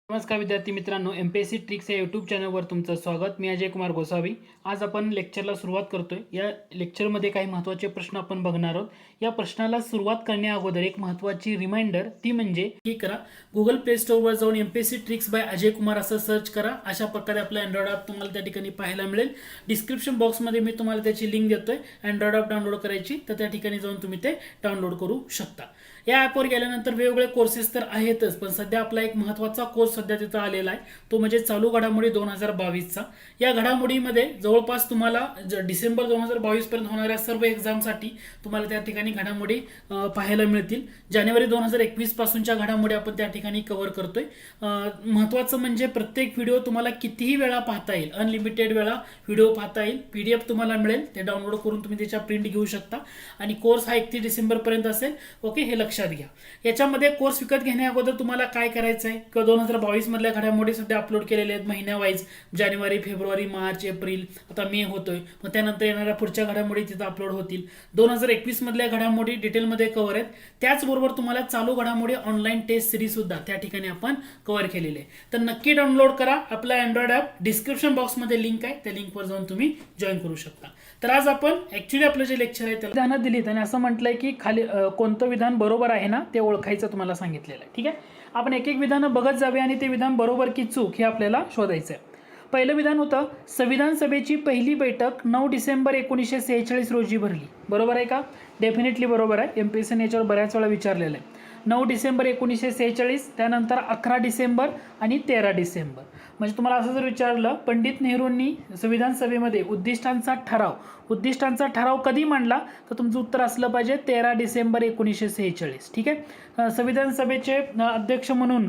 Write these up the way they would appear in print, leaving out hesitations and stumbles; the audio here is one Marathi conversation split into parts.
नमस्कार विद्यार्थी मित्रांनो, एमपीएससी ट्रिक्स या यूट्यूब चॅनलवर तुमचं स्वागत. मी अजय कुमार गोसावी. आज आपण लेक्चरला सुरुवात करतोय. या लेक्चरमध्ये काही महत्त्वाचे प्रश्न आपण बघणार आहोत. या प्रश्नाला सुरुवात करण्याअगोदर एक महत्त्वाची रिमाइंडर, ती म्हणजे की करा गुगल प्ले स्टोअरवर जाऊन MPSC tricks bye Ajay Kumar असं सर्च करा. अशा प्रकारे आपला अँड्रॉइड ॲप तुम्हाला त्या ठिकाणी पाहायला मिळेल. डिस्क्रिप्शन बॉक्समध्ये मी तुम्हाला त्याची लिंक देतोय. अँड्रॉइड ॲप डाउनलोड करायची, तर त्या ठिकाणी जाऊन तुम्ही ते डाउनलोड करू शकता. या ॲपवर गेल्यानंतर वेगवेगळे कोर्सेस तर आहेतच, पण सध्या आपला एक महत्त्वाचा कोर्स सध्या तिथं आलेला आहे, तो म्हणजे चालू घडामोडी 2022चा. या घडामोडीमध्ये जवळपास तुम्हाला डिसेंबर 2022 पर्यंत होणाऱ्या सर्व एक्झामसाठी तुम्हाला त्या ठिकाणी घडामोडी पाहायला मिळतील. जानेवारी 2021 पासूनच्या घडामोडी आपण त्या ठिकाणी कव्हर करतोय. महत्त्वाचं म्हणजे प्रत्येक व्हिडिओ तुम्हाला कितीही वेळा पाहता येईल, अनलिमिटेड वेळा व्हिडिओ पाहता येईल. PDF तुम्हाला मिळेल, ते डाउनलोड करून तुम्ही त्याच्या प्रिंट घेऊ शकता. आणि कोर्स हा 31 डिसेंबर पर्यंत असेल. ओके, हे लक्षात घ्या. याच्यामध्ये कोर्स विकत घेण्याअगोदर तुम्हाला काय करायचं आहे, किंवा 2022 मधल्या घडामोडी सध्या अपलोड केलेल्या आहेत महिन्यावाईज. जानेवारी, फेब्रुवारी, मार्च, एप्रिल, आता मे होतोय, मग त्यानंतर येणाऱ्या पुढच्या घडामोडी तिथं अपलोड होतील. 2021 मधल्या घडामोडी डिटेलमध्ये कव्हर आहेत. त्याचबरोबर तुम्हाला चालू घडामोडी ऑनलाईन टेस्ट सिरीज सुद्धा त्या ठिकाणी आपण कव्हर केलेले आहे. तर नक्की डाउनलोड करा आपला अँड्रॉइड ॲप. डिस्क्रिप्शन बॉक्समध्ये लिंक आहे, त्या लिंकवर जाऊन तुम्ही जॉईन करू शकता. तर आज आपण ऍक्च्युली आपलं जे लेक्चर आहे त्याला विधानं दिलीत आणि असं म्हटलंय की खाली कोणतं विधान बरोबर आहे ना ते ओळखायचं तुम्हाला सांगितलेलं आहे. ठीक आहे, आपण एक एक विधानं बघत जावे आणि ते विधान बरोबर की चूक हे आपल्याला शोधायचं आहे. पहिलं विधान होतं, संविधान सभेची पहिली बैठक 9 डिसेंबर 1946 रोजी भरली. बरोबर आहे का? डेफिनेटली बरोबर आहे. एमपीएससी याच्यावर बऱ्याच वेळा विचारलेलं आहे. 9 डिसेंबर 1946, त्यानंतर 11 डिसेंबर आणि 13 डिसेंबर. म्हणजे तुम्हाला असं जर विचारलं, पंडित नेहरूंनी संविधान सभेमध्ये उद्दिष्टांचा ठराव कधी मांडला, तर तुमचं उत्तर असलं पाहिजे 13 डिसेंबर 1946. ठीक आहे. संविधान सभेचे अध्यक्ष म्हणून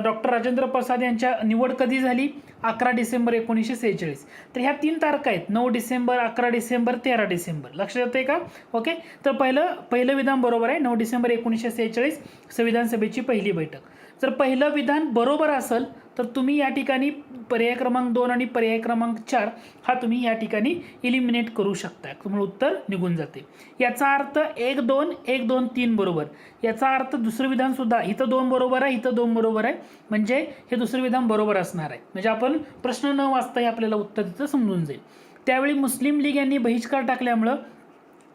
डॉक्टर राजेंद्र प्रसाद यांच्या निवड कधी झाली? 11 डिसेंबर 1946. तर ह्या 3 तारखा आहेत, 9 डिसेंबर, 11 डिसेंबर, 13 डिसेंबर. लक्षात येते का? ओके, तर पहिलं विधान बरोबर आहे. 9 डिसेंबर 1946 संविधान सभेची पहिली बैठक. जर पहिलं विधान बरोबर असेल तर तुम्ही या ठिकाणी पर्याय क्रमांक 2 आणि पर्याय क्रमांक 4 हा तुम्ही या ठिकाणी इलिमिनेट करू शकता. तुम्हाला उत्तर निघून जाते. याचा अर्थ 1 2 1 2 3 बरोबर. याचा अर्थ दुसरं विधान सुद्धा, इथं 2 बरोबर आहे, इथं 2 बरोबर आहे, म्हणजे हे दुसरं विधान बरोबर असणार आहे. म्हणजे आपण प्रश्न न वाचताही आपल्याला उत्तर तिथं समजून जाईल. त्यावेळी मुस्लिम लीग यांनी बहिष्कार टाकल्यामुळं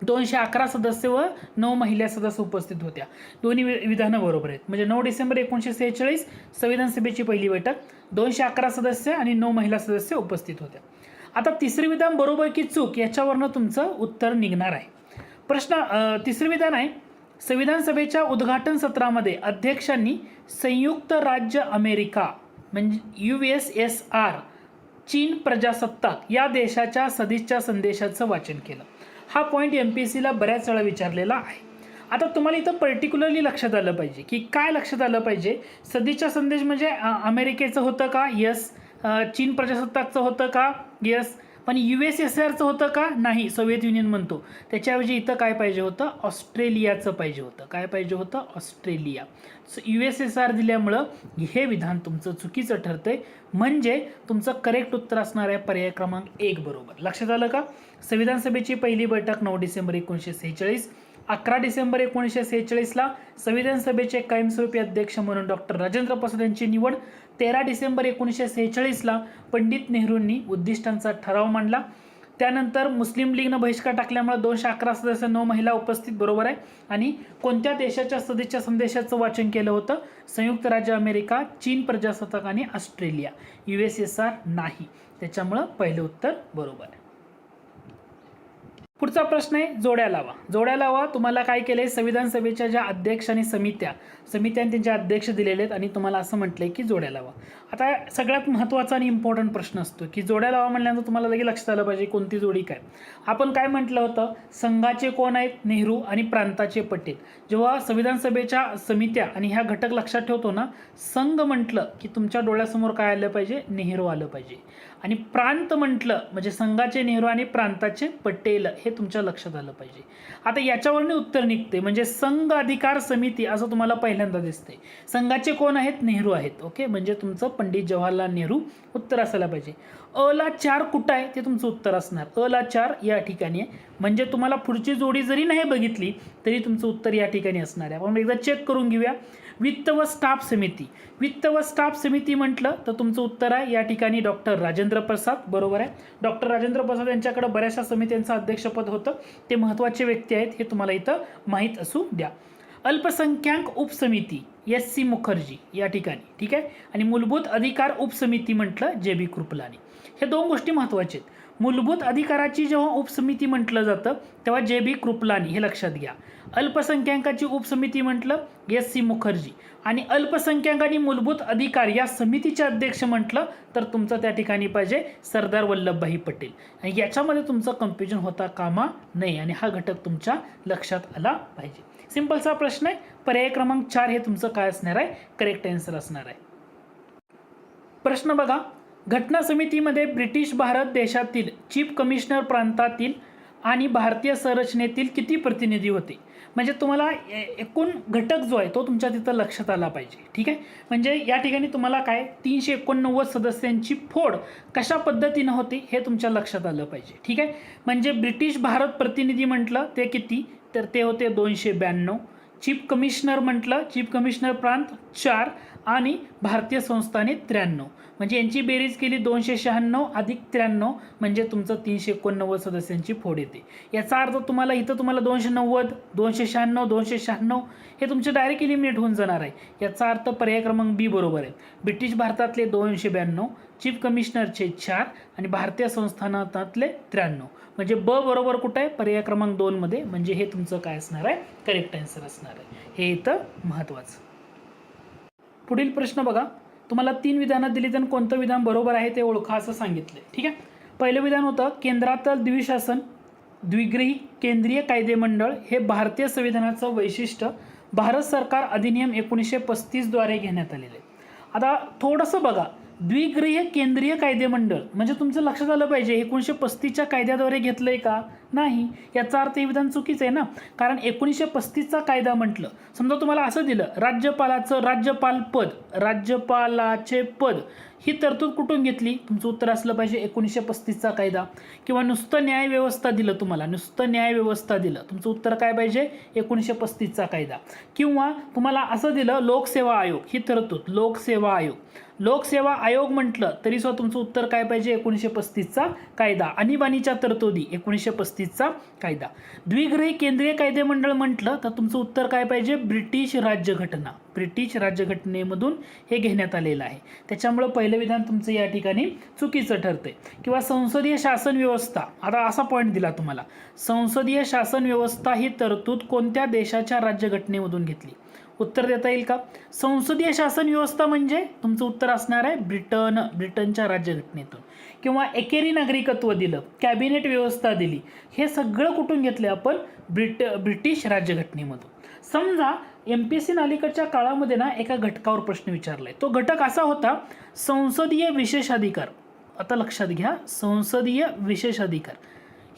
211 सदस्य व 9 महिला सदस्य उपस्थित होत्या. दोन्ही विधानं बरोबर आहेत. म्हणजे 9 डिसेंबर 1946 संविधान सभेची पहिली बैठक, 211 सदस्य आणि 9 महिला सदस्य उपस्थित होत्या. आता तिसरे विधान बरोबर की चूक याच्यावरनं तुमचं उत्तर निघणार आहे. तिसरे विधान आहे, संविधान सभेच्या उद्घाटन सत्रामध्ये अध्यक्षांनी संयुक्त राज्य अमेरिका म्हणजे USSR, चीन प्रजासत्ताक या देशाच्या सदिच्छा संदेशाचं वाचन केलं. हा पॉईंट एमपीएससीला बऱ्याच वेळा विचारलेला आहे. आता तुम्हाला इथं पर्टिक्युलरली लक्षात आलं पाहिजे की काय लक्षात आलं पाहिजे, सदिच्छा संदेश म्हणजे अमेरिकेचं होतं का? यस. चीन प्रजासत्ताकचं होतं का? यस. पण USSRचं होतं का? नाही, सोव्हिएत युनियन म्हणतो. त्याच्याऐवजी इथं काय पाहिजे होतं? ऑस्ट्रेलियाचं पाहिजे होतं. काय पाहिजे होतं? ऑस्ट्रेलिया. USSR दिल्यामुळं हे विधान तुमचं चुकीचं ठरतंय. म्हणजे तुमचं करेक्ट उत्तर असणार आहे पर्याय क्रमांक 1 बरोबर. लक्षात आलं का? संविधान सभेची पहिली बैठक 9 डिसेंबर 1946. 11 डिसेंबर 1946ला संविधान सभेचे कायमस्वरूपी अध्यक्ष म्हणून डॉक्टर राजेंद्र प्रसाद यांची निवड. 13 डिसेंबर 1946ला पंडित नेहरूंनी उद्दिष्टांचा ठराव मांडला. त्यानंतर मुस्लिम लीगनं बहिष्कार टाकल्यामुळे 211 सदस्य, 9 महिला उपस्थित. बरोबर आहे. आणि कोणत्या देशाच्या सदिच्छा संदेशाचं वाचन केलं होतं? संयुक्त राज्य अमेरिका, चीन प्रजासत्ताक आणि ऑस्ट्रेलिया. USSR नाही. त्याच्यामुळं पहिलं उत्तर बरोबर आहे. पुढचा प्रश्न आहे, जोड्या लावा. जोड्या लावा तुम्हाला काय केलंय, संविधान सभेच्या ज्या अध्यक्ष आणि समित्यांनी त्यांचे अध्यक्ष दिलेले आहेत आणि तुम्हाला असं म्हटलंय की जोड्या लावा. आता सगळ्यात महत्त्वाचा आणि इम्पॉर्टंट प्रश्न असतो की जोड्या लावा म्हणल्यानंतर तुम्हाला लगेच लक्षात आलं पाहिजे कोणती जोडी काय. आपण काय म्हटलं होतं, संघाचे कोण आहेत? नेहरू आणि प्रांताचे पटेल. जेव्हा संविधान सभेच्या समित्या आणि ह्या घटक लक्षात ठेवतो ना, संघ म्हटलं की तुमच्या डोळ्यासमोर काय आलं पाहिजे? नेहरू आलं पाहिजे. आणि प्रांत म्हटलं म्हणजे संघाचे नेहरू आणि प्रांताचे पटेल हे तुमच्या लक्षात आलं पाहिजे. आता याच्यावरने उत्तर निघते, म्हणजे संघ अधिकार समिती असं तुम्हाला पहिल्यांदा दिसते. संघाचे कोण आहेत? नेहरू आहेत. ओके, म्हणजे तुमचं पंडित जवाहरलाल नेहरू उत्तर असायला पाहिजे. अला 4 कुठं आहे ते तुमचं उत्तर असणार. अला 4 या ठिकाणी आहे. म्हणजे तुम्हाला पुढची जोडी जरी नाही बघितली तरी तुमचं उत्तर या ठिकाणी असणार आहे. आपण एकदा चेक करून घेऊया. वित्त व स्टाफ समिती, वित्त व स्टाफ समिती म्हटलं तर तुमचं उत्तर आहे या ठिकाणी डॉक्टर राजेंद्र प्रसाद, बरोबर आहे. डॉक्टर राजेंद्र प्रसाद यांच्याकडे बऱ्याचशा समित्यांचं अध्यक्षपद होतं, ते महत्त्वाचे व्यक्ती आहेत, हे तुम्हाला इथं माहीत असू द्या. अल्पसंख्याक उपसमिती एस सी मुखर्जी या ठिकाणी, ठीक आहे. आणि मूलभूत अधिकार उपसमिती म्हटलं जे बी कृपलानी. हे दोन गोष्टी महत्त्वाच्या आहेत. मूलभूत अधिकाराची जेव्हा उपसमिती म्हटलं जातं तेव्हा जे बी कृपलानी, हे लक्षात घ्या. अल्पसंख्याकाची उपसमिती म्हटलं एस सी मुखर्जी, आणि अल्पसंख्याक आणि मूलभूत अधिकार या समितीचे अध्यक्ष म्हटलं तर तुमचं त्या ठिकाणी पाहिजे सरदार वल्लभभाई पटेल. आणि याच्यामध्ये तुमचं कन्फ्युजन होता कामा नये, आणि हा घटक तुमच्या लक्षात आला पाहिजे. सिंपलचा प्रश्न आहे. पर्याय क्रमांक 4 हे तुमचं काय असणार आहे, करेक्ट आन्सर असणार आहे. प्रश्न बघा, घटना समितीमध्ये ब्रिटिश भारत देशातील चीफ कमिशनर प्रांतातील आणि भारतीय संरचनेतील किती प्रतिनिधी होते. म्हणजे तुम्हाला एकूण घटक जो आहे तो तुमच्या तिथं लक्षात आला पाहिजे, ठीक आहे. म्हणजे या ठिकाणी तुम्हाला काय 389 सदस्यांची फोड कशा पद्धतीनं होती हे तुमच्या लक्षात आलं पाहिजे, ठीक आहे. म्हणजे ब्रिटिश भारत प्रतिनिधी म्हटलं ते किती, तर ते होते 292. चीफ कमिशनर म्हटलं, चीफ कमिशनर प्रांत 4 आणि भारतीय संस्थाने 93. म्हणजे यांची बेरीज केली 296 अधिक 93 म्हणजे तुमचं 389 सदस्यांची फोड येते. याचा अर्थ तुम्हाला इथं तुम्हाला 290, 296, 296 हे तुमचे डायरेक्ट इलिमिनेट होऊन जाणार आहे. याचा अर्थ पर्याय क्रमांक बी बरोबर आहे. ब्रिटिश भारतातले 292, चीफ कमिशनरचे 4 आणि भारतीय संस्थानातले 93. म्हणजे ब बरोबर कुठं आहे, पर्याय क्रमांक 2 मध्ये. म्हणजे हे तुमचं काय असणार आहे, करेक्ट आन्सर असणार आहे. हे इथं महत्त्वाचं. पुढील प्रश्न बघा, तुम्हाला 3 विधानं दिली तर कोणतं विधान बरोबर आहे ते ओळखा असं सांगितलंय, ठीक आहे. पहिलं विधान होतं केंद्रातलं द्विशासन द्विगृही केंद्रीय कायदेमंडळ हे भारतीय संविधानाचं वैशिष्ट्य भारत सरकार अधिनियम 1935 द्वारे घेण्यात आलेले. आता थोडंसं बघा, द्विगृह केंद्रीय कायदेमंडळ म्हणजे तुमचं लक्षात आलं पाहिजे 1935च्या कायद्याद्वारे घेतलंय का, नाही. याचा अर्थ हे विधान चुकीचं आहे ना, कारण 1935चा कायदा म्हटलं, समजा तुम्हाला असं दिलं राज्यपालाचं राज्यपाल पद, राज्यपालाचे पद ही तरतूद कुठून घेतली, तुमचं उत्तर असलं पाहिजे 1935चा कायदा. किंवा नुसतं न्यायव्यवस्था दिलं तुम्हाला, नुसतं न्यायव्यवस्था दिलं, तुमचं उत्तर काय पाहिजे 1935चा कायदा. किंवा तुम्हाला असं दिलं लोकसेवा आयोग ही तरतूद, लोकसेवा आयोग, लोकसेवा आयोग म्हटलं तरी सुद्धा तुमचं उत्तर काय पाहिजे 1935चा कायदा. आणीबाणीच्या तरतुदी 1935चा कायदा. द्विगृही केंद्रीय कायदेमंडळ म्हटलं तर तुमचं उत्तर काय पाहिजे ब्रिटिश राज्यघटना, ब्रिटिश राज्यघटनेमधून हे घेण्यात आलेलं आहे. त्याच्यामुळं पहिलं विधान तुमचं या ठिकाणी चुकीचं ठरतंय. किंवा संसदीय शासन व्यवस्था, आता असा पॉईंट दिला तुम्हाला, संसदीय शासन व्यवस्था ही तरतूद कोणत्या देशाच्या राज्यघटनेमधून घेतली, उत्तर देता येईल का. संसदीय शासन व्यवस्था म्हणजे तुमचं उत्तर असणार आहे ब्रिटनच्या राज्यघटनेतून. किंवा एकेरी नागरिकत्व दिलं, कॅबिनेट व्यवस्था दिली, हे सगळं कुठून घेतलं आपण ब्रिटिश राज्यघटनेमधून. समजा MPSC अलीकडच्या काळामध्ये ना एका घटकावर प्रश्न विचारलाय, तो घटक असा होता संसदीय विशेषाधिकार. आता लक्षात घ्या, संसदीय विशेषाधिकार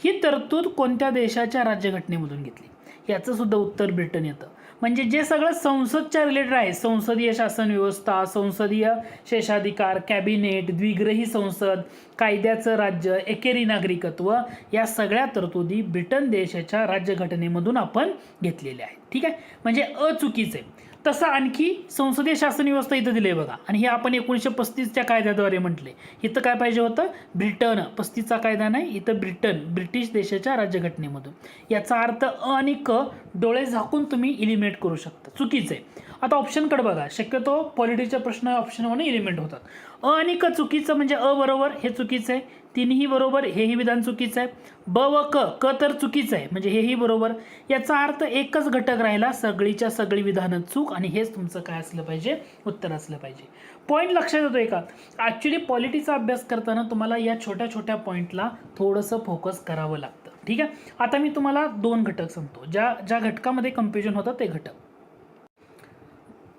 ही तरतूद कोणत्या देशाच्या राज्यघटनेमधून घेतली, याचं सुद्धा उत्तर ब्रिटन येतं. म्हणजे जे सगळं संसदच्या रिलेटेड आहे, संसदीय शासन व्यवस्था, संसदीय शेषाधिकार, कॅबिनेट, द्विगृही संसद, कायद्याचं राज्य, एकेरी नागरिकत्व, या सगळ्या तरतुदी ब्रिटन देशाच्या राज्यघटनेमधून आपण घेतलेल्या आहेत, ठीक आहे. म्हणजे अचुकीचं आहे. तसं आणखी संसदीय शासन व्यवस्था इथं दिले बघा, आणि हे आपण 1935च्या कायद्याद्वारे म्हटले. इथं काय पाहिजे होतं ब्रिटन, 35चा कायदा नाही, इथं ब्रिटन, ब्रिटिश देशाच्या राज्यघटनेमधून. याचा अर्थ अ आणि क डोळे झाकून तुम्ही इलिमिनेट करू शकता, चुकीचं आहे. आता ऑप्शनकडे बघा, शक्यतो पॉलिटिक्सचे प्रश्न ऑप्शनवरून इलिमिनेट होतात. अ आणि क चुकीचं म्हणजे अ बरोबर हे चुकीचं आहे, तिन्ही बरोबर हेही विधान चुकीचं आहे. ब व क तर चुकीचं आहे म्हणजे हेही बरोबर. याचा अर्थ एकच घटक राहिला, सगळीच्या सगळी विधानं चूक, आणि हेच तुमचं काय असलं पाहिजे, उत्तर असलं पाहिजे. पॉईंट लक्षात येतोय का. ॲक्च्युली पॉलिटिक्सचा अभ्यास करताना तुम्हाला या छोट्या छोट्या पॉईंटला थोडंसं फोकस करावं लागतं, ठीक आहे. आता मी तुम्हाला 2 घटक सांगतो, ज्या घटकामध्ये कन्फ्युजन होतं ते घटक.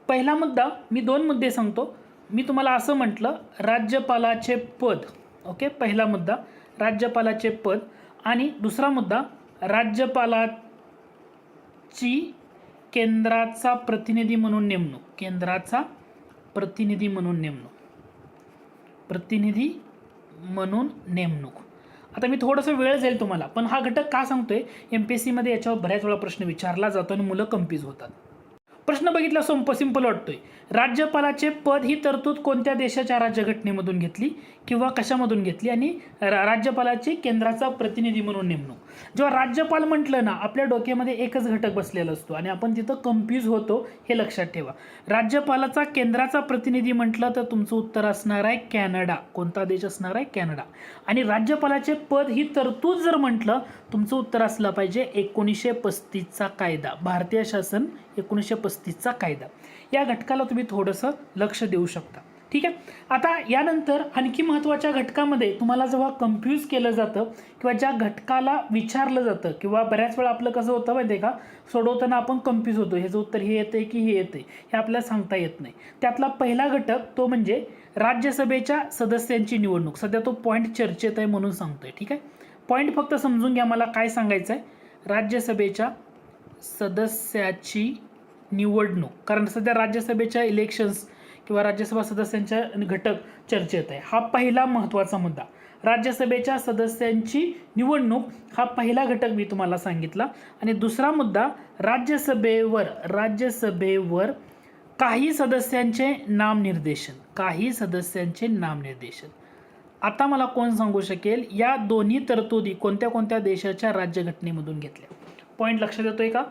पहिला मुद्दा, मी 2 मुद्दे सांगतो. मी तुम्हाला असं म्हटलं राज्यपालाचे पद, ओके. पहिला मुद्दा राज्यपालाचे पद, आणि दुसरा मुद्दा राज्यपालाची केंद्राचा प्रतिनिधी म्हणून नेमणूक, केंद्राचा प्रतिनिधी म्हणून नेमणूक, प्रतिनिधी म्हणून नेमणूक. आता मी थोडंसं वेळ जाईल तुम्हाला, पण हा घटक का सांगतोय, MPSC मध्ये याच्यावर बऱ्याच वेळा प्रश्न विचारला जातो आणि मुलं कन्फ्यूज होतात. प्रश्न बघितला सिंपल वाटतोय. राज्यपालाचे पद ही तरतूद कोणत्या देशाच्या राज्यघटनेमधून घेतली किंवा कशामधून घेतली, आणि राज्यपालाची केंद्राचा प्रतिनिधी म्हणून नेमणूक. जेव्हा राज्यपाल म्हटलं ना, आपल्या डोक्यामध्ये एकच घटक बसलेला असतो आणि आपण तिथं कन्फ्यूज होतो, हे लक्षात ठेवा. राज्यपालाचा केंद्राचा प्रतिनिधी म्हटलं तर तुमचं उत्तर असणार आहे कॅनडा. कोणता देश असणार आहे? कॅनडा. आणि राज्यपालाचे पद ही तरतूद जर म्हटलं, तुमचं उत्तर असलं पाहिजे 1935चा कायदा, भारतीय शासन 1935चा कायदा. या घटकाला तुम्ही थोडंसं लक्ष देऊ शकता. ठीक आहे. आता यानंतर आणखी महत्त्वाच्या घटकामध्ये तुम्हाला जेव्हा कन्फ्यूज केलं जातं किंवा ज्या घटकाला विचारलं जातं, किंवा बऱ्याच वेळा आपलं कसं होतं माहिती आहे का, सोडवताना आपण कन्फ्यूज होतो, ह्याचं उत्तर हे येतं की हे येतं, हे आपल्याला सांगता येत नाही. त्यातला पहिला घटक तो म्हणजे राज्यसभेच्या सदस्यांची निवडणूक. सध्या तो पॉईंट चर्चेत आहे म्हणून सांगतोय. ठीक आहे. पॉईंट फक्त समजून घ्या, मला काय सांगायचं आहे. राज्यसभेच्या सदस्याची निवडणूक, कारण सध्या राज्यसभेच्या इलेक्शन्स किंवा राज्यसभा सदस्यांच्या घटक चर्चेत आहे. हा पहिला महत्त्वाचा मुद्दा. राज्यसभेच्या सदस्यांची निवडणूक हा पहिला घटक मी तुम्हाला सांगितला. आणि दुसरा मुद्दा, राज्यसभेवर काही सदस्यांचे नामनिर्देशन. आता मला कोण सांगू शकेल या दोन्ही तरतुदी कोणत्या कोणत्या देशाच्या राज्यघटनेमधून घेतल्या? पॉईंट लक्षात येतोय का?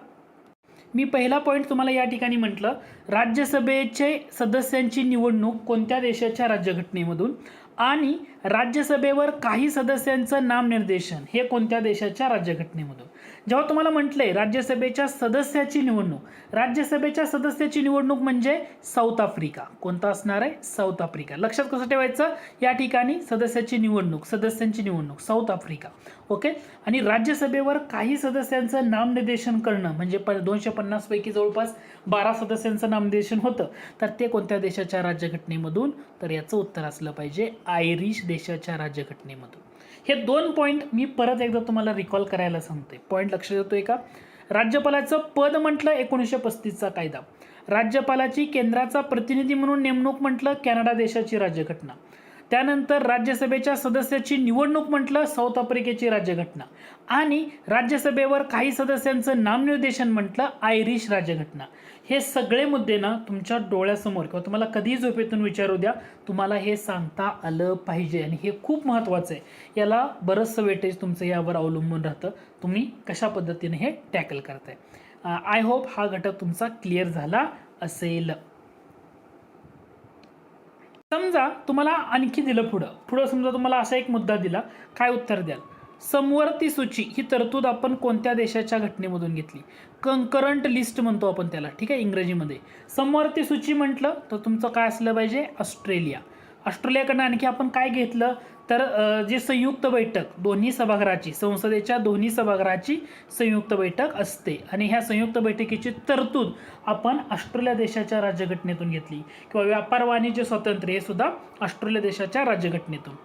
मी पहिला पॉईंट तुम्हाला या ठिकाणी म्हटलं, राज्यसभेचे सदस्यांची निवडणूक कोणत्या देशाच्या राज्यघटनेमधून, आणि राज्यसभेवर काही सदस्यांचं नामनिर्देशन हे कोणत्या देशाच्या राज्यघटनेमधून. जेव्हा तुम्हाला म्हटलंय राज्यसभेच्या सदस्याची निवडणूक म्हणजे साऊथ आफ्रिका. कोणता असणार आहे? South Africa. लक्षात कसं ठेवायचं या ठिकाणी? सदस्यांची निवडणूक साऊथ आफ्रिका. ओके. आणि राज्यसभेवर काही सदस्यांचं नामनिर्देशन करणं म्हणजे 250 पैकी जवळपास 12 सदस्यांचं नामनिर्देशन होतं, तर ते कोणत्या देशाच्या राज्यघटनेमधून? तर याचं उत्तर असलं पाहिजे आयरिश देशाच्या राज्यघटनेमधून. हे दोन पॉईंट मी परत एकदा तुम्हाला रिकॉल करायला सांगतोय. पॉईंट लक्षात येतोय का? राज्यपालाचं पद म्हटलं 1935चा कायदा, राज्यपालाची केंद्राचा प्रतिनिधी म्हणून नेमणूक म्हटलं कॅनडा देशाची राज्यघटना, त्यानंतर राज्यसभेच्या सदस्याची निवडणूक म्हटलं साऊथ आफ्रिकेची राज्यघटना, आणि राज्यसभेवर काही सदस्यांचं नामनिर्देशन म्हटलं आयरिश राज्यघटना. हे सगळे मुद्दे ना तुमच्या डोळ्यासमोर किंवा तुम्हाला कधीही झोपेतून विचारू द्या, तुम्हाला हे सांगता आलं पाहिजे. आणि हे खूप महत्त्वाचं आहे. याला बरंचसं वेटेज तुमचं यावर अवलंबून राहतं, तुम्ही कशा पद्धतीने हे टॅकल करताय. आय होप हा घटक तुमचा क्लिअर झाला असेल. समजा तुम्हाला आणखी दिलं पुढं समजा तुम्हाला असा एक मुद्दा दिला, काय उत्तर द्याल? समवर्ती सूची ही तरतूद आपण कोणत्या देशाच्या घटनेमधून घेतली? कंकरंट लिस्ट म्हणतो आपण त्याला. ठीक आहे, इंग्रजीमध्ये. समवर्ती सूची म्हटलं तर तुमचं काय असलं पाहिजे? ऑस्ट्रेलियाकडनं आणखी आपण काय घेतलं तर जे संयुक्त बैठक दोन्ही सभागृहाची, संसदेच्या दोन्ही सभागृहाची संयुक्त बैठक असते, आणि ह्या संयुक्त बैठकीची तरतूद आपण ऑस्ट्रेलिया देशाच्या राज्यघटनेतून घेतली. किंवा व्यापार वाणिज्य स्वातंत्र्य हे सुद्धा ऑस्ट्रेलिया देशाच्या राज्यघटनेतून.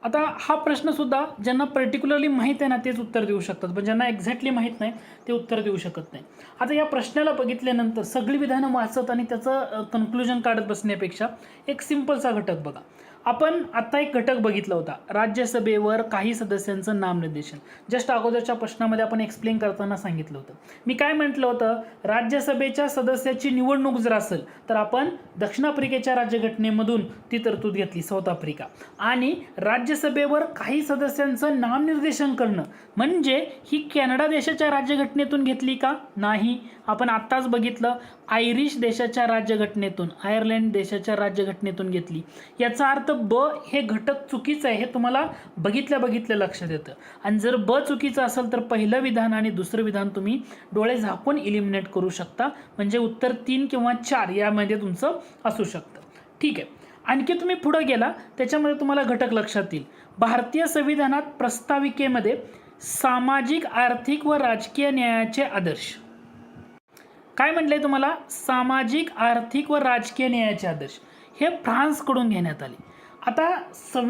आता हा प्रश्न सुद्धा ज्यांना पर्टिक्युलरली माहीत आहे ना तेच उत्तर देऊ शकतात, पण ज्यांना एक्झॅक्टली माहीत नाही ते उत्तर देऊ शकत नाही. आता या प्रश्नाला बघितल्यानंतर सगळी विधानं वाचत आणि त्याचं कन्क्लुजन काढत बसण्यापेक्षा एक सिंपलचा घटक बघा. आपण आता एक घटक बघितला होता, राज्यसभेवर काही सदस्यांचं नामनिर्देशन. जस्ट अगोदरच्या प्रश्नामध्ये आपण एक्सप्लेन करताना सांगितलं होतं. मी काय म्हटलं होतं? राज्यसभेच्या सदस्याची निवडणूक जर असेल तर आपण दक्षिण आफ्रिकेच्या राज्यघटनेमधून ती तरतूद घेतली, साऊथ आफ्रिका. आणि राज्यसभेवर काही सदस्यांचं नामनिर्देशन करणं म्हणजे ही कॅनडा देशाच्या राज्यघटनेतून घेतली का? नाही. आपण आत्ताच बघितलं आयरिश देशाच्या राज्यघटनेतून, आयर्लंड देशाच्या राज्यघटनेतून घेतली. याचा अर्थ ब हे घटक चुकीचं आहे हे तुम्हाला बघितल्या लक्षात येतं. आणि जर ब चुकीचं असेल तर पहिलं विधान आणि दुसरं विधान तुम्ही डोळे झाकून इलिमिनेट करू शकता, म्हणजे उत्तर 3 किंवा 4 यामध्ये तुमचं असू शकतं. ठीक आहे. आणखी तुम्ही पुढे गेला त्याच्यामध्ये तुम्हाला घटक लक्षात येईल. भारतीय संविधानात प्रस्ताविकेमध्ये सामाजिक, आर्थिक व राजकीय न्यायाचे आदर्श. काय म्हटलंय तुम्हाला? सामाजिक, आर्थिक व राजकीय न्यायाचे आदर्श हे फ्रान्सकडून घेण्यात आले. आता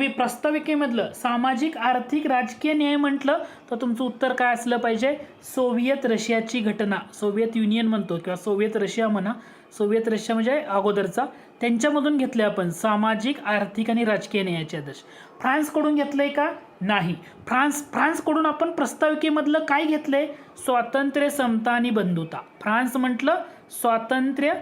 प्रस्ताविकेमधलं सामाजिक, आर्थिक, राजकीय न्याय म्हटलं तर तुमचं उत्तर काय असलं पाहिजे? सोव्हिएत रशियाची घटना, सोव्हिएत युनियन म्हणतो किंवा सोव्हिएत रशिया म्हणा, सोव्हिएत रशिया म्हणजे अगोदरचा, त्यांच्यामधून घेतले आपण सामाजिक, आर्थिक आणि राजकीय न्यायाचे आदर्श. फ्रान्सकडून घेतलंय का? नाही. फ्रान्सकडून आपण प्रस्ताविकेमधलं काय घेतलंय? स्वातंत्र्य, समता आणि बंधुता. फ्रान्स म्हटलं स्वातंत्र्य,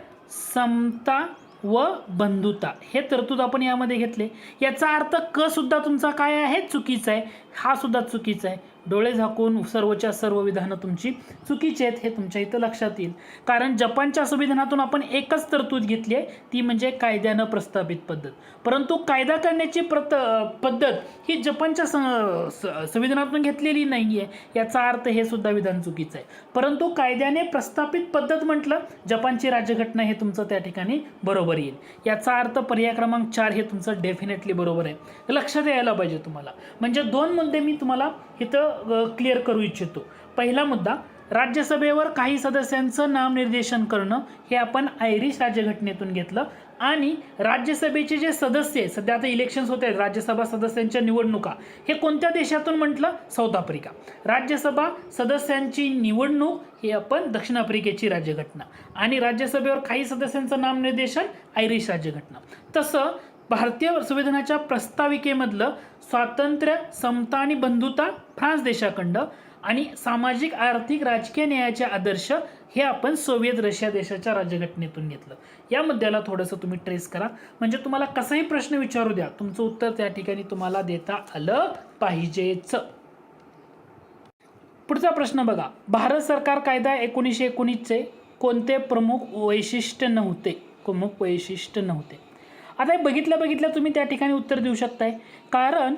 समता व बंधुता हे तरतूद आपण यामध्ये घेतले. याचा अर्थ क सुद्धा तुमचा काय आहे, चुकीचा आहे. हा सुद्धा चुकीचा आहे. डोळे झाकून सर्वच्या सर्व विधानं तुमची चुकीची आहेत हे तुमच्या इथं लक्षात येईल. कारण जपानच्या संविधानातून आपण एकच तरतूद घेतली आहे, ती म्हणजे कायद्यानं प्रस्थापित पद्धत. परंतु कायदा करण्याची पद्धत ही जपानच्या संविधानातून घेतलेली नाही आहे. याचा अर्थ हे सुद्धा विधान चुकीचं आहे. परंतु कायद्याने प्रस्थापित पद्धत म्हटलं, जपानची राज्यघटना हे तुमचं त्या ठिकाणी बरोबर येईल. याचा अर्थ पर्याय क्रमांक 4 हे तुमचं डेफिनेटली बरोबर आहे. लक्षात यायला पाहिजे तुम्हाला. म्हणजे 2 मुद्दे मी तुम्हाला इथं क्लिअर करू इच्छितो. पहिला मुद्दा, राज्यसभेवर काही सदस्यांचं नामनिर्देशन करणं हे आपण आयरिश राज्यघटनेतून घेतलं. आणि राज्यसभेचे जे सदस्य आहे, सध्या आता इलेक्शन्स होत आहेत, राज्यसभा सदस्यांच्या निवडणुका, हे कोणत्या देशातून म्हटलं, साऊथ आफ्रिका. राज्यसभा सदस्यांची निवडणूक ही आपण दक्षिण आफ्रिकेची राज्यघटना. आणि राज्यसभेवर काही सदस्यांचं नामनिर्देशन आयरिश राज्यघटना. तसं भारतीय संविधानाच्या प्रस्ताविकेमधलं स्वातंत्र्य, समता आणि बंधुता फ्रान्स देशाखंड आणि सामाजिक, आर्थिक, राजकीय न्यायाचे आदर्श हे आपण सोव्हिएत रशिया देशाच्या राज्यघटनेतून घेतलं. या मुद्द्याला थोडंसं तुम्ही ट्रेस करा, म्हणजे तुम्हाला कसाही प्रश्न विचारू द्या, तुमचं उत्तर त्या ठिकाणी तुम्हाला देता आलं पाहिजेच. पुढचा प्रश्न बघा, भारत सरकार कायदा 1919चे कोणते प्रमुख वैशिष्ट्य नव्हते? आता हे बघितल्या तुम्ही त्या ठिकाणी उत्तर देऊ शकताय. कारण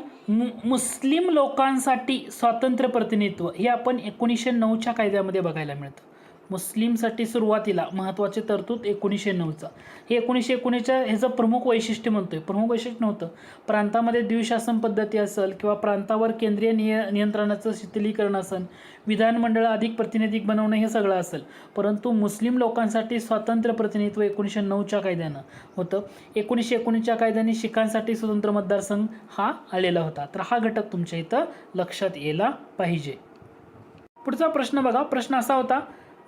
मुस्लिम लोकांसाठी स्वातंत्र्य प्रतिनिधित्व हे आपण 1909च्या कायद्यामध्ये बघायला मिळतं. मुस्लिमसाठी सुरुवातीला महत्त्वाचे तरतूद 1909चा. हे 1919च्या ह्याचं प्रमुख वैशिष्ट्य म्हणतोय. प्रमुख वैशिष्ट्य नव्हतं. प्रांतामध्ये द्विशासन पद्धती असेल किंवा प्रांतावर केंद्रीय नियंत्रणाचं शिथिलीकरण असेल, विधानमंडळ अधिक प्रातिनिधिक बनवणं हे सगळं असेल. परंतु मुस्लिम लोकांसाठी स्वातंत्र्य प्रतिनिधित्व 1909च्या कायद्यानं होतं. 1919च्या कायद्याने शिखांसाठी स्वतंत्र मतदारसंघ हा आलेला होता. तर हा घटक तुमच्या इथं लक्षात यायला पाहिजे. पुढचा प्रश्न बघा, प्रश्न असा होता,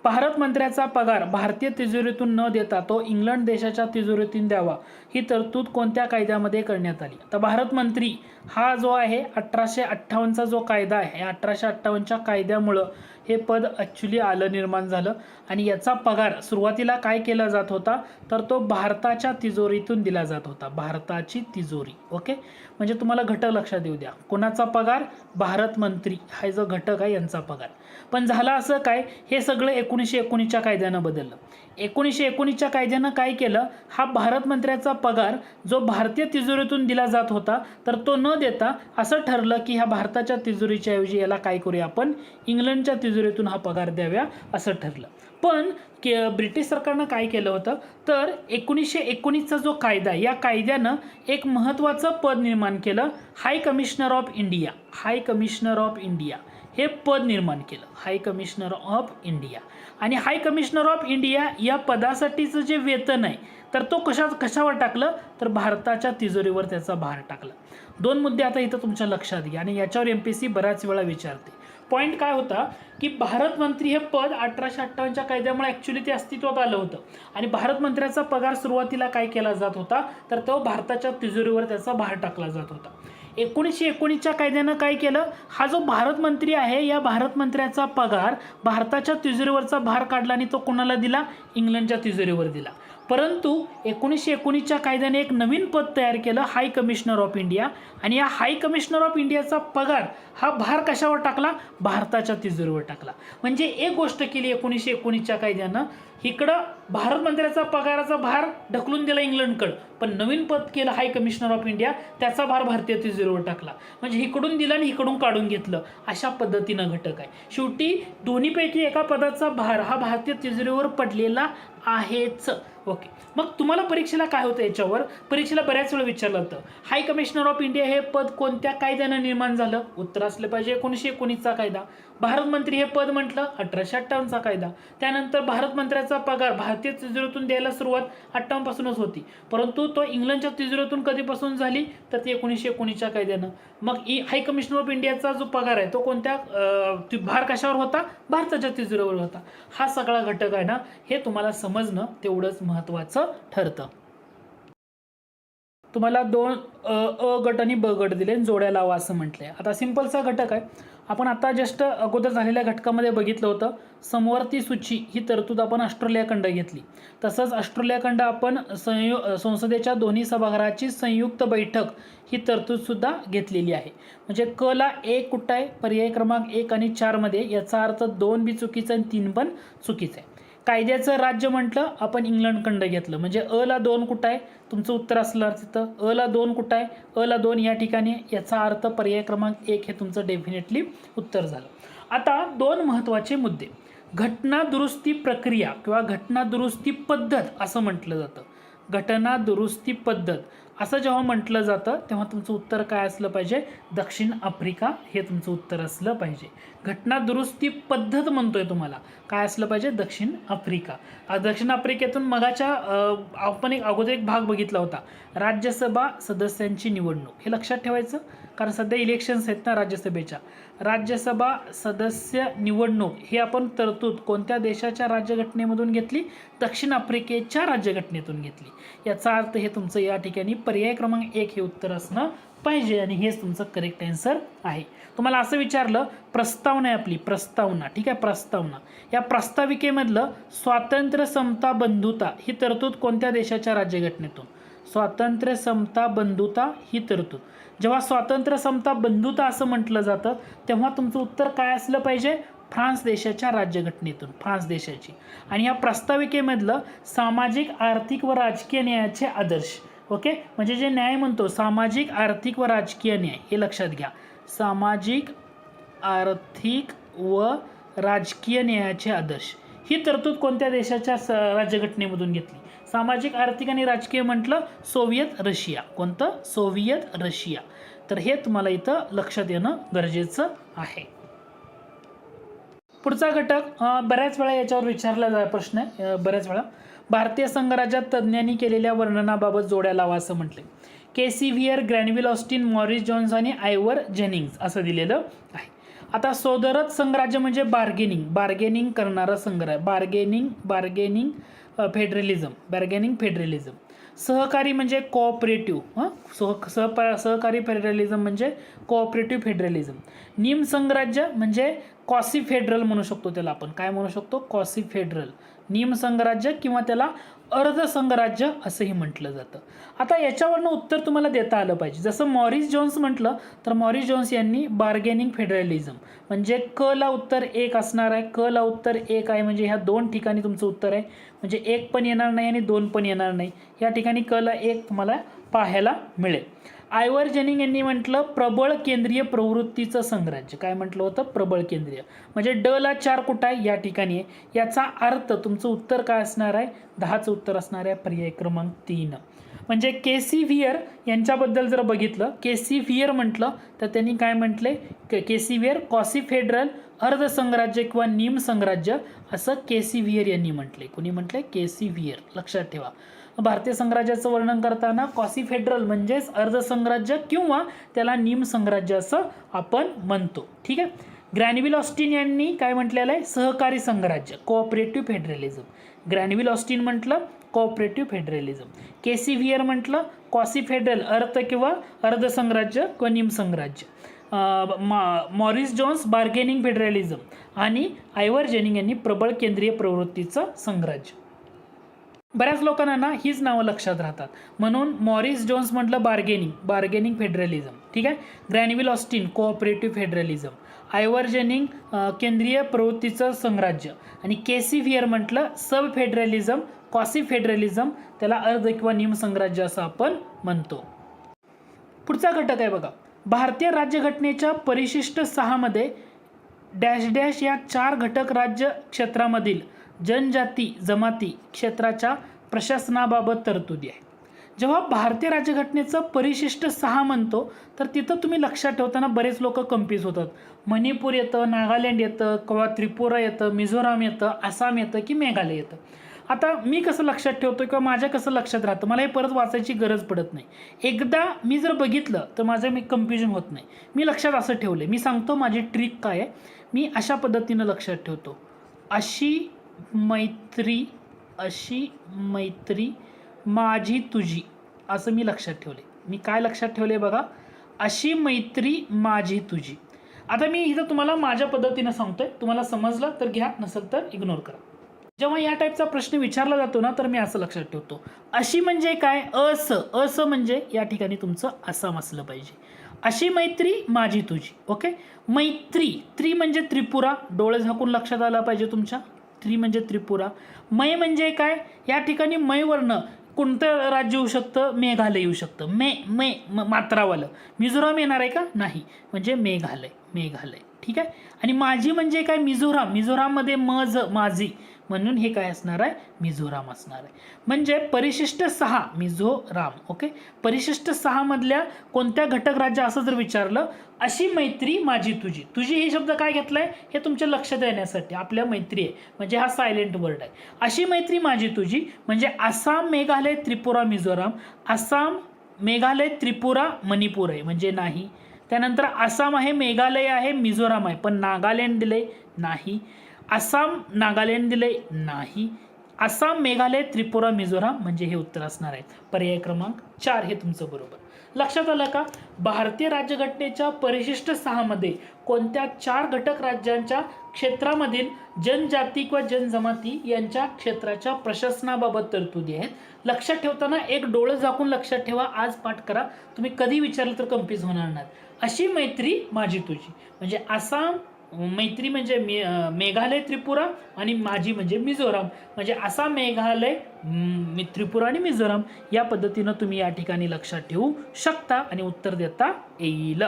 भारत मंत्र्याचा पगार भारतीय तिजोरीतून न देता तो इंग्लंड देशाच्या तिजोरीतून द्यावा ही तरतूद कोणत्या कायद्यामध्ये करण्यात आली? तर भारत मंत्री हा जो आहे 1858चा जो कायदा आहे, 1858च्या कायद्यामुळं हे पद ॲक्च्युली निर्माण झालं. आणि याचा पगार सुरुवातीला काय केला जात होता, तर तो भारताच्या तिजोरीतून दिला जात होता. भारताची तिजोरी. ओके, म्हणजे तुम्हाला घटक लक्षात येऊ द्या. कोणाचा पगार? भारत मंत्री हा जो घटक आहे यांचा पगार. पण झालं असं काय, हे सगळं 1919च्या कायद्यानं बदललं. 1919च्या कायद्यानं काय केलं, हा भारत मंत्र्याचा पगार जो भारतीय तिजोरीतून दिला जात होता, तर तो न देता असं ठरलं की ह्या भारताच्या तिजोरीच्या ऐवजी याला काय करूया आपण, इंग्लंडच्या तिजोरीतून हा पगार द्याव्या असं ठरलं. पण ब्रिटिश सरकारनं काय केलं होतं, तर 1919चा जो कायदा, या कायद्यानं एक महत्त्वाचं पद निर्माण केलं, high commissioner of India. High commissioner of India हे पद निर्माण केलं, हाय कमिशनर ऑफ इंडिया. आणि हाय कमिशनर ऑफ इंडिया या पदासाठीचं जे वेतन आहे, तर तो कशावर टाकलं, तर भारताच्या तिजोरीवर त्याचा भार टाकला. 2 मुद्दे आता इथं तुमच्या लक्षात घ्या आणि याच्यावर MPSC बऱ्याच वेळा विचारते. पॉईंट काय होता की भारत मंत्री हे पद 1858च्या कायद्यामुळे ॲक्च्युली ते अस्तित्वात आलं होतं. आणि भारत मंत्र्याचा पगार सुरुवातीला काय केला जात होता, तर तो भारताच्या तिजोरीवर त्याचा भार टाकला जात होता. 1919च्या कायद्यानं काय केलं, हा जो भारत मंत्री आहे या भारत मंत्र्याचा पगार भारताच्या तिजोरीवरचा भार काढला आणि तो कोणाला दिला, इंग्लंडच्या तिजोरीवर दिला. परंतु 1919च्या कायद्याने एक नवीन पद तयार केलं, हाय कमिशनर ऑफ इंडिया. आणि या हाय कमिशनर ऑफ इंडियाचा पगार हा भार कशावर टाकला, भारताच्या तिजोरीवर टाकला. म्हणजे एक गोष्ट केली 1919च्या कायद्यानं, इकडं भारत मंत्र्याचा पगाराचा भार ढकलून दिला इंग्लंडकडं, पण नवीन पद केलं हाय कमिशनर ऑफ इंडिया, त्याचा भार भारतीय तिजोरीवर टाकला. म्हणजे इकडून दिला आणि इकडून काढून घेतलं, अशा पद्धतीनं घटक आहे. शेवटी दोन्हीपैकी एका पदाचा भार हा भारतीय तिजोरीवर पडलेला आहेच. ओके, मग तुम्हाला परीक्षेला काय होतं, याच्यावर परीक्षेला बऱ्याच वेळा विचारलं होतं, हाय कमिशनर ऑफ इंडिया हे पद कोणत्या कायद्यानं निर्माण झालं? उत्तर असलं पाहिजे 1919चा कायदा. भारत मंत्री हे पद म्हटलं 1858चा कायदा. त्यानंतर भारत मंत्र्याचा पगार भारतीय तिजोरीतून द्यायला सुरुवात 58 पासूनच होती, परंतु तो इंग्लंडच्या तिजोरीतून कधीपासून झाली, तर ती 1919च्या कायद्यानं. मग हाय कमिशनर ऑफ इंडियाचा जो पगार आहे तो कोणत्या भार कशावर होता, भारताच्या तिजोरीवर होता. हा सगळा घटक आहे ना, हे तुम्हाला समजणं तेवढंच महत्त्वाचं ठरतं. तुम्हाला दोन अ गट आणि ब गट दिले, जोड्या लावा असं म्हटलंय. आता सिंपलचा घटक आहे. आपण आता जस्ट अगोदर झालेल्या घटकामध्ये बघितलं होतं, समवर्ती सूची ही तरतूद आपण ऑस्ट्रेलिया खंड घेतली. तसंच ऑस्ट्रेलिया खंड आपण संसदेच्या दोन्ही सभागृहाची संयुक्त बैठक ही तरतूद सुद्धा घेतलेली आहे. म्हणजे क ला 1 कुठं आहे, पर्याय क्रमांक 1 आणि 4 मध्ये, याचा अर्थ 2 बी चुकीचं आणि 3 पण चुकीचं आहे. कायद्याचं राज्य म्हटलं आपण इंग्लंड खंड घेतलं, म्हणजे अ ला 2 कुठं आहे, तुमचं उत्तर असलं तिथं अ ला 2 कुठं आहे, अ ला 2 या ठिकाणी, याचा अर्थ पर्याय क्रमांक 1 हे तुमचं डेफिनेटली उत्तर झालं. आता दोन महत्त्वाचे मुद्दे. घटना दुरुस्ती प्रक्रिया किंवा घटना दुरुस्ती पद्धत असं म्हटलं जातं. घटना दुरुस्ती पद्धत असं जेव्हा म्हटलं जातं तेव्हा तुमचं उत्तर काय असलं पाहिजे, दक्षिण आफ्रिका हे तुमचं उत्तर असलं पाहिजे. घटना दुरुस्ती पद्धत म्हणतोय तुम्हाला, काय असलं पाहिजे, दक्षिण आफ्रिका. दक्षिण आफ्रिकेतून मगाच्या आपण अगोदर एक भाग बघितला होता, राज्यसभा सदस्यांची निवडणूक. हे लक्षात ठेवायचं, कारण सध्या इलेक्शन्स आहेत ना राज्यसभेच्या. राज्यसभा सदस्य निवडणूक हे आपण तरतूद कोणत्या देशाच्या राज्यघटनेमधून घेतली, दक्षिण आफ्रिकेच्या राज्यघटनेतून घेतली. याचा अर्थ हे तुमचं या ठिकाणी पर्याय क्रमांक 1 हे उत्तर असणं पाहिजे आणि हेच तुमचं करेक्ट आन्सर आहे. तुम्हाला असं विचारलं, प्रस्तावना आहे आपली, प्रस्तावना, ठीक आहे, प्रस्तावना. या प्रस्ताविकेमधलं स्वातंत्र्य, समता, बंधुता ही तरतूद कोणत्या देशाच्या राज्यघटनेतून, स्वातंत्र्य, समता, बंधुता ही तरतूद. जेव्हा स्वातंत्र्य, समता, बंधुता असं म्हटलं जातं तेव्हा तुमचं उत्तर काय असलं पाहिजे, फ्रान्स देशाच्या राज्यघटनेतून, फ्रान्स देशाची. आणि या प्रस्ताविकेमधलं सामाजिक, आर्थिक व राजकीय न्यायाचे आदर्श, ओके, म्हणजे जे न्याय म्हणतो सामाजिक, आर्थिक व राजकीय न्याय, हे लक्षात घ्या. सामाजिक, आर्थिक व राजकीय न्यायाचे आदर्श ही तरतूद कोणत्या देशाच्या राज्यघटनेमधून घेतली, सामाजिक, आर्थिक आणि राजकीय म्हटलं सोव्हिएत रशिया. कोणतं, सोव्हिएत रशिया. तर हे तुम्हाला इथं लक्षात येणं गरजेचं आहे. पुढचा घटक बऱ्याच वेळा याच्यावर विचारला जाय प्रश्न आहे, बऱ्याच वेळा भारतीय संघराज्यात तज्ज्ञांनी केलेल्या वर्णनाबाबत जोड्या लावा असं म्हटले. केसी Wheare, Granville Austin, Morris Johne's आणि आयवर जेनिंग्स असं दिलेलं आहे. आता सोदरत संघराज्य म्हणजे बार्गेनिंग करणारा संघराज्य, बार्गेनिंग फेडरलिझम. सहकारी म्हणजे कोऑपरेटिव्ह, सहकारी फेडरलिझम म्हणजे कोऑपरेटिव्ह फेडरलिझम. निम संघराज्य म्हणजे कॉसी फेडरल म्हणू शकतो, त्याला आपण काय म्हणू शकतो, कॉसी फेडरल, निम संघराज्य किंवा त्याला अर्ध संघराज्य असंही म्हटलं जातं. आता याच्यावरनं उत्तर तुम्हाला देता आलं पाहिजे. जसं मॉरिस जोन्स म्हटलं तर मॉरिस जोन्स यांनी बार्गेनिंग फेडरलिझम, म्हणजे क ला उत्तर 1 असणार आहे, क ला उत्तर 1 आहे, म्हणजे ह्या दोन ठिकाणी तुमचं उत्तर आहे, म्हणजे 1 पण येणार नाही आणि 2 पण येणार नाही. या ठिकाणी क ला 1 तुम्हाला पाहायला मिळेल. आयवर जेनिंग यांनी म्हटलं प्रबळ केंद्रीय प्रवृत्तीचं संघराज्य, काय म्हटलं होतं, प्रबळ केंद्रीय, म्हणजे ड ला 4 कुठं आहे, या ठिकाणी आहे. याचा अर्थ तुमचं उत्तर काय असणार आहे, 10चं उत्तर असणार आहे, पर्याय क्रमांक 3. म्हणजे केसी व्हियर यांच्याबद्दल जर बघितलं, केसी व्हियर म्हटलं तर त्यांनी काय म्हटले, केसी व्हियर कॉसी फेडरल, अर्ध संघराज्य किंवा निम संघराज्य असं केसी व्हियर यांनी म्हटले. कोणी म्हटले, केसी व्हियर. लक्षात ठेवा, भारतीय संघराज्याचं वर्णन करताना कॉसी फेडरल म्हणजेच अर्ध संघराज्य किंवा त्याला निम संघराज्य असं आपण म्हणतो, ठीक आहे. ग्रॅनविल ऑस्टिन यांनी काय म्हटलेलं आहे, सहकारी संघराज्य, कोऑपरेटिव्ह फेडरलिझम. ग्रॅनविल ऑस्टिन म्हटलं कोऑपरेटिव्ह फेडरलिझम. केसी व्हियर म्हटलं कॉसी फेडरल, अर्ध संघराज्य किंवा निम संघराज्य. मॉरिस जोन्स बार्गेनिंग फेडरलिझम आणि आयवर जेनिंग यांनी प्रबळ केंद्रीय प्रवृत्तीचं संघराज्य. बऱ्याच लोकांना ना हीच नावं लक्षात राहतात, म्हणून मॉरिस जोन्स म्हटलं बार्गेनिंग फेडरलिझम, ठीक आहे. Granville Austin cooperative federalism, Ivor Jennings केंद्रीय प्रवृत्तीचं संघराज्य आणि केसी व्हियर म्हटलं सब फेडरलिझम, कॉसी फेडरलिझम, त्याला अर्ध किंवा निम संघराज्य असं आपण म्हणतो. पुढचा घटक आहे बघा, भारतीय राज्यघटनेच्या परिशिष्ट 6 मध्ये डॅश डॅश या 4 घटक राज्य क्षेत्रामधील जनजाती जमाती क्षेत्राच्या प्रशासनाबाबत तरतुदी आहे. जेव्हा भारतीय राज्यघटनेचं परिशिष्ट 6 म्हणतो तर तिथं तुम्ही लक्षात ठेवताना बरेच लोक कन्फ्यूज होतात. मणिपूर येतं, नागालँड येतं, किंवा त्रिपुरा येतं, मिझोराम येतं, आसाम येतं की मेघालय येतं. आता मी कसं लक्षात ठेवतो किंवा माझ्या कसं लक्षात राहतं, मला हे परत वाचायची गरज पडत नाही. एकदा मी जर बघितलं तर माझं कन्फ्युजन होत नाही. मी लक्षात असं ठेवलं, मी सांगतो माझी ट्रिक काय आहे. मी अशा पद्धतीनं लक्षात ठेवतो, अशी मैत्री माझी तुझी, असं मी लक्षात ठेवले. मी काय लक्षात ठेवले बघा, अशी मैत्री माझी तुझी. आता मी इथं तुम्हाला माझ्या पद्धतीनं सांगतोय, तुम्हाला समजलं तर घ्या, नसेल तर इग्नोर करा. जेव्हा या टाईपचा प्रश्न विचारला जातो ना, तर मी असं लक्षात ठेवतो, अशी म्हणजे काय, अस म्हणजे या ठिकाणी तुमचं आसाम असलं पाहिजे. अशी मैत्री माझी तुझी. ओके, मैत्री, त्रि म्हणजे त्रिपुरा, डोळे झाकून लक्षात आला पाहिजे तुमच्या. त्रि म्हणजे त्रिपुरा. मै म्हणजे काय, या ठिकाणी मै वर्ण कोणतं राज्य येऊ शकतं, मेघालय येऊ शकतं. मे मात्रावालं. मिझोराम येणार आहे का, नाही, म्हणजे मेघालय. ठीक आहे. आणि माझी म्हणजे काय, मिझोराम, मिझोराममध्ये माझी, म्हणून हे काय असणार आहे, मिझोराम असणार आहे. म्हणजे परिशिष्ट 6 मिझोराम. ओके, परिशिष्ट 6 मधल्या कोणत्या घटक राज्य असं जर विचारलं, अशी मैत्री माझी तुझी. तुझी हे शब्द काय घेतलाय, हे तुमच्या लक्षात येण्यासाठी. आपल्या मैत्री आहे म्हणजे हा सायलेंट वर्ड आहे. अशी मैत्री माझी तुझी म्हणजे आसाम, मेघालय, त्रिपुरा, मिझोराम. आसाम, मेघालय, त्रिपुरा, मणिपूर आहे म्हणजे नाही. त्यानंतर आसाम आहे, मेघालय आहे, मिझोराम आहे, पण नागालँड दिले नाही. आसाम, नागालँड दिले नाही. आसाम, मेघालय, त्रिपुरा, मिझोराम म्हणजे हे उत्तर असणार आहे. पर्याय क्रमांक 4 हे तुमचं बरोबर. लक्षात आलं का. भारतीय राज्यघटनेच्या परिशिष्ट 6 मध्ये कोणत्या 4 घटक राज्यांच्या क्षेत्रामधील जनजाती किंवा जनजमाती यांच्या क्षेत्राच्या प्रशासनाबाबत तरतुदी आहेत. लक्षात ठेवताना एक डोळं झाकून लक्षात ठेवा, आज पाठ करा, तुम्ही कधी विचारलं तर कन्फ्यूज होणार नाही. अशी मैत्री माझी तुझी म्हणजे आसाम, मैत्री म्हणजे मेघालय, त्रिपुरा, आणि माझी म्हणजे मिझोराम म्हणजे आसाम, मेघालय, त्रिपुरा आणि मिझोराम. या पद्धतीनं तुम्ही या ठिकाणी लक्षात ठेवू शकता आणि उत्तर देता येईल.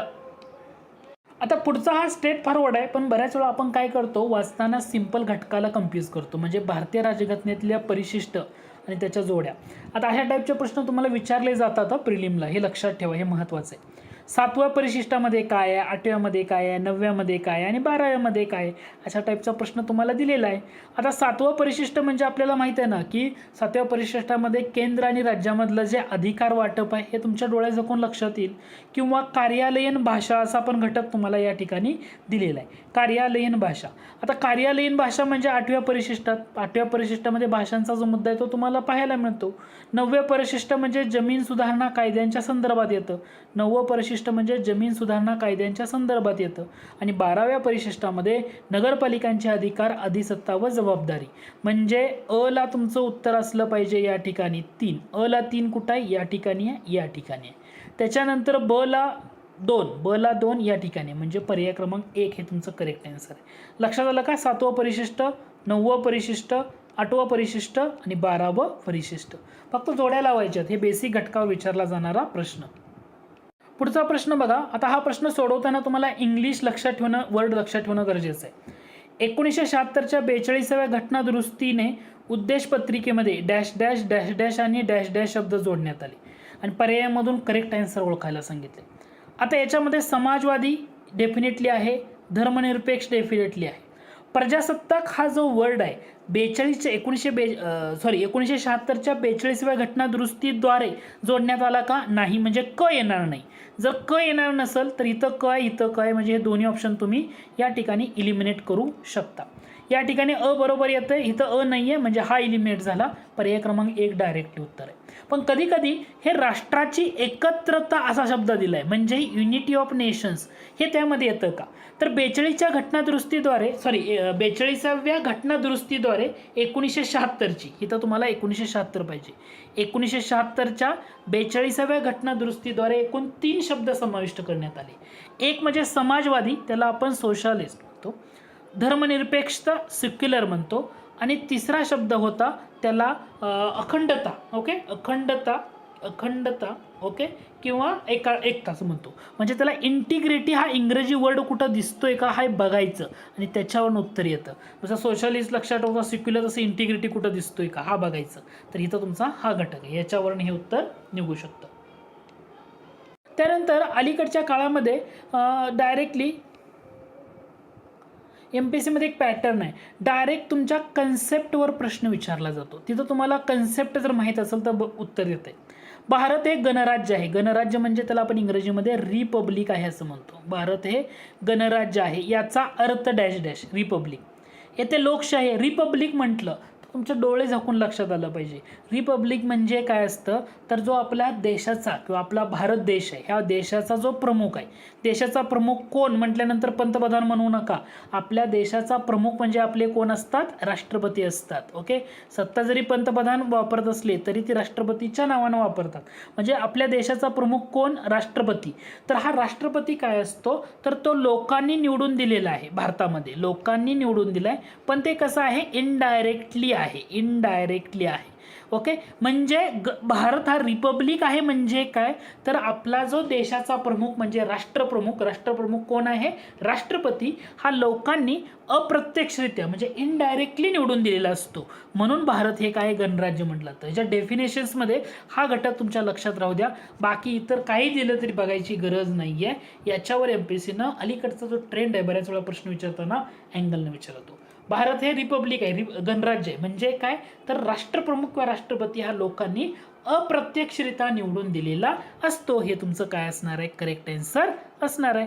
आता पुढचा हा स्ट्रेट फॉरवर्ड आहे, पण बऱ्याच वेळा आपण काय करतो, वाचताना सिंपल घटकाला कन्फ्यूज करतो. म्हणजे भारतीय राज्यघटनेतल्या परिशिष्ट आणि त्याच्या जोड्या. आता अशा टाईपचे प्रश्न तुम्हाला विचारले जातात प्रिलिमला, हे लक्षात ठेवा, हे महत्त्वाचं आहे. 7व्या परिशिष्टामध्ये काय आहे, 8व्यामध्ये काय आहे, 9व्यामध्ये काय आहे आणि 12व्यामध्ये काय आहे, अशा टाईपचा प्रश्न तुम्हाला दिलेला आहे. आता 7वं परिशिष्ट म्हणजे आपल्याला माहित आहे ना, की 7व्या परिशिष्टामध्ये केंद्र आणि राज्यामधलं जे अधिकार वाटप आहे हे तुमच्या डोळ्या झाकून लक्षात येईल. किंवा कार्यालयीन भाषा असा पण घटक तुम्हाला या ठिकाणी दिलेला आहे. कार्यालयीन भाषा. आता कार्यालयीन भाषा म्हणजे 8व्या परिशिष्टात, 8व्या परिशिष्टामध्ये भाषांचा जो मुद्दा आहे तो तुम्हाला पाहायला मिळतो. 9व्या परिशिष्ट म्हणजे जमीन सुधारणा कायद्यांच्या संदर्भात येतं. 9वं परिशिष्ट म्हणजे जमीन सुधारणा कायद्यांच्या संदर्भात येतं. आणि 12व्या परिशिष्टामध्ये नगरपालिकांचे अधिकार, अधिसत्ता व जबाबदारी. म्हणजे अ ला तुमचं उत्तर असलं पाहिजे या ठिकाणी 3. अ ला 3 कुठं आहे, या ठिकाणी आहे, या ठिकाणी आहे. त्याच्यानंतर ब ला 2 या ठिकाणी, म्हणजे पर्याय क्रमांक 1 हे तुमचं करेक्ट आन्सर आहे. लक्षात आलं का. 7वं परिशिष्ट, 9वं परिशिष्ट, 8वं परिशिष्ट आणि 12वं परिशिष्ट. फक्त जोड्या लावायच्यात. हे बेसिक घटकावर विचारला जाणारा प्रश्न. पुढचा प्रश्न बघा. आता हा प्रश्न सोडवताना तुम्हाला इंग्लिश लक्षात ठेवणं, वर्ड लक्षात ठेवणं गरजेचं आहे. 1976च्या 42व्या घटना दुरुस्तीने उद्देशपत्रिकेमध्ये डॅश डॅश डॅश डॅश आणि डॅश डॅश शब्द जोडण्यात आले आणि पर्यायामधून करेक्ट आन्सर ओळखायला सांगितले. आता याच्यामध्ये समाजवादी डेफिनेटली आहे, धर्मनिरपेक्ष डेफिनेटली आहे. प्रजासत्ताक हा जो वर्ड आहे 1976च्या 42व्या घटना दुरुस्तीद्वारे जोडण्यात आला का, नाही, म्हणजे क येणार नाही. जर क येणार नसेल तर इथं क आहे, इथं क आहे, म्हणजे हे दोन्ही ऑप्शन तुम्ही या ठिकाणी इलिमिनेट करू शकता. या ठिकाणी अ बरोबर येतं आहे, इथं अ नाही आहे, म्हणजे हा इलिमिनेट झाला. पर्याय क्रमांक 1 डायरेक्टली उत्तर आहे. पण कधी कधी हे राष्ट्राची एकत्रता असा शब्द दिला आहे, म्हणजे युनिटी ऑफ नेशन्स, हे त्यामध्ये येतं का. तर 42च्या घटना दुरुस्तीद्वारे 42व्या घटना दुरुस्तीद्वारे 1976ची, इथं तुम्हाला 1976 पाहिजे. 1976च्या 42व्या घटना दुरुस्तीद्वारे एकूण 3 शब्द समाविष्ट करण्यात आले. एक म्हणजे समाजवादी, त्याला आपण सोशलिस्ट म्हणतो. धर्मनिरपेक्षता सेक्युलर म्हणतो. आणि तिसरा शब्द होता त्याला अखंडता. ओके, अखंडता ओके, किंवा एकताच म्हणतो. म्हणजे त्याला इंटिग्रिटी हा इंग्रजी वर्ड कुठं दिसतोय का हे बघायचं आणि त्याच्यावरून उत्तर येतं. जसं सोशलिस्ट लक्षात ठेवता, सेक्युलर, तसं इंटिग्रिटी कुठं दिसतोय का हा बघायचं. तर इथं तुमचा हा घटक आहे, याच्यावरून हे उत्तर निघू शकतं. त्यानंतर अलीकडच्या काळामध्ये डायरेक्टली MPSCमध्ये एक पॅटर्न आहे, डायरेक्ट तुमच्या कन्सेप्टवर प्रश्न विचारला जातो. तिथं तुम्हाला कन्सेप्ट जर माहीत असेल तर उत्तर येतं आहे. भारत हे गणराज्य आहे. गणराज्य म्हणजे त्याला आपण इंग्रजीमध्ये रिपब्लिक आहे असं म्हणतो. भारत हे गणराज्य आहे, याचा अर्थ डॅश डॅश रिपब्लिक. येथे लोकशाही, रिपब्लिक म्हटलं तुमचे डोळे झाकून लक्षात आलं पाहिजे. रिपब्लिक म्हणजे काय असतं, तर जो आपल्या देशाचा किंवा आपला भारत देश आहे, ह्या देशाचा जो प्रमुख आहे, देशाचा प्रमुख कोण म्हटल्यानंतर पंतप्रधान म्हणू नका. आपल्या देशाचा प्रमुख म्हणजे आपले कोण असतात, राष्ट्रपती असतात. ओके, सत्ता जरी पंतप्रधान वापरत असले तरी ती राष्ट्रपतीच्या नावानं वापरतात. म्हणजे आपल्या देशाचा प्रमुख कोण, राष्ट्रपती. तर हा राष्ट्रपती काय असतो, तर तो लोकांनी निवडून दिलेला आहे. भारतामध्ये लोकांनी निवडून दिलाय, पण ते कसं आहे, इनडायरेक्टली आहे, इनडायरेक्टली आहे. ओके, म्हणजे भारत हा रिपब्लिक आहे म्हणजे काय, तर आपला जो देशाचा प्रमुख म्हणजे राष्ट्रप्रमुख, राष्ट्रप्रमुख कोण आहे, राष्ट्रपती, हा लोकांनी अप्रत्यक्षरित्या म्हणजे इनडायरेक्टली निवडून दिलेला असतो. म्हणून भारत हे काय गणराज्य म्हटलं जातं. याच्या डेफिनेशन्समध्ये हा घटक तुमच्या लक्षात राहू द्या. बाकी इतर काही दिलं तरी बघायची गरज नाही आहे. याच्यावर MPSCनं अलीकडचा जो ट्रेंड आहे, बऱ्याच वेळा प्रश्न विचारताना अँगलनं विचारतो. भारत हे रिपब्लिक आहे, गणराज्य आहे म्हणजे काय, तर राष्ट्रप्रमुख किंवा राष्ट्रपती हा लोकांनी अप्रत्यक्षरित्या निवडून दिलेला असतो. हे तुमचं काय असणार आहे, करेक्ट आन्सर असणार आहे.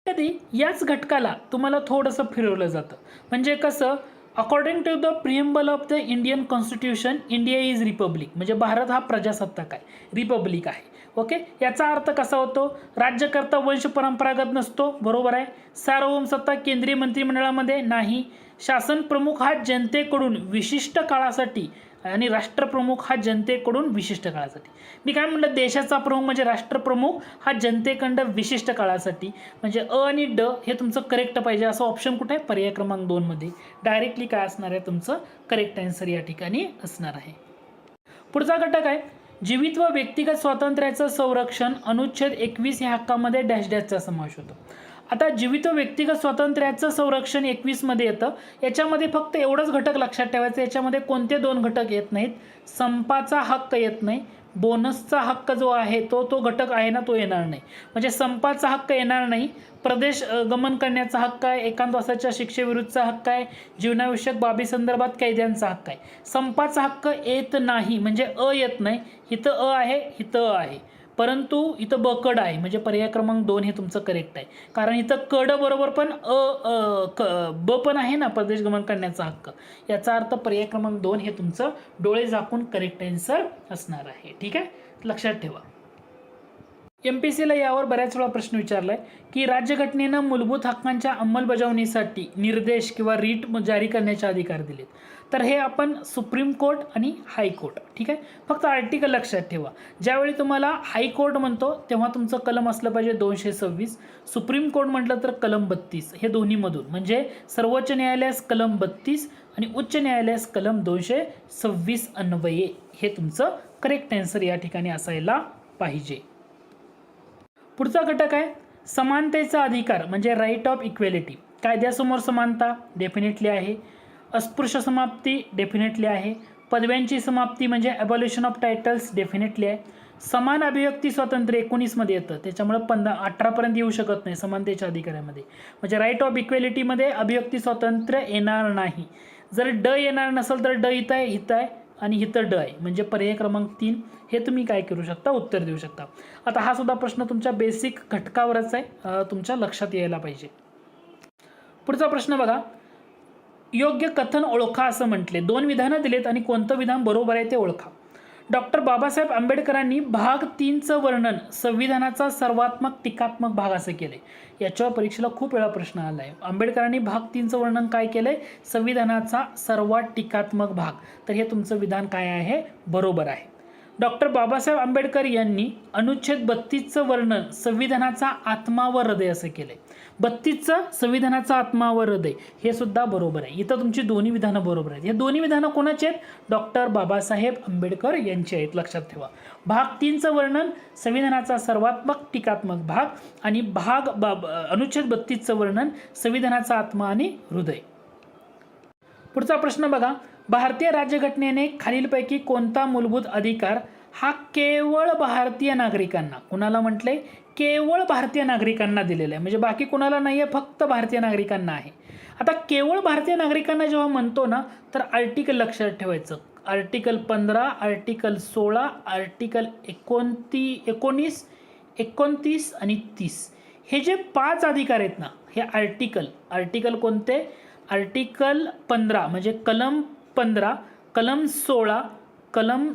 कधी याच घटकाला तुम्हाला थोडंसं फिरवलं जातं. म्हणजे कसं, according to the preamble of the Indian constitution India is republic, म्हणजे भारत हा प्रजासत्ताक आहे, रिपब्लिक आहे. ओके, याचा अर्थ कसा होतो, राज्यकर्ता वंश परंपरागत नसतो, बरोबर आहे. सार्वभौम सत्ता केंद्रीय मंत्रिमंडळामध्ये नाही. शासन प्रमुख हा जनतेकडून विशिष्ट काळासाठी आणि राष्ट्रप्रमुख हा जनतेकडून विशिष्ट काळासाठी. मी काय म्हटलं, देशाचा प्रमुख म्हणजे राष्ट्रप्रमुख हा जनतेकडं विशिष्ट काळासाठी, म्हणजे अ आणि ड हे तुमचं करेक्ट पाहिजे. असं ऑप्शन कुठे आहे, पर्याय क्रमांक 2 मध्ये. डायरेक्टली काय असणार आहे, तुमचं करेक्ट आन्सर या ठिकाणी असणार आहे. पुढचा घटक आहे जीवित व व्यक्तिगत स्वातंत्र्याचं संरक्षण. अनुच्छेद 21 या हक्कामध्ये डॅश डॅशचा समावेश होतो. आता जीवित व व्यक्तिगत स्वातंत्र्याचं संरक्षण 21 मध्ये येतं. याच्यामध्ये फक्त एवढंच घटक लक्षात ठेवायचं, याच्यामध्ये कोणते 2 घटक येत नाहीत. संपाचा हक्क येत नाही, बोनसचा हक्क जो आहे तो घटक आहे ना, तो येणार नाही. म्हणजे संपाचा हक्क येणार नाही, प्रदेश गमन करण्याचा हक्क आहे, एकांतवासाच्या शिक्षेविरुद्धचा हक्क आहे, जीवनावश्यक बाबी संदर्भात कायद्यांचा हक्क आहे. संपाचा हक्क येत नाही, म्हणजे अ येत नाही. इथं अ आहे, इथं अ आहे, परंतु इथं बकड आहे, म्हणजे पर्याय क्रमांक 2 हे तुमचं करेक्ट आहे. कारण इथं कड बरोबर पण ब पण आहे ना, प्रदेश गमन करण्याचा हक्क. याचा अर्थ पर्याय क्रमांक 2 हे तुमचं डोळे झाकून करेक्ट आन्सर असणार आहे. ठीक आहे, लक्षात ठेवा. MPSCला यावर बऱ्याच वेळा प्रश्न विचारलाय की राज्यघटनेनं मूलभूत हक्कांच्या अंमलबजावणीसाठी निर्देश किंवा रीट जारी करण्याचे अधिकार दिलेत. तर हे आपण सुप्रीम कोर्ट आणि हायकोर्ट. ठीक आहे, फक्त आर्टिकल लक्षात ठेवा. ज्यावेळी तुम्हाला हायकोर्ट म्हणतो तेव्हा तुमचं कलम असलं पाहिजे 226, सुप्रीम कोर्ट म्हटलं तर कलम 32. हे दोन्हीमधून म्हणजे सर्वोच्च न्यायालयास कलम 32 आणि उच्च न्यायालयास कलम 226 अन्वये. हे तुमचं करेक्ट आन्सर या ठिकाणी असायला पाहिजे. पुढचा घटक आहे समानतेचा अधिकार म्हणजे राईट ऑफ इक्वेलिटी. कायद्यासमोर समानता डेफिनेटली आहे. अस्पृश्य समाप्ती डेफिनेटली आहे. पदव्यांची समाप्ती म्हणजे ॲबॉल्युशन ऑफ टायटल्स डेफिनेटली आहे. समान अभिव्यक्ती स्वातंत्र्य 19 मध्ये येतं, त्याच्यामुळे 18 पर्यंत येऊ शकत नाही समानतेच्या अधिकारामध्ये. म्हणजे राईट ऑफ इक्वेलिटीमध्ये अभिव्यक्ती स्वातंत्र्य येणार नाही. जर ड येणार नसेल तर ड इथं आहे, इथं आहे आणि इथं ड आहे, म्हणजे पर्याय क्रमांक 3 हे तुम्ही काय करू शकता, उत्तर देऊ शकता. आता हा सुद्धा प्रश्न तुमच्या बेसिक घटकावरच आहे, तुमच्या लक्षात यायला पाहिजे. पुढचा प्रश्न बघा, योग्य कथन ओळखा असं म्हटले. 2 विधानं दिलेत आणि कोणतं विधान बरोबर आहे ते ओळखा. डॉक्टर बाबासाहेब आंबेडकरांनी भाग 3चं वर्णन संविधानाचा सर्वात्मक टीकात्मक भाग असं केले. याच्यावर परीक्षेला खूप वेळा प्रश्न आला आहे. आंबेडकरांनी भाग 3चं वर्णन काय केलंय, संविधानाचा सर्वात टीकात्मक भाग. तर हे तुमचं विधान काय आहे, बरोबर आहे. डॉक्टर बाबासाहेब आंबेडकर यांनी अनुच्छेद 32चं वर्णन संविधानाचा आत्मा व हृदय असं केलंय. 32चं संविधानाचा आत्मा व हृदय हे सुद्धा बरोबर आहे. इथं तुमची दोन्ही विधानं बरोबर आहेत. हे दोन्ही विधानं कोणाची आहेत, डॉक्टर बाबासाहेब आंबेडकर यांची आहेत, लक्षात ठेवा. भाग 3चं वर्णन संविधानाचा सर्वात्मक टीकात्मक भाग आणि अनुच्छेद 32चं वर्णन संविधानाचा आत्मा आणि हृदय. पुढचा प्रश्न बघा, भारतीय राज्यघटनेने खालीलपैकी कोणता मूलभूत अधिकार हा केवळ भारतीय नागरिकांना, कुणाला म्हटले, केवळ भारतीय नागरिकांना दिलेला आहे. म्हणजे बाकी कुणाला नाही आहे, फक्त भारतीय नागरिकांना आहे. आता केवळ भारतीय नागरिकांना जेव्हा म्हणतो ना, तर आर्टिकल लक्षात ठेवायचं. आर्टिकल 15, आर्टिकल 16, आर्टिकल 29, 29 आणि 30 हे जे 5 अधिकार आहेत ना, हे आर्टिकल कोणते, आर्टिकल 15 म्हणजे कलम 15 कलम 16, कलम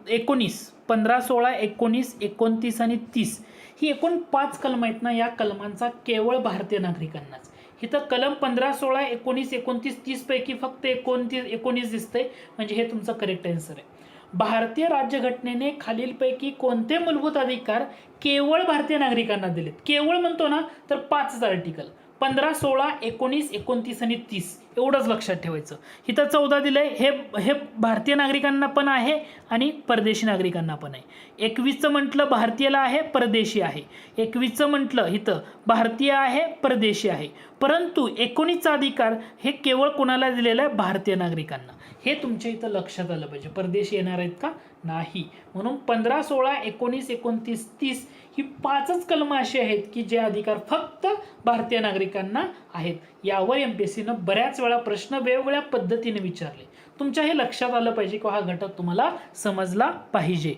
19, 15, 16, 19, 29 आणि 30 ही एकूण 5 कलम आहेत ना, या कलमांचा केवळ भारतीय नागरिकांनाच. इथं कलम 15, 16, 19, 29, 30 पैकी फक्त 19 दिसतंय, म्हणजे हे तुमचं करेक्ट आन्सर आहे. भारतीय राज्यघटनेने खालीलपैकी कोणते मूलभूत अधिकार केवळ भारतीय नागरिकांना दिलेत? केवळ म्हणतो ना तर 5 आर्टिकल, 15, 16, 19, 29 आणि 30 एवढंच लक्षात ठेवायचं. इथं 14 दिलंय, हे भारतीय नागरिकांना पण आहे आणि परदेशी नागरिकांना पण आहे. 21चं म्हटलं भारतीयला आहे, परदेशी आहे. 21चं म्हटलं इथं भारतीय आहे, परदेशी आहे. परंतु 19चा अधिकार हे केवळ कोणाला दिलेलं आहे? भारतीय नागरिकांना. हे तुमच्या इथं लक्षात आलं पाहिजे. परदेशी येणार आहेत का? नाही. म्हणून 15, 16, 19, 29, 30 ही 5च कलम अशी आहेत की जे अधिकार फक्त भारतीय नागरिकांना आहेत. यावर MPSCनं बऱ्याच वेळा प्रश्न वेगवेगळ्या पद्धतीने विचारले. तुमच्या हे लक्षात आलं पाहिजे की हा घटक तुम्हाला समजला पाहिजे.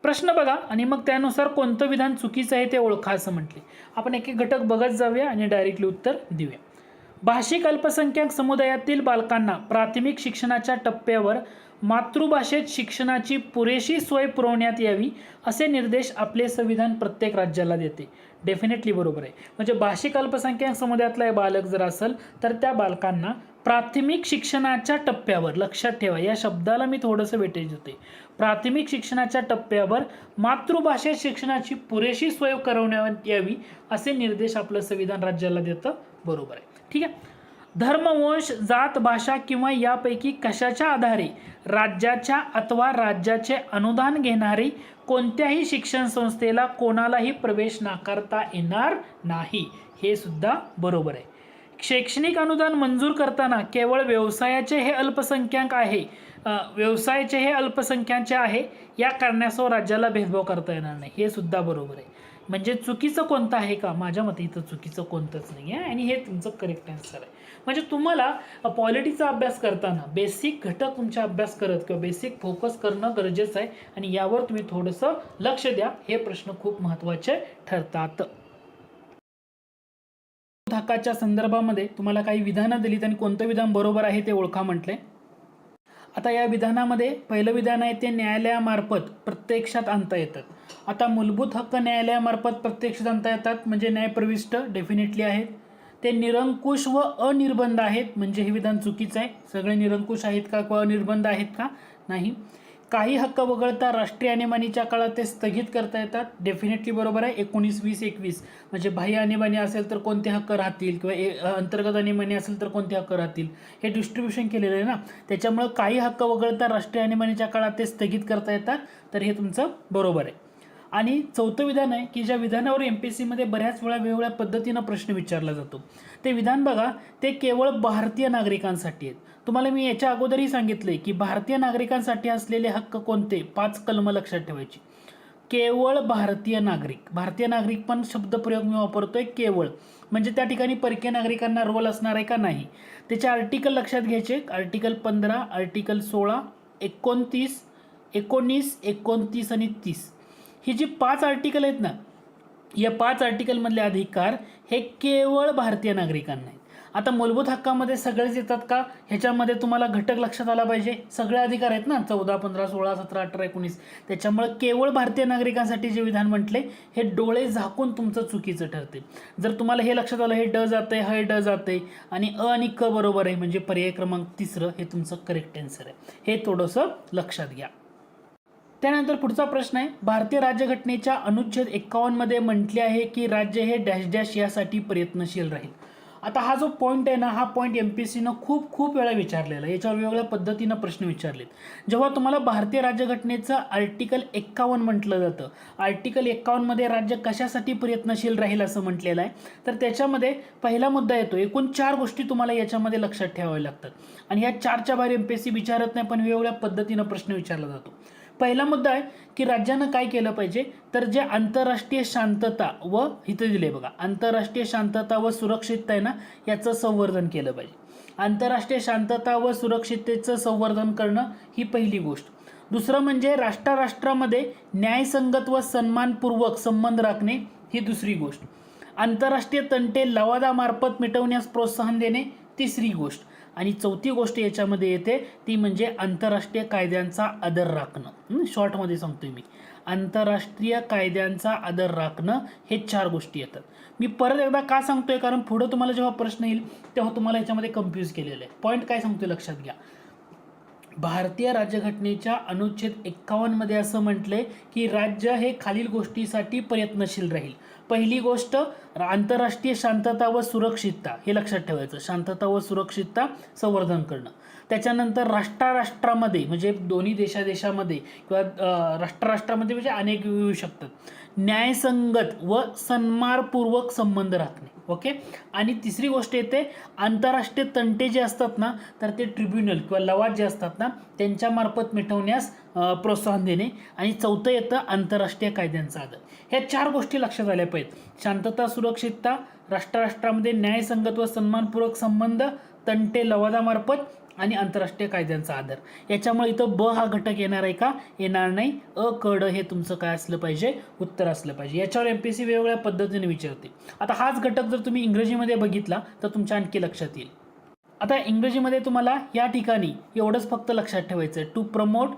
प्रश्न बघा आणि मग त्यानुसार कोणतं विधान चुकीचं आहे ते ओळखा असं म्हटले. आपण एक एक घटक बघत जाऊया आणि डायरेक्टली उत्तर देऊया. भाषिक अल्पसंख्याक समुदायातील बालकांना प्राथमिक शिक्षणाच्या टप्प्यावर मातृभाषेत शिक्षणाची पुरेशी सोय पुरवण्यात यावी असे निर्देश आपले संविधान प्रत्येक राज्याला देते. डेफिनेटली बरोबर आहे. म्हणजे भाषिक अल्पसंख्याक समुदायातला बालक जर असेल तर त्या बालकांना प्राथमिक शिक्षणाच्या टप्प्यावर, लक्षात ठेवा या शब्दाला मी थोडंसं वेटेज देते, प्राथमिक शिक्षणाच्या टप्प्यावर मातृभाषेत शिक्षणाची पुरेशी सोय करवण्यात यावी असे निर्देश आपलं संविधान राज्याला देतं. बरोबर आहे. ठीक आहे. धर्म, वंश, जात, भाषा किंवा यापैकी कशाच्या आधारे राज्याच्या अथवा राज्याचे अनुदान घेणारी कोणत्याही शिक्षण संस्थेला कोणालाही प्रवेश नाकारता येणार नाही. हे सुद्धा बरोबर आहे. शैक्षणिक अनुदान मंजूर करताना केवळ व्यवसायाचे हे अल्पसंख्याक आहे, व्यवसायाचे हे अल्पसंख्याकांचे आहे या कारणासह राज्याला भेदभाव करता येणार नाही. हे सुद्धा बरोबर आहे. म्हणजे चुकीचं कोणतं आहे का? माझ्या मते इथं चुकीचं कोणतंच नाही आहे आणि हे तुमचं करेक्ट आन्सर आहे. म्हणजे तुम्हाला पॉलिटीचा अभ्यास करताना बेसिक घटक तुमचा अभ्यास करत किंवा बेसिक फोकस करणं गरजेचं आहे आणि यावर तुम्ही थोडंसं लक्ष द्या. हे प्रश्न खूप महत्त्वाचे ठरतात. हक्काच्या संदर्भामध्ये तुम्हाला काही विधानं दिलीत आणि कोणतं विधान बरोबर आहे ते ओळखा म्हटले. आता या विधानामध्ये पहिलं विधान आहे ते न्यायालयामार्फत प्रत्यक्षात आणता येतात. आता मूलभूत हक्क न्यायालयामार्फत प्रत्यक्षात आणता येतात म्हणजे न्यायप्रविष्ट डेफिनेटली आहेत. ते निरंकुश व अनिर्बंध आहेत म्हणजे हे विधान चुकीचं आहे. सगळे निरंकुश आहेत का किंवा अनिर्बंध आहेत का? नाही. काही हक्क वगळता राष्ट्रीय आणीबाणीच्या काळात ते स्थगित करता येतात. डेफिनेटली बरोबर आहे. 19, 20, 21 म्हणजे बाह्य आणीबाणी असेल तर कोणते हक्क राहतील किंवा अंतर्गत आणीबाणी असेल तर कोणते हक्क राहतील हे डिस्ट्रीब्युशन केलेलं आहे ना. त्याच्यामुळे काही हक्क वगळता राष्ट्रीय आणीबाणीच्या काळात ते स्थगित करता येतात. तर हे तुमचं बरोबर आहे. आणि चौथं विधान आहे की ज्या विधानावर MPSCमध्ये बऱ्याच वेळा वेगवेगळ्या पद्धतीनं प्रश्न विचारला जातो. ते विधान बघा, ते केवळ भारतीय नागरिकांसाठी आहेत. तुम्हाला मी याच्या अगोदरही सांगितले की भारतीय नागरिकांसाठी असलेले हक्क कोणते? 5 कलम लक्षात ठेवायची. केवळ भारतीय नागरिक, भारतीय नागरिक पण शब्दप्रयोग मी वापरतोय केवळ, म्हणजे त्या ठिकाणी परकीय नागरिकांना रोल असणार आहे का? नाही. त्याचे आर्टिकल लक्षात घ्यायचे. आर्टिकल 15, आर्टिकल 16, 29, 19, 29 आणि 30 ही जी 5 आर्टिकल आहेत ना, या 5 आर्टिकलमधले अधिकार हे केवळ भारतीय नागरिकांना आहेत. आता मूलभूत हक्कामध्ये सगळेच येतात का? ह्याच्यामध्ये तुम्हाला घटक लक्षात आला पाहिजे. सगळे अधिकार आहेत ना, 14, 15, 16, 17, 18, 19. त्याच्यामुळे केवळ भारतीय नागरिकांसाठी जे विधान म्हटले हे डोळे झाकून तुमचं चुकीचं ठरते. जर तुम्हाला हे लक्षात आलं हे ड जाते, हे ड जाते आणि अ आणि क बरोबर आहे म्हणजे पर्याय क्रमांक 3 हे तुमचं करेक्ट आन्सर आहे. हे थोडंसं लक्षात घ्या. त्यानंतर पुढचा प्रश्न आहे, भारतीय राज्यघटनेच्या अनुच्छेद 51 मध्ये म्हटले आहे की राज्य हे डॅश डॅश यासाठी प्रयत्नशील राहील. आता हा जो पॉईंट आहे ना, हा पॉईंट MPSCनं खूप वेळा विचारलेला आहे. याच्यावर वेगवेगळ्या पद्धतीनं प्रश्न विचारलेत. जेव्हा तुम्हाला भारतीय राज्यघटनेचं आर्टिकल 51 म्हटलं जातं, आर्टिकल 51 मध्ये राज्य कशासाठी प्रयत्नशील राहील असं म्हटलेलं आहे, तर त्याच्यामध्ये पहिला मुद्दा येतो. एकूण 4 गोष्टी तुम्हाला याच्यामध्ये लक्षात ठेवाव्या लागतात आणि या 4च्या बाहेर MPSC विचारत नाही, पण वेगवेगळ्या पद्धतीनं प्रश्न विचारला जातो. पहिला मुद्दा आहे की राज्यानं काय केलं पाहिजे, तर जे आंतरराष्ट्रीय शांतता व इथं दिले बघा, आंतरराष्ट्रीय शांतता व सुरक्षितता आहे ना, याचं संवर्धन केलं पाहिजे. आंतरराष्ट्रीय शांतता व सुरक्षिततेचं संवर्धन करणं ही पहिली गोष्ट. दुसरं म्हणजे राष्ट्रामध्ये न्यायसंगत व सन्मानपूर्वक संबंध राखणे ही दुसरी गोष्ट. आंतरराष्ट्रीय तंटे लवादामार्फत मिटवण्यास प्रोत्साहन देणे तिसरी गोष्ट. आणि चौथी गोष्ट याच्यामध्ये येते ती म्हणजे आंतरराष्ट्रीय कायद्यांचा आदर राखणं. शॉर्टमध्ये सांगतोय मी, आंतरराष्ट्रीय कायद्यांचा आदर राखणं हे 4 गोष्टी येतात. मी परत एकदा का सांगतोय, कारण पुढे तुम्हाला जेव्हा प्रश्न येईल तेव्हा तुम्हाला याच्यामध्ये कन्फ्यूज केलेलं आहे. पॉईंट काय सांगतोय लक्षात घ्या. भारतीय राज्यघटनेच्या अनुच्छेद 51 मध्ये असं म्हटलंय की राज्य हे खालील गोष्टीसाठी प्रयत्नशील राहील. पहिली गोष्ट आंतरराष्ट्रीय शांतता व सुरक्षितता, हे लक्षात ठेवायचं, शांतता व सुरक्षितता संवर्धन करणं. त्याच्यानंतर राष्ट्रामध्ये म्हणजे दोन्ही देशामध्ये किंवा राष्ट्रामध्ये म्हणजे अनेक येऊ शकतात, न्यायसंगत व सन्मानपूर्वक संबंध राखणे. ओके. आणि तिसरी गोष्ट येते आंतरराष्ट्रीय तंटे जे असतात ना, तर ते ट्रिब्युनल किंवा लवाद जे असतात ना त्यांच्या मार्फत मिटवण्यास प्रोत्साहन देणे. आणि चौथं येतं आंतरराष्ट्रीय कायद्यांचा आदर. ह्या 4 गोष्टी लक्षात आल्या पाहिजेत. शांतता, सुरक्षितता, राष्ट्रामध्ये न्यायसंगत व सन्मानपूर्वक संबंध, तंटे लवादामार्फत आणि आंतरराष्ट्रीय कायद्यांचा आदर. याच्यामुळे इथं ब हा घटक येणार आहे का? येणार नाही. अ, क, ड हे तुमचं काय असलं पाहिजे? उत्तर असलं पाहिजे. याच्यावर एमपीएससी वेगवेगळ्या पद्धतीने विचारते. आता हाच घटक जर तुम्ही इंग्रजीमध्ये बघितला तर तुमच्या आणखी लक्षात येईल. आता इंग्रजीमध्ये तुम्हाला या ठिकाणी एवढंच फक्त लक्षात ठेवायचं आहे, to promote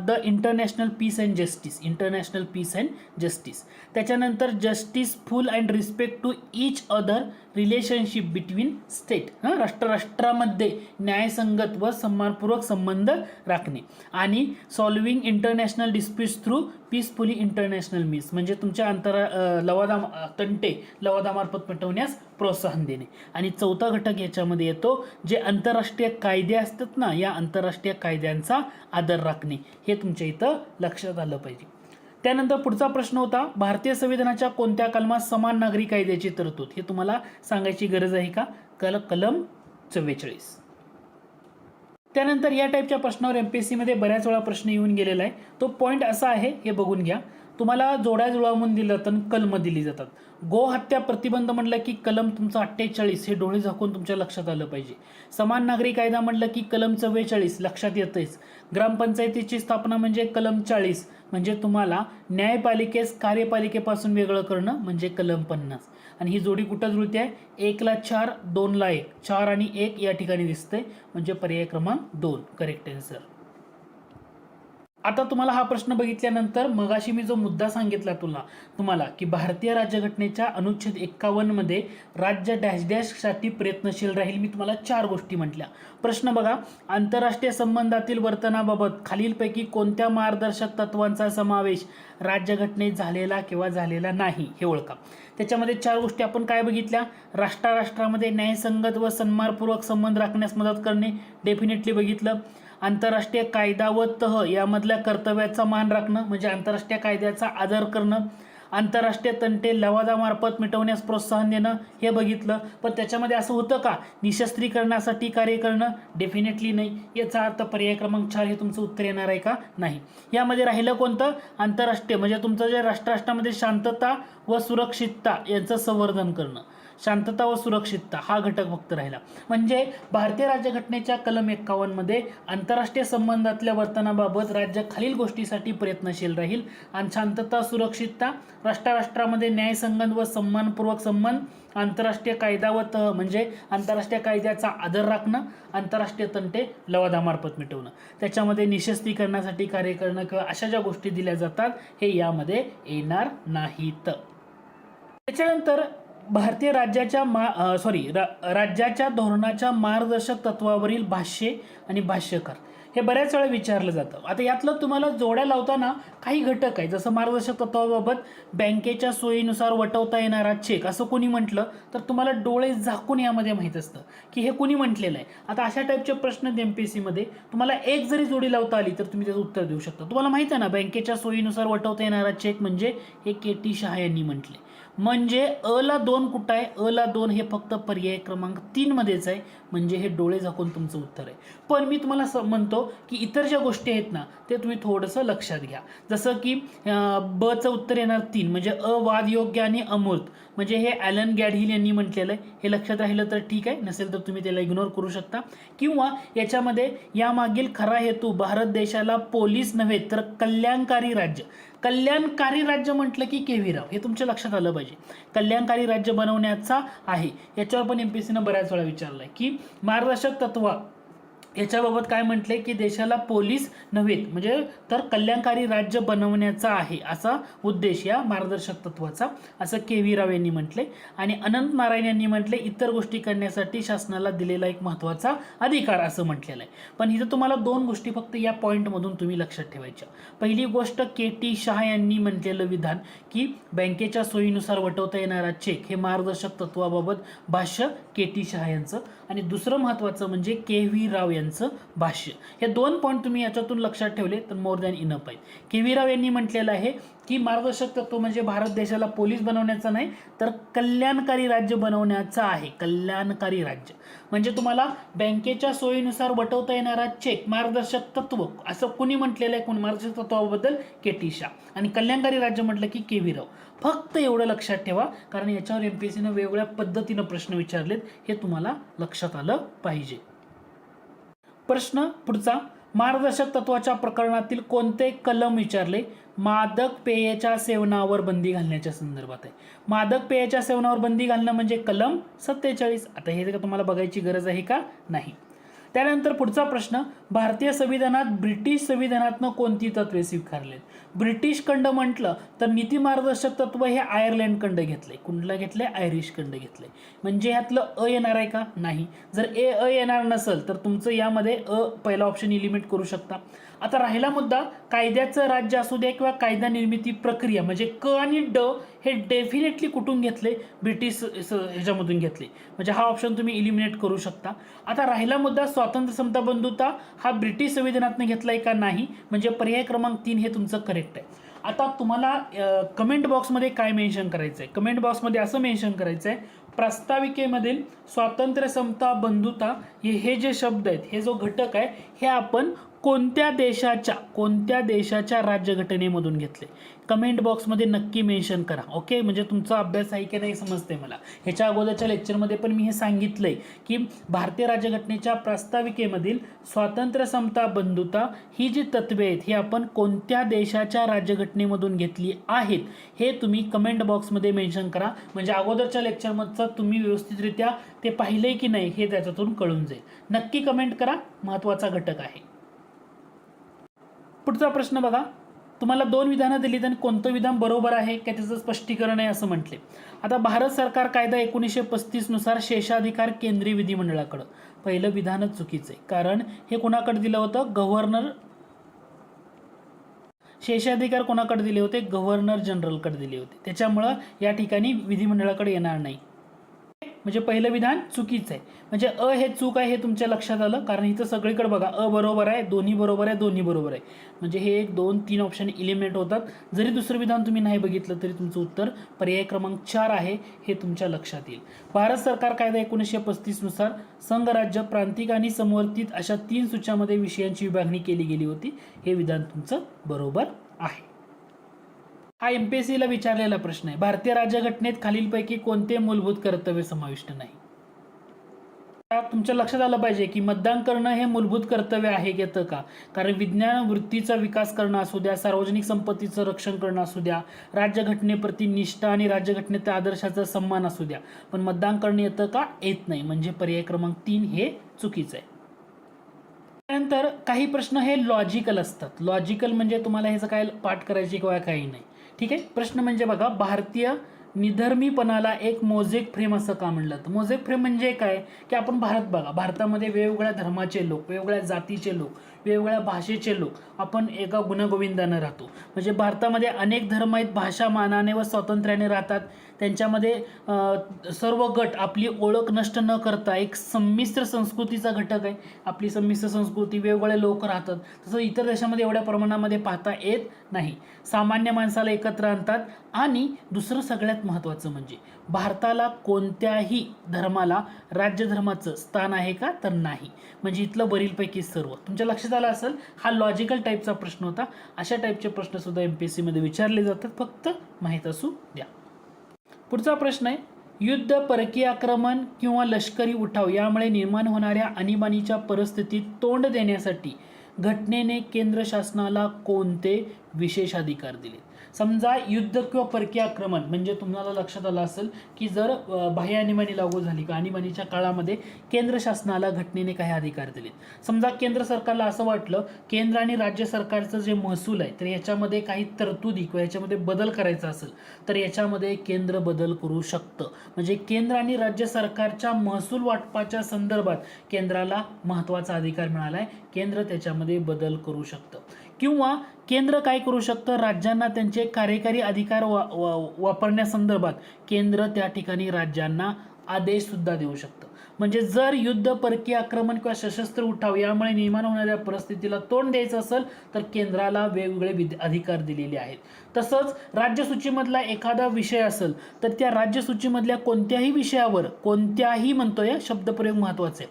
the international peace and justice, international peace and justice. त्याच्यानंतर justice full and respect to each other relationship between state, राष्ट्रामध्ये न्यायसंगत व सन्मानपूर्वक संबंध राखणे. आणि solving international disputes through peacefully international means, म्हणजे तुमच्या तंटे लवादामार्फत मिटवण्यास प्रोत्साहन देणे. आणि चौथा घटक याच्यामध्ये येतो जे आंतरराष्ट्रीय कायदे असतात ना, या आंतरराष्ट्रीय कायद्यांचा आदर राखणे. हे तुमच्या इथं लक्षात आलं पाहिजे. त्यानंतर पुढचा प्रश्न होता, भारतीय संविधानाच्या कोणत्या कलमात समान नागरी कायद्याची तरतूद? हे तुम्हाला सांगायची गरज आहे का? कलम 44. त्यानंतर या टाईपच्या प्रश्नावर एमपीएससी मध्ये बऱ्याच वेळा प्रश्न येऊन गेलेला आहे. तो पॉईंट असा आहे, हे बघून घ्या. तुम्हाला जोड्या जुळवून दिलं तर कलम दिली जातात. गो हत्या प्रतिबंध म्हटलं की कलम तुमचं 48 हे डोळे झाकून तुमच्या लक्षात आलं पाहिजे. समान नागरी कायदा म्हटलं की कलम 44 लक्षात येतंच. ग्रामपंचायतीची स्थापना म्हणजे कलम 40, म्हणजे तुम्हाला न्यायपालिकेस कार्यपालिकेपासून वेगळं करणं म्हणजे कलम 50. आणि ही जोडी कुठं जुळते आहे? 1 ला 4, 2 ला 1, 4 आणि 1 या ठिकाणी दिसतंय, म्हणजे पर्याय क्रमांक 2 करेक्ट आन्सर. आता तुम्हाला हा प्रश्न बघितल्यानंतर मगाशी मी जो मुद्दा सांगितला तुम्हाला की भारतीय राज्यघटनेच्या अनुच्छेद 51 मध्ये राज्य डॅश डॅश साठी प्रयत्नशील राहील, मी तुम्हाला 4 गोष्टी म्हटल्या. प्रश्न बघा, आंतरराष्ट्रीय संबंधातील वर्तनाबाबत खालीलपैकी कोणत्या मार्गदर्शक तत्वांचा समावेश राज्यघटनेत झालेला किंवा झालेला नाही हे ओळखा. त्याच्यामध्ये 4 गोष्टी आपण काय बघितल्या? राष्ट्रामध्ये न्यायसंगत व सन्मानपूर्वक संबंध राखण्यास मदत करणे, डेफिनेटली बघितलं. आंतरराष्ट्रीय कायदा व तह यामधल्या कर्तव्याचा मान राखणं म्हणजे आंतरराष्ट्रीय कायद्याचा आदर करणं. आंतरराष्ट्रीय तंटे लवादामार्फत मिटवण्यास प्रोत्साहन देणं हे बघितलं. पण त्याच्यामध्ये असं होतं का निशस्त्रीकरणासाठी कार्य करणं? डेफिनेटली नाही. याचा अर्थ पर्याय क्रमांक 4 हे तुमचं उत्तर येणार आहे का? नाही. यामध्ये राहिलं कोणतं? आंतरराष्ट्रीय म्हणजे तुमचं जे राष्ट्रामध्ये शांतता व सुरक्षितता यांचं संवर्धन करणं. शांतता व सुरक्षितता हा घटक फक्त राहिला. म्हणजे भारतीय राज्यघटनेच्या कलम 51 मध्ये आंतरराष्ट्रीय संबंधातल्या वर्तनाबाबत राज्य खालील गोष्टीसाठी प्रयत्नशील राहील. आणि शांतता सुरक्षितता, राष्ट्रामध्ये न्यायसंगत व सन्मानपूर्वक संबंध, आंतरराष्ट्रीय कायदा व तह म्हणजे आंतरराष्ट्रीय कायद्याचा आदर राखणं, आंतरराष्ट्रीय तंटे लवादामार्फत मिटवणं. त्याच्यामध्ये निशस्त्रीकरणासाठी कार्य करणं किंवा अशा ज्या गोष्टी दिल्या जातात हे यामध्ये येणार नाहीत. त्याच्यानंतर भारतीय राज्याच्या धोरणाच्या मार्गदर्शक तत्वावरील भाष्ये आणि भाष्यकार हे बऱ्याच वेळा विचारलं जातं. आता यातलं तुम्हाला जोड्या लावताना काही घटक आहे, जसं मार्गदर्शक तत्वाबाबत बँकेच्या सोयीनुसार वटवता येणारा चेक असं कोणी म्हटलं तर तुम्हाला डोळे झाकून यामध्ये माहीत असतं की हे कोणी म्हटलेलं आहे. आता अशा टाईपचे प्रश्न एमपीएससी मध्ये तुम्हाला एक जरी जोडी लावता आली तर तुम्ही त्याचं उत्तर देऊ शकता. तुम्हाला माहिती आहे ना, बँकेच्या सोयीनुसार वटवता येणारा चेक म्हणजे हे के.टी. शहा यांनी म्हटले. म्हणजे अ ला 2 कुठं आहे? अ ला 2 हे फक्त पर्याय क्रमांक 3 मध्येच आहे, म्हणजे हे डोळे झाकून तुमचं उत्तर आहे. पण मी तुम्हाला म्हणतो की इतर ज्या गोष्टी आहेत ना ते तुम्ही थोडंसं लक्षात घ्या. जसं की ब चं उत्तर येणार 3 म्हणजे अवादयोग्य आणि अमूर्त म्हणजे हे ॲलन गॅडहिल यांनी म्हटलेलं आहे. हे लक्षात राहिलं तर ठीक आहे, नसेल तर तुम्ही त्याला इग्नोर करू शकता. किंवा याच्यामध्ये यामागील खरा हेतू भारत देशाला पोलीस नव्हे तर कल्याणकारी राज्य, कल्याणकारी राज्य म्हटलं की के.व्ही. राव, हे तुमच्या लक्षात आलं पाहिजे. कल्याणकारी राज्य बनवण्याचा आहे, याच्यावर पण एमपीएससीनं बऱ्याच वेळा विचारलंय की मार्गदर्शक तत्व याच्याबाबत काय म्हटले की देशाला पोलीस नव्हे म्हणजे तर कल्याणकारी राज्य बनवण्याचा आहे असा उद्देश या मार्गदर्शक तत्वाचा, असं के.व्ही. राव यांनी म्हटले. आणि अनंत नारायण यांनी म्हटले इतर गोष्टी करण्यासाठी शासनाला दिलेला एक महत्त्वाचा अधिकार असं म्हटलेलं आहे. पण इथं तुम्हाला दोन गोष्टी फक्त या पॉईंटमधून तुम्ही लक्षात ठेवायच्या. पहिली गोष्ट के.टी. शहा यांनी म्हटलेलं विधान की बँकेच्या सोयीनुसार वटवता येणारा चेक, हे मार्गदर्शक तत्वाबाबत भाष्य के.टी. शहा यांचं. आणि दुसरं महत्त्वाचं म्हणजे के.व्ही. राव यांचं भाष्य. हे दोन पॉईंट तुम्ही याच्यातून लक्षात ठेवले तर मोर दॅन इनफ आहे. के.व्ही. राव यांनी म्हटलेलं आहे की मार्गदर्शक तत्व म्हणजे भारत देशाला पोलीस बनवण्याचा नाही तर कल्याणकारी राज्य बनवण्याचा आहे. कल्याणकारी राज्य म्हणजे तुम्हाला बँकेच्या सोयीनुसार वटवता येणारा चेक मार्गदर्शक तत्व असं कुणी म्हटलेलं आहे, कोण मार्गदर्शक तत्वाबद्दल के.टी. शहा. आणि कल्याणकारी राज्य म्हटलं की के.व्ही. राव. फक्त एवढं लक्षात ठेवा कारण याच्यावर एमपीएससीनं वेगवेगळ्या पद्धतीनं प्रश्न विचारलेत, हे तुम्हाला लक्षात आलं पाहिजे. प्रश्न पुढचा, मार्गदर्शक तत्वाच्या प्रकरणातील कोणते कलम विचारले? मादक पेयाच्या सेवनावर बंदी घालण्याच्या संदर्भात आहे. मादक पेयाच्या सेवनावर बंदी घालणं म्हणजे कलम 47. आता हे तुम्हाला बघायची गरज आहे का? नाही. त्यानंतर पुढचा प्रश्न, भारतीय संविधानात ब्रिटिश संविधानातनं कोणती तत्वे स्वीकारलेत? ब्रिटिश खंड म्हटलं तर नीती मार्गदर्शक तत्व हे आयर्लंड खंड घेतले. कुठलं घेतले? आयरिश खंड घेतले. म्हणजे ह्यातलं अ येणार आहे का? नाही. जर अ येणार नसेल तर तुमचं यामध्ये पहिला ऑप्शन इलिमिनेट करू शकता. आता राहिला मुद्दा कायद्याचं राज्य असू द्या किंवा कायदा निर्मिती प्रक्रिया, म्हणजे क आणि ड हे डेफिनेटली कुठून घेतले? ब्रिटिश ह्याच्यामधून घेतले. म्हणजे हा ऑप्शन तुम्ही इलिमिनेट करू शकता. आता राहिला मुद्दा स्वातंत्र्य, समता, बंधुता हा ब्रिटिश संविधानातनं घेतलाय का? नाही. म्हणजे पर्याय क्रमांक 3 हे तुमचं करेक्ट आहे. आता तुम्हाला कमेंट बॉक्समध्ये काय मेन्शन करायचं आहे? कमेंट बॉक्समध्ये असं मेन्शन करायचं आहे, प्रास्ताविकेमधील स्वातंत्र्य, समता, बंधुता हे जे शब्द आहेत, हे जो घटक आहे, हे आपण कोणत्या देशाच्या राज्यघटनेमधून घेतले? कमेंट बॉक्समध्ये नक्की मेन्शन करा. ओके, म्हणजे तुमचा अभ्यास आहे की नाही समजते मला. ह्याच्या अगोदरच्या लेक्चरमध्ये पण मी हे सांगितलंय की भारतीय राज्यघटनेच्या प्रास्ताविकेमधील स्वातंत्र्य, समता, बंधुता ही जी तत्वे आहेत, ही आपण कोणत्या देशाच्या राज्यघटनेमधून घेतली आहेत हे तुम्ही कमेंट बॉक्समध्ये मेन्शन करा. म्हणजे अगोदरच्या लेक्चरमधचं तुम्ही व्यवस्थितरित्या ते पाहिलंय की नाही हे त्याच्यातून कळून जाईल. नक्की कमेंट करा, महत्त्वाचा घटक आहे. पुढचा प्रश्न बघा, तुम्हाला 2 विधानं दिलीत आणि कोणतं विधान बरोबर आहे का त्याचं स्पष्टीकरण आहे असं म्हटले. आता भारत सरकार कायदा 1935 नुसार शेषाधिकार केंद्रीय विधिमंडळाकडं. पहिलं विधानच चुकीचं आहे कारण हे कोणाकडे दिलं होतं? गव्हर्नर. शेषाधिकार कोणाकडे दिले होते? गव्हर्नर जनरलकडे दिले होते. त्याच्यामुळं या ठिकाणी विधिमंडळाकडे येणार नाही. म्हणजे पहिलं विधान चुकीचं आहे. म्हणजे अ हे चूक आहे हे तुमच्या लक्षात आलं कारण इथं सगळीकडे बघा अ बरोबर आहे, दोन्ही बरोबर आहे, दोन्ही बरोबर आहे. म्हणजे हे 1 2 3 ऑप्शन इलिमिनेट होतात. जरी दुसरं विधान तुम्ही नाही बघितलं तरी तुमचं उत्तर पर्याय क्रमांक 4 आहे हे तुमच्या लक्षात येईल. भारत सरकार कायदा 1935 नुसार संघराज्य, प्रांतिक आणि समवर्तित अशा 3 सूच्यामध्ये विषयांची विभागणी केली गेली होती. हे विधान तुमचं बरोबर आहे. हा एमपीएससीला विचारलेला प्रश्न आहे. भारतीय राज्यघटनेत खालीलपैकी कोणते मूलभूत कर्तव्य समाविष्ट नाही? तुमच्या लक्षात आलं पाहिजे की मतदान करणं हे मूलभूत कर्तव्य आहे येतं का? कारण विज्ञान वृत्तीचा विकास करणं असू द्या, सार्वजनिक संपत्तीचं रक्षण करणं असू द्या, राज्यघटनेप्रती निष्ठा आणि राज्यघटनेच्या आदर्शाचा सन्मान असू द्या, पण मतदान करणं येतं का? येत नाही. म्हणजे पर्याय क्रमांक 3 हे चुकीचं आहे. त्यानंतर काही प्रश्न हे लॉजिकल असतात. लॉजिकल म्हणजे तुम्हाला ह्याचं काय पाठ करायची किंवा काही नाही. ठीक आहे. प्रश्न म्हणजे बघा, भारतीय निधर्मीपणाला एक मोझेक फ्रेम असं का म्हणलं? तर मोझेक फ्रेम म्हणजे काय की आपण भारत बघा, भारतामध्ये वेगवेगळ्या धर्माचे लोक, वेगवेगळ्या जातीचे लोक, वेगवेगळ्या भाषेचे लोक आपण एका गुणगोविंदानं राहतो. म्हणजे भारतामध्ये अनेक धर्म आहेत, भाषा मानाने व स्वातंत्र्याने राहतात. त्यांच्यामध्ये सर्व गट आपली ओळख नष्ट न करता एक संमिश्र संस्कृतीचा घटक आहे. आपली संमिश्र संस्कृती, वेगवेगळे लोक राहतात. तसं इतर देशामध्ये एवढ्या प्रमाणामध्ये पाहता येत नाही. सामान्य माणसाला एकत्र आणतात. आणि दुसरं सगळ्यात महत्त्वाचं म्हणजे भारताला कोणत्याही धर्माला राज्यधर्माचं स्थान आहे का? तर नाही. म्हणजे इथलं वरीलपैकी सर्व तुमच्या लक्षात आलं असेल. हा लॉजिकल टाईपचा प्रश्न होता. अशा टाईपचे प्रश्न सुद्धा एमपीएससीमध्ये विचारले जातात, फक्त माहीत असू द्या. पुढचा प्रश्न आहे, युद्ध, परकीय आक्रमण किंवा लष्करी उठाव यामुळे निर्माण होणाऱ्या आणीबाणीच्या परिस्थितीत तोंड देण्यासाठी घटनेने केंद्र शासनाला कोणते विशेष अधिकार दिले? समजा युद्ध किंवा परकीय आक्रमण, म्हणजे तुम्हाला लक्षात आलं असेल की जर बाह्य आणीबाणी लागू झाली का आणीबाणीच्या काळामध्ये केंद्र शासनाला घटनेने काही अधिकार दिले. समजा केंद्र सरकारला असं वाटलं केंद्र आणि राज्य सरकारचं जे महसूल आहे तर याच्यामध्ये काही तरतुदी किंवा याच्यामध्ये बदल करायचा असेल तर याच्यामध्ये केंद्र बदल करू शकतं. म्हणजे केंद्र आणि राज्य सरकारच्या महसूल वाटपाच्या संदर्भात केंद्राला महत्त्वाचा अधिकार मिळाला आहे. केंद्र त्याच्यामध्ये बदल करू शकतं. किंवा केंद्र काय करू शकतं, राज्यांना त्यांचे कार्यकारी अधिकार वापरण्यासंदर्भात केंद्र त्या ठिकाणी राज्यांना आदेश सुद्धा देऊ शकतं. म्हणजे जर युद्ध, परकीय आक्रमण किंवा सशस्त्र उठाव यामुळे निर्माण होणाऱ्या परिस्थितीला तोंड द्यायचं असेल तर केंद्राला वेगवेगळे अधिकार दिलेले आहेत. तसंच राज्यसूचीमधला एखादा विषय असेल तर त्या राज्यसूचीमधल्या कोणत्याही विषयावर, कोणत्याही म्हणतोय शब्दप्रयोग महत्त्वाचे,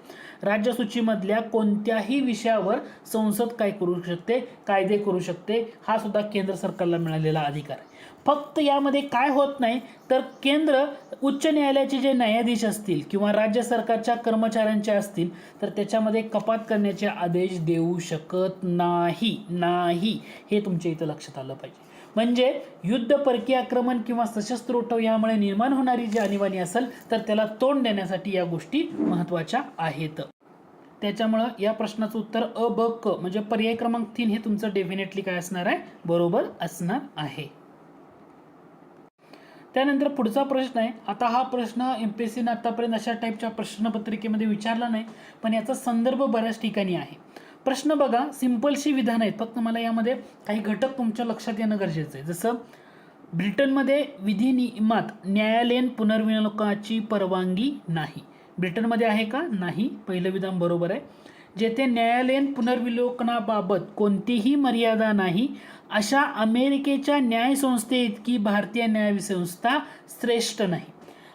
राज्यसूचीमधल्या कोणत्याही विषयावर संसद काय करू शकते, कायदे करू शकते. हा सुद्धा केंद्र सरकारला मिळालेला अधिकार आहे. फक्त यामध्ये काय होत नाही तर केंद्र उच्च न्यायालयाचे जे न्यायाधीश असतील किंवा राज्य सरकारच्या कर्मचाऱ्यांचे असतील तर त्याच्यामध्ये कपात करण्याचे आदेश देऊ शकत नाही. हे तुमच्या इथं लक्षात आलं पाहिजे. म्हणजे युद्ध, परकीय आक्रमण किंवा सशस्त्र उठाव यामुळे निर्माण होणारी जी आणीबाणी असेल तर त्याला तोंड देण्यासाठी या गोष्टी महत्त्वाच्या आहेत. त्याच्यामुळं या प्रश्नाचं उत्तर अ, ब, क म्हणजे पर्याय क्रमांक 3 हे तुमचं डेफिनेटली काय असणार आहे, बरोबर असणार आहे. त्यानंतर पुढचा प्रश्न आहे. आता हा प्रश्न एमपीएससीने आतापर्यंत अशा टाईपच्या प्रश्नपत्रिकेमध्ये विचारला नाही, पण याचा संदर्भ बऱ्याच ठिकाणी आहे. प्रश्न बघा, सिंपलशी विधान आहेत, फक्त मला यामध्ये काही घटक तुमच्या लक्षात येणं गरजेचं आहे. जसं ब्रिटनमध्ये विधिनियमात न्यायालयीन पुनर्विलोकनाची परवानगी नाही. ब्रिटनमध्ये आहे का? नाही. पहिलं विधान बरोबर आहे. जेथे न्यायालयीन पुनर्विलोकनाबाबत कोणतीही मर्यादा नाही अशा अमेरिकेच्या न्यायसंस्थे इतकी भारतीय न्यायसंस्था श्रेष्ठ नाही.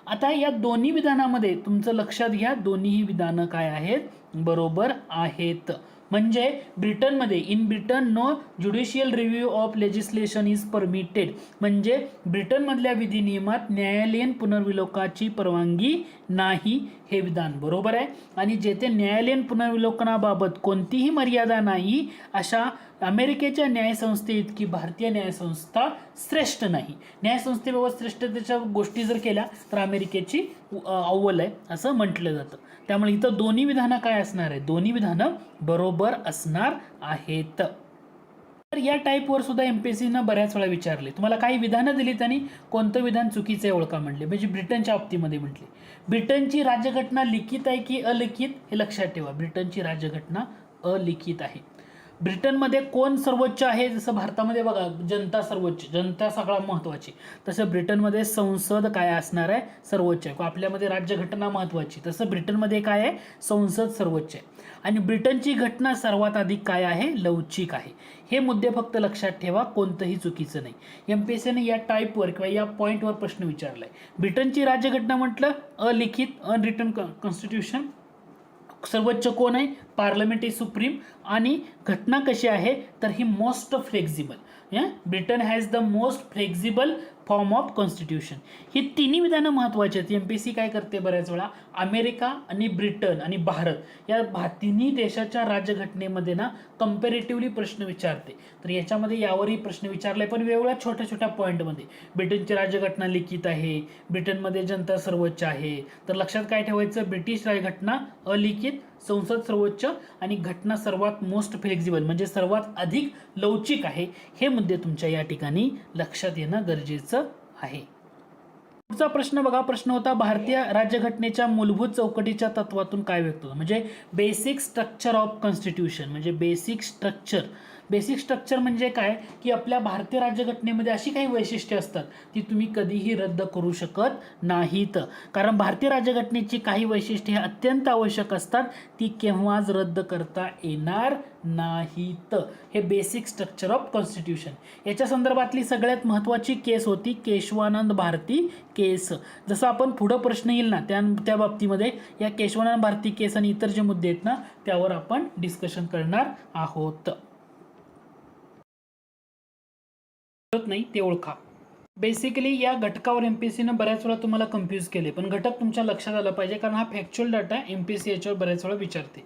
आता या दोन्ही विधानामध्ये तुमचं लक्षात घ्या, दोन्हीही विधानं काय आहेत, बरोबर आहेत. म्हणजे ब्रिटनमध्ये, in Britain no judicial review of legislation is permitted, म्हणजे ब्रिटनमधल्या विधिनियमात न्यायालयीन पुनर्विलोकाची परवानगी नाही, हे विधान बरोबर आहे. आणि जेथे न्यायालयीन पुनर्विलोकनाबाबत कोणतीही मर्यादा नाही अशा अमेरिकेच्या न्यायसंस्थे इतकी भारतीय न्यायसंस्था श्रेष्ठ नाही. न्यायसंस्थेबाबत श्रेष्ठतेच्या गोष्टी जर केल्या तर अमेरिकेची अव्वल आहे असं म्हटलं जातं. त्यामुळे इथं दोन्ही विधानं काय असणार आहे, दोन्ही विधानं बरोबर असणार आहेत. तर या टाईपवर सुद्धा एमपीएससीनं बऱ्याच वेळा विचारले. तुम्हाला काही विधानं दिली त्यांनी कोणतं विधान चुकीचं आहे ओळखा म्हणले. म्हणजे ब्रिटनच्या बाबतीमध्ये म्हटले ब्रिटनची राज्यघटना लिखित आहे की अलिखित, हे लक्षात ठेवा. ब्रिटनची राज्यघटना अलिखित आहे. ब्रिटनमध्ये कोण सर्वोच्च आहे, जसं भारतामध्ये बघा जनता सर्वोच्च, जनता सगळ्यात महत्त्वाची, तसं ब्रिटनमध्ये संसद काय असणार आहे, सर्वोच्च आहे. आपल्यामध्ये राज्यघटना महत्त्वाची, तसं ब्रिटनमध्ये काय आहे, संसद सर्वोच्च आहे. आणि ब्रिटनची घटना सर्वात अधिक काय आहे, लवचिक आहे. हे मुद्दे फक्त लक्षात ठेवा, कोणतंही चुकीचं नाही. एमपीएससीने या टाईपवर किंवा या पॉईंटवर प्रश्न विचारलाय. ब्रिटनची राज्यघटना म्हटलं अलिखित, अनरिटन कॉन्स्टिट्यूशन. सर्वोच्च कोण आहे, पार्लमेंट इज सुप्रीम. आणि घटना कशी आहे तर ही most flexible. Britain has the most flexible form of constitution. ही तिन्ही विधानं महत्त्वाची आहेत. एमपीएससी काय करते बऱ्याच वेळा अमेरिका आणि ब्रिटन आणि भारत या तिन्ही देशाच्या राज्यघटनेमध्ये ना कंपॅरेटिव्हली प्रश्न विचारते. तर याच्यामध्ये यावरही प्रश्न विचारलाय, पण वेगवेगळ्या छोट्या छोट्या पॉईंटमध्ये. ब्रिटनची राज्यघटना लिखित आहे, ब्रिटनमध्ये जनता सर्वोच्च आहे, तर लक्षात काय ठेवायचं, ब्रिटिश राज्यघटना अलिखित, संसद सर्वोच्च आणि घटना सर्वात मोस्ट फ्लेक्झिबल म्हणजे सर्वात अधिक लवचिक आहे. हे मुद्दे तुमच्या या ठिकाणी लक्षात येणं गरजेचं आहे. पुढचा प्रश्न बघा, प्रश्न होता भारतीय राज्यघटनेच्या मूलभूत चौकटीच्या तत्वातून काय व्यक्त होतं. म्हणजे बेसिक स्ट्रक्चर ऑफ कॉन्स्टिट्यूशन, म्हणजे बेसिक स्ट्रक्चर. बेसिक स्ट्रक्चर म्हणजे काय की आपल्या भारतीय राज्यघटनेमध्ये अशी काही वैशिष्ट्ये असतात ती तुम्ही कधीही रद्द करू शकत नाहीत. कारण भारतीय राज्यघटनेची काही वैशिष्ट्ये अत्यंत आवश्यक असतात, ती केव्हाच रद्द करता येणार नाहीत. हे बेसिक स्ट्रक्चर ऑफ कॉन्स्टिट्यूशन. याच्या संदर्भातली सगळ्यात महत्त्वाची केस होती केशवानंद भारती केस. जसं आपण पुढं प्रश्न येईल ना त्या बाबतीमध्ये या केशवानंद भारती केस आणि इतर जे मुद्दे आहेत ना त्यावर आपण डिस्कशन करणार आहोत. नाही ते ओळखा. बेसिकली या घटकावर एमपीएससीने बऱ्याच वेळा तुम्हाला कन्फ्यूज केले, पण घटक तुमच्या लक्षात आला पाहिजे कारण हा फॅक्च्युअल डाटा एमपीएससी याच्यावर बऱ्याच वेळा विचारते.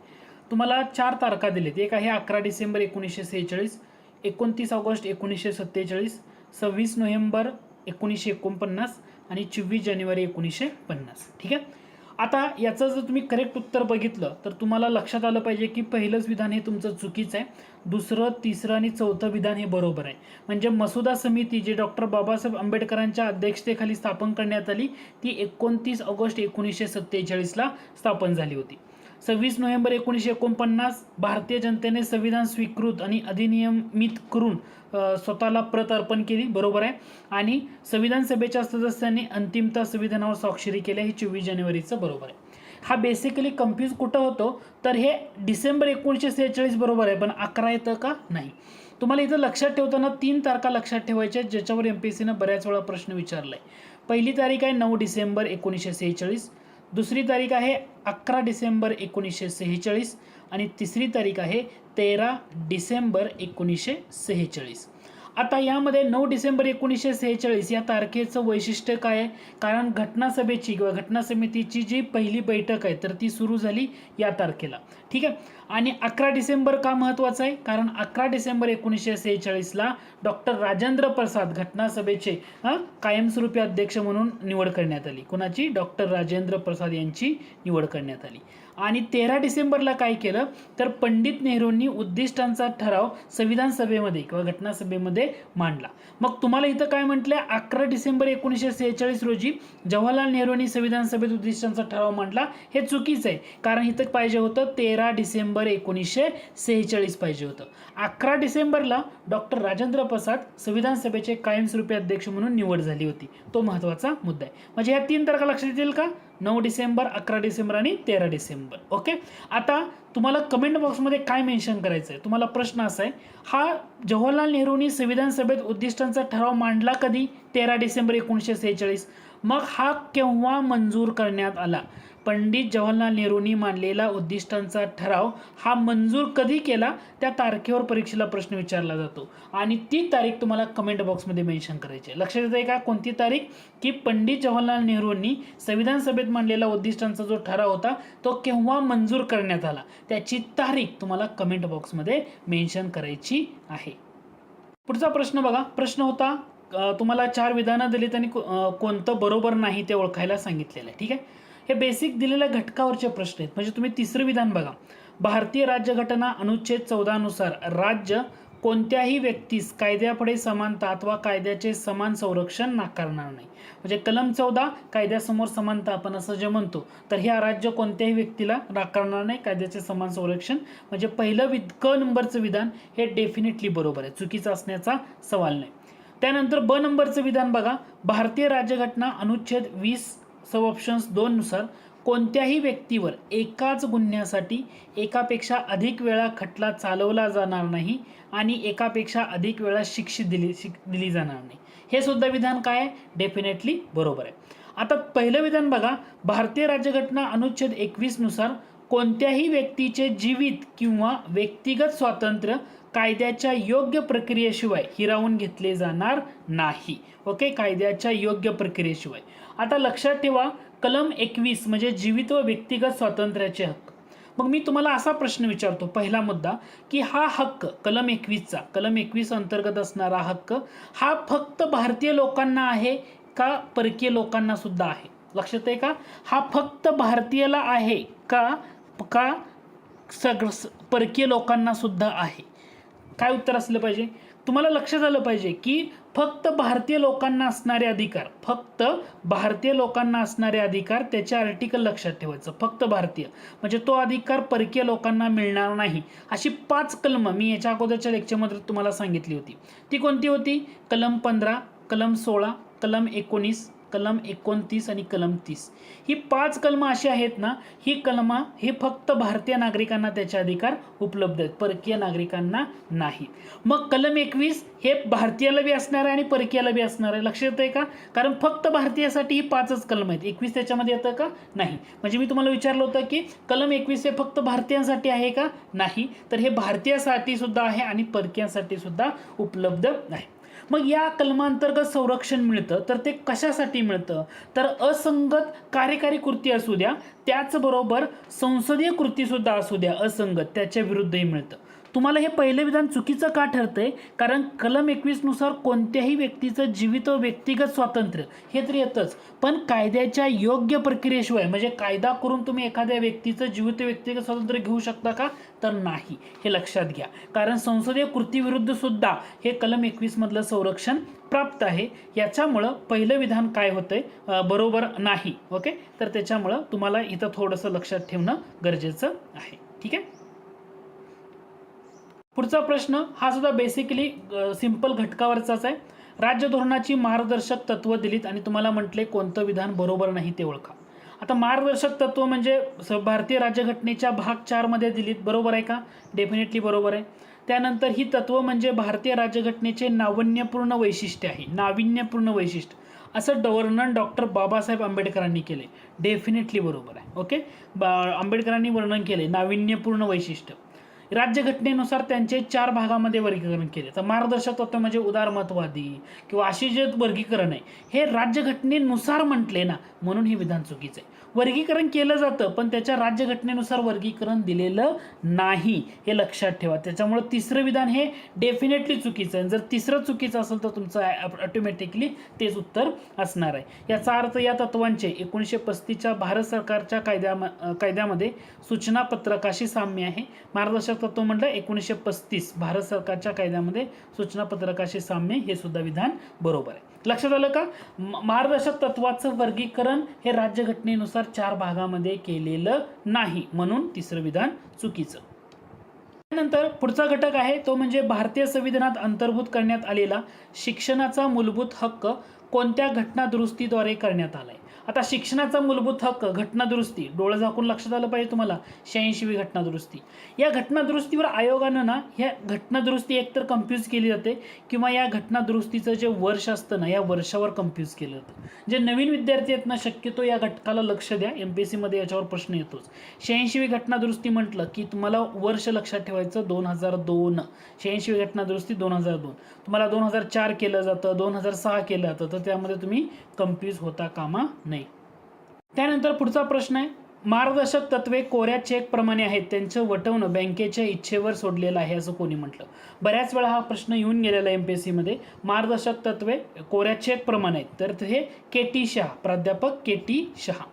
तुम्हाला 4 तारखा दिलेत. एक आहे 11 डिसेंबर 1946, 29 ऑगस्ट 1947, 26 नोव्हेंबर 1949 आणि 24 जानेवारी 1950. ठीक आहे. आता याचं जर तुम्ही करेक्ट उत्तर बघितलं तर तुम्हाला लक्षात आलं पाहिजे की पहिलंच विधान हे तुमचं चुकीचं आहे, दुसरं, तिसरं आणि चौथं विधान हे बरोबर आहे. म्हणजे मसुदा समिती जी डॉक्टर बाबासाहेब आंबेडकरांच्या अध्यक्षतेखाली स्थापन करण्यात आली ती 29 ऑगस्ट 1947ला स्थापन झाली होती. 26 नोव्हेंबर 1949 भारतीय जनतेने संविधान स्वीकृत आणि अधिनियमित करून स्वतःला प्रत अर्पण केली, बरोबर आहे. आणि संविधान सभेच्या सदस्यांनी अंतिमतः संविधानावर स्वाक्षरी केल्या, हे 24 जानेवारीचं बरोबर आहे. हा बेसिकली कन्फ्यूज कुठं होतो तर हे डिसेंबर 1946 बरोबर आहे, पण 11 येतं का नाही. तुम्हाला इथं लक्षात ठेवताना 3 तारखा लक्षात ठेवायच्या ज्याच्यावर MPSCनं बऱ्याच वेळा प्रश्न विचारलाय. पहिली तारीख आहे 9 डिसेंबर 1946, दुसरी तारीख आहे 11 डिसेंबर 1946 आणि तिसरी तारीख आहे 13 डिसेंबर 1946. आता यामध्ये 9 डिसेंबर 1946 या तारखेचं वैशिष्ट्य काय आहे, कारण घटनासभेची किंवा घटना समितीची जी पहिली बैठक आहे तर ती सुरू झाली या तारखेला. ठीक आहे. आणि 11 डिसेंबर का महत्त्वाचं आहे, कारण 11 डिसेंबर 1946ला डॉक्टर राजेंद्र प्रसाद घटनासभेचे कायमस्वरूपी अध्यक्ष म्हणून निवड करण्यात आली. कोणाची? डॉक्टर राजेंद्र प्रसाद यांची निवड करण्यात आली. आणि 13 डिसेंबरला काय केलं तर पंडित नेहरूंनी उद्दिष्टांचा ठराव संविधान सभेमध्ये किंवा घटनासभेमध्ये मांडला. मग तुम्हाला इथं काय म्हटलंय, 11 डिसेंबर 1946 रोजी जवाहरलाल नेहरूंनी संविधान सभेत उद्दिष्टांचा ठराव मांडला, हे चुकीचं आहे. कारण इथं पाहिजे होतं 13 डिसेंबर 1946 पाहिजे होतं. 11 डिसेंबरला डॉक्टर राजेंद्र प्रसाद संविधान सभेचे कायमस्वरूपी अध्यक्ष म्हणून निवड झाली होती. तो महत्त्वाचा मुद्दा आहे. म्हणजे ह्या 3 तारखा लक्षात येतील का? 9 डिसेंबर, 11 डिसेंबर आणि 13 डिसेंबर. ओके. आता तुम्हाला कमेंट बॉक्समध्ये काय मेन्शन करायचं आहे, तुम्हाला प्रश्न असा आहे, हा जवाहरलाल नेहरूंनी संविधान सभेत उद्दिष्टांचा ठराव मांडला कधी? 13 डिसेंबर 1946. मग हा केव्हा मंजूर करण्यात आला? पंडित जवाहरलाल नेहरूंनी मांडलेला उद्दिष्टांचा ठराव हा मंजूर कधी केला त्या तारखेवर परीक्षेला प्रश्न विचारला जातो आणि ती तारीख तुम्हाला कमेंट बॉक्समध्ये मेन्शन करायची आहे. लक्षात येते का कोणती तारीख? की पंडित जवाहरलाल नेहरूंनी संविधान सभेत मांडलेला उद्दिष्टांचा जो ठराव होता तो केव्हा मंजूर करण्यात आला त्याची तारीख तुम्हाला कमेंट बॉक्समध्ये मेन्शन करायची आहे. पुढचा प्रश्न बघा. प्रश्न होता तुम्हाला 4 विधानं दिलीत आणि कोणतं बरोबर नाही ते ओळखायला सांगितलेलं आहे. ठीक आहे. हे बेसिक दिलेल्या घटकावरचे प्रश्न आहेत. म्हणजे तुम्ही तिसरं विधान बघा. भारतीय राज्यघटना अनुच्छेद 14 नुसार राज्य कोणत्याही व्यक्तीस कायद्यापुढे समानता अथवा कायद्याचे समान संरक्षण नाकारणार नाही. म्हणजे कलम 14 कायद्यासमोर समानता आपण असं जे म्हणतो तर हे राज्य कोणत्याही व्यक्तीला नाकारणार नाही कायद्याचे समान संरक्षण. म्हणजे पहिलं क नंबरचं विधान हे डेफिनेटली बरोबर आहे, चुकीचं असण्याचा सवाल नाही. त्यानंतर ब नंबरचं विधान बघा. भारतीय राज्यघटना अनुच्छेद 20 सब ऑप्शन्स 2 नुसार कोणत्याही व्यक्तीवर एकाच गुन्ह्यासाठी एकापेक्षा अधिक वेळा खटला चालवला जाणार नाही आणि एकापेक्षा अधिक वेळा शिक्षा दिली जाणार नाही. हे सुद्धा विधान काय आहे? डेफिनेटली बरोबर आहे. आता पहिलं विधान बघा. भारतीय राज्यघटना अनुच्छेद 21 नुसार कोणत्याही व्यक्तीचे जीवित किंवा व्यक्तिगत स्वातंत्र्य कायद्याच्या योग्य प्रक्रियेशिवाय हिरावून घेतले जाणार नाही. ओके. कायद्याच्या योग्य प्रक्रियेशिवाय. आता लक्षात ठेवा कलम 21 म्हणजे जीवित व व्यक्तिगत स्वातंत्र्याचे हक्क. मग मी तुम्हाला असा प्रश्न विचारतो, पहिला मुद्दा, की हा हक्क कलम 21 अंतर्गत असणारा हक्क हा फक्त भारतीय लोकांना आहे का परकीय लोकांना सुद्धा आहे? लक्षात आहे का? हा फक्त भारतीयाला आहे का परकीय लोकांना सुद्धा आहे? काय उत्तर असलं पाहिजे? तुम्हाला लक्षात आलं पाहिजे की फक्त भारतीय लोकांना असणारे अधिकार त्याचे आर्टिकल लक्षात ठेवायचं. फक्त भारतीय म्हणजे तो अधिकार परकीय लोकांना मिळणार नाही. अशी 5 कलम मी याच्या अगोदरच्या लेक्चरमध्ये तुम्हाला सांगितली होती. ती कोणती होती? कलम 15, कलम 16, कलम 19, कलम 29 आणि कलम 30. ही 5 कलम अशी आहेत ना, ही कलम हे फक्त भारतीय नागरिकांना त्याचे अधिकार उपलब्ध आहेत, परकीय नागरिकांना नाही. मग कलम 21 हे भारतीयाला बी असणार आहे आणि परकीयाला बी असणार आहे. लक्षात येतंय का? कारण फक्त भारतीयासाठी ही 5च कलम आहेत. 21 त्याच्यामध्ये येतं का? नाही. म्हणजे मी तुम्हाला विचारलं होतं की कलम 21 हे फक्त भारतीयांसाठी आहे का? नाही. तर हे भारतीयासाठी सुद्धा आहे आणि परकीयांसाठी सुद्धा उपलब्ध आहे. मग या कलमांतर्गत संरक्षण मिळतं तर ते कशासाठी मिळतं? तर असंगत कार्यकारी कृती असू द्या, त्याचबरोबर संसदीय कृती सुद्धा असू द्या असंगत, त्याच्या विरुद्धही मिळतं. तुम्हाला हे पहिलं विधान चुकीचं का ठरतंय? कारण कलम 21 नुसार कोणत्याही व्यक्तीचं जीवित व व्यक्तिगत स्वातंत्र्य हे तर येतच, पण कायद्याच्या योग्य प्रक्रियेशिवाय म्हणजे कायदा करून तुम्ही एखाद्या व्यक्तीचं जीवित व्यक्तिगत स्वातंत्र्य घेऊ शकता का? तर नाही, हे लक्षात घ्या. कारण संसदीय कृतीविरुद्ध सुद्धा हे कलम 21 मधलं संरक्षण प्राप्त आहे. याच्यामुळं पहिलं विधान काय होतंय? बरोबर नाही. ओके, तर त्याच्यामुळं तुम्हाला इथं थोडंसं लक्षात ठेवणं गरजेचं आहे. ठीक आहे. पुढचा प्रश्न हा सुद्धा बेसिकली सिंपल घटकावरचाच आहे. राज्य धोरणाची मार्गदर्शक तत्व दिलीत आणि तुम्हाला म्हटले कोणतं विधान बरोबर नाही ते ओळखा. आता मार्गदर्शक तत्व म्हणजे भारतीय राज्यघटनेच्या भाग 4 मध्ये दिलीत, बरोबर आहे का? डेफिनेटली बरोबर आहे. त्यानंतर ही तत्व म्हणजे भारतीय राज्यघटनेचे नाविन्यपूर्ण वैशिष्ट्य आहे, नाविन्यपूर्ण वैशिष्ट्य असं वर्णन डॉक्टर बाबासाहेब आंबेडकरांनी केले. डेफिनेटली बरोबर आहे. ओके, आंबेडकरांनी वर्णन केले नाविन्यपूर्ण वैशिष्ट्य. राज्यघटनेनुसार त्यांचे 4 भागामध्ये वर्गीकरण केले. तर मार्गदर्शक तत्व म्हणजे उदारमतवादी किंवा असे जे वर्गीकरण आहे हे राज्यघटनेनुसार म्हटले ना, म्हणून हे विधान चुकीचं आहे. वर्गीकरण केलं जातं पण त्याच्या राज्यघटनेनुसार वर्गीकरण दिलेलं नाही, हे लक्षात ठेवा. त्याच्यामुळे तिसरं विधान हे डेफिनेटली चुकीचं आहे. जर तिसरं चुकीचं असेल तर तुमचं ऑटोमॅटिकली तेच उत्तर असणार आहे. याचा अर्थ या तत्वांचे 1935च्या भारत सरकारच्या कायद्यामध्ये सूचना पत्रकाशी साम्य आहे. मार्गदर्शक तत्व म्हटलं 1935 भारत सरकारच्या कायद्यामध्ये सूचना पत्रकाशी साम्य, हे सुद्धा विधान बरोबर आहे. लक्षात आलं का? मार्गदर्शक तत्वाचं वर्गीकरण हे राज्यघटनेनुसार 4 भागामध्ये केलेलं नाही, म्हणून तिसरं विधान चुकीचं. त्यानंतर पुढचा घटक आहे तो म्हणजे भारतीय संविधानात अंतर्भूत करण्यात आलेला शिक्षणाचा मूलभूत हक्क कोणत्या घटना दुरुस्तीद्वारे करण्यात आलाय? आता शिक्षणाचा मूलभूत हक्क घटना दुरुस्ती, डोळं झाकून लक्षात आलं पाहिजे तुम्हाला, 86वी घटना दुरुस्ती. या घटना दुरुस्तीवर आयोगानं ना ह्या घटना दुरुस्ती एकतर कन्फ्यूज केली जाते किंवा या घटना दुरुस्तीचं जे वर्ष असतं ना या वर्षावर कन्फ्यूज केलं जातं. जे नवीन विद्यार्थी आहेत ना शक्यतो या घटकाला लक्ष द्या, MPSC मध्ये याच्यावर प्रश्न येतोच. 86वी घटना दुरुस्ती म्हटलं की तुम्हाला वर्ष लक्षात ठेवायचं 2002. 86वी घटना दुरुस्ती 2002. तुम्हाला 2004 केलं जातं, 2006 केलं जातं, तर त्यामध्ये तुम्ही कन्फ्यूज होता कामा नाही. त्यानंतर पुढचा प्रश्न आहे, मार्गदर्शक तत्वे कोऱ्या चेक प्रमाणे आहेत, त्यांचं वटवणं बँकेच्या इच्छेवर सोडलेलं आहे असं कोणी म्हटलं? बऱ्याच वेळा हा प्रश्न येऊन गेलेला MPSC मध्ये. मार्गदर्शक तत्वे कोऱ्या चेक प्रमाणे आहेत, तर हे KT शहा, प्राध्यापक KT शहा.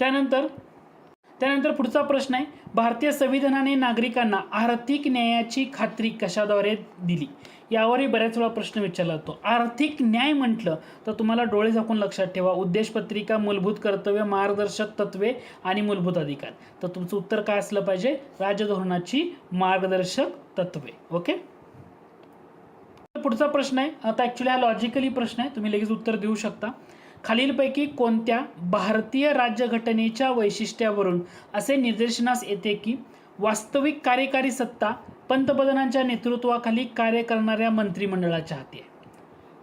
त्यानंतर पुढचा प्रश्न आहे, भारतीय संविधानाने नागरिकांना आर्थिक न्यायाची खात्री कशाद्वारे दिली? यावरही बऱ्याच वेळा प्रश्न विचारला जातो. आर्थिक न्याय म्हटलं तर तुम्हाला डोळे झाकून लक्षात ठेवा, उद्देशपत्रिका, मूलभूत कर्तव्य, मार्गदर्शक तत्वे आणि मूलभूत अधिकार. तर तुमचं उत्तर काय असलं पाहिजे? राज्य धोरणाची मार्गदर्शक तत्वे. ओके, पुढचा प्रश्न आहे, आता ॲक्च्युली हा लॉजिकली प्रश्न आहे, तुम्ही लगेच उत्तर देऊ शकता. खालीलपैकी कोणत्या भारतीय राज्यघटनेच्या वैशिष्ट्यावरून असे निदर्शनास येते की वास्तविक कार्यकारी सत्ता पंतप्रधानांच्या नेतृत्वाखाली कार्य करणाऱ्या मंत्रिमंडळाच्या हाती आहे?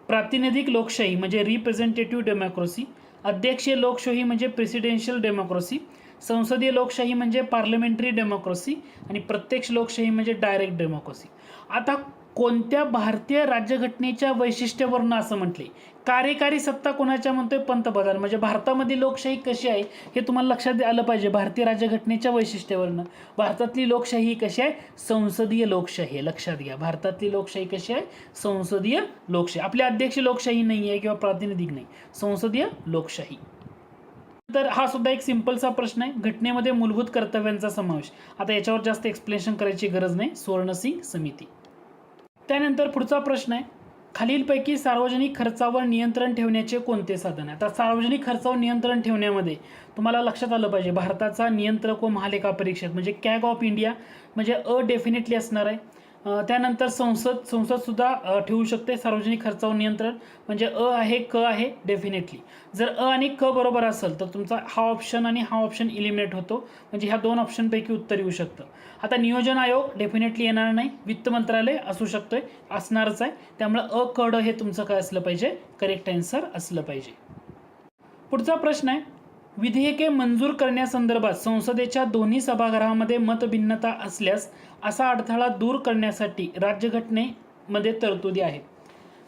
प्रातिनिधिक लोकशाही म्हणजे रिप्रेझेंटेटिव्ह डेमोक्रेसी, अध्यक्षीय लोकशाही म्हणजे प्रेसिडेन्शियल डेमोक्रेसी, संसदीय लोकशाही म्हणजे पार्लमेंटरी डेमोक्रेसी आणि प्रत्यक्ष लोकशाही म्हणजे डायरेक्ट डेमोक्रेसी. आता कोणत्या भारतीय राज्यघटनेच्या वैशिष्ट्यावरून असं म्हटले? कार्यकारी सत्ता कोणाच्या म्हणतोय? पंतप्रधान. म्हणजे भारतामध्ये लोकशाही कशी आहे हे तुम्हाला लक्षात आलं पाहिजे. भारतीय राज्यघटनेच्या वैशिष्ट्यावरून भारतातली लोकशाही कशी आहे? संसदीय लोकशाही आहे. लक्षात घ्या, भारतातली लोकशाही कशी आहे? संसदीय लोकशाही. आपली अध्यक्ष लोकशाही नाही आहे किंवा प्रातिनिधिक नाही, संसदीय लोकशाही. तर हा सुद्धा एक सिंपलचा प्रश्न आहे. घटनेमध्ये मूलभूत कर्तव्यांचा समावेश, आता याच्यावर जास्त एक्सप्लेनेशन करायची गरज नाही. सुवर्णसिंग समिती. त्यानंतर पुढचा प्रश्न आहे, खालीलपैकी सार्वजनिक खर्चावर नियंत्रण ठेवण्याचे कोणते साधन आहे? आता सार्वजनिक खर्चावर नियंत्रण ठेवण्यामध्ये तुम्हाला लक्षात आलं पाहिजे भारताचा नियंत्रक व महालेखा परीक्षक म्हणजे कॅग ऑफ इंडिया म्हणजे डेफिनेटली असणार आहे. त्यानंतर संसद सुद्धा ठेवू शकते सार्वजनिक खर्चावर नियंत्रण, म्हणजे आहे, क आहे डेफिनेटली. जर आणि क बरोबर असेल तर तुमचा हा ऑप्शन आणि हा ऑप्शन इलिमिनेट होतो, म्हणजे ह्या 2 ऑप्शनपैकी उत्तर येऊ शकतं. आता नियोजन आयोग डेफिनेटली येणार नाही, वित्त मंत्रालय असू शकतोय, असणारच आहे. त्यामुळे क ड हे तुमचं काय असलं पाहिजे? करेक्ट आन्सर असलं पाहिजे. पुढचा प्रश्न आहे, विधेयके मंजूर करण्यासंदर्भात संसदेच्या दोन्ही सभागृहामध्ये मतभिन्नता असल्यास असा अडथळा दूर करण्यासाठी राज्यघटनेमध्ये तरतुदी आहेत.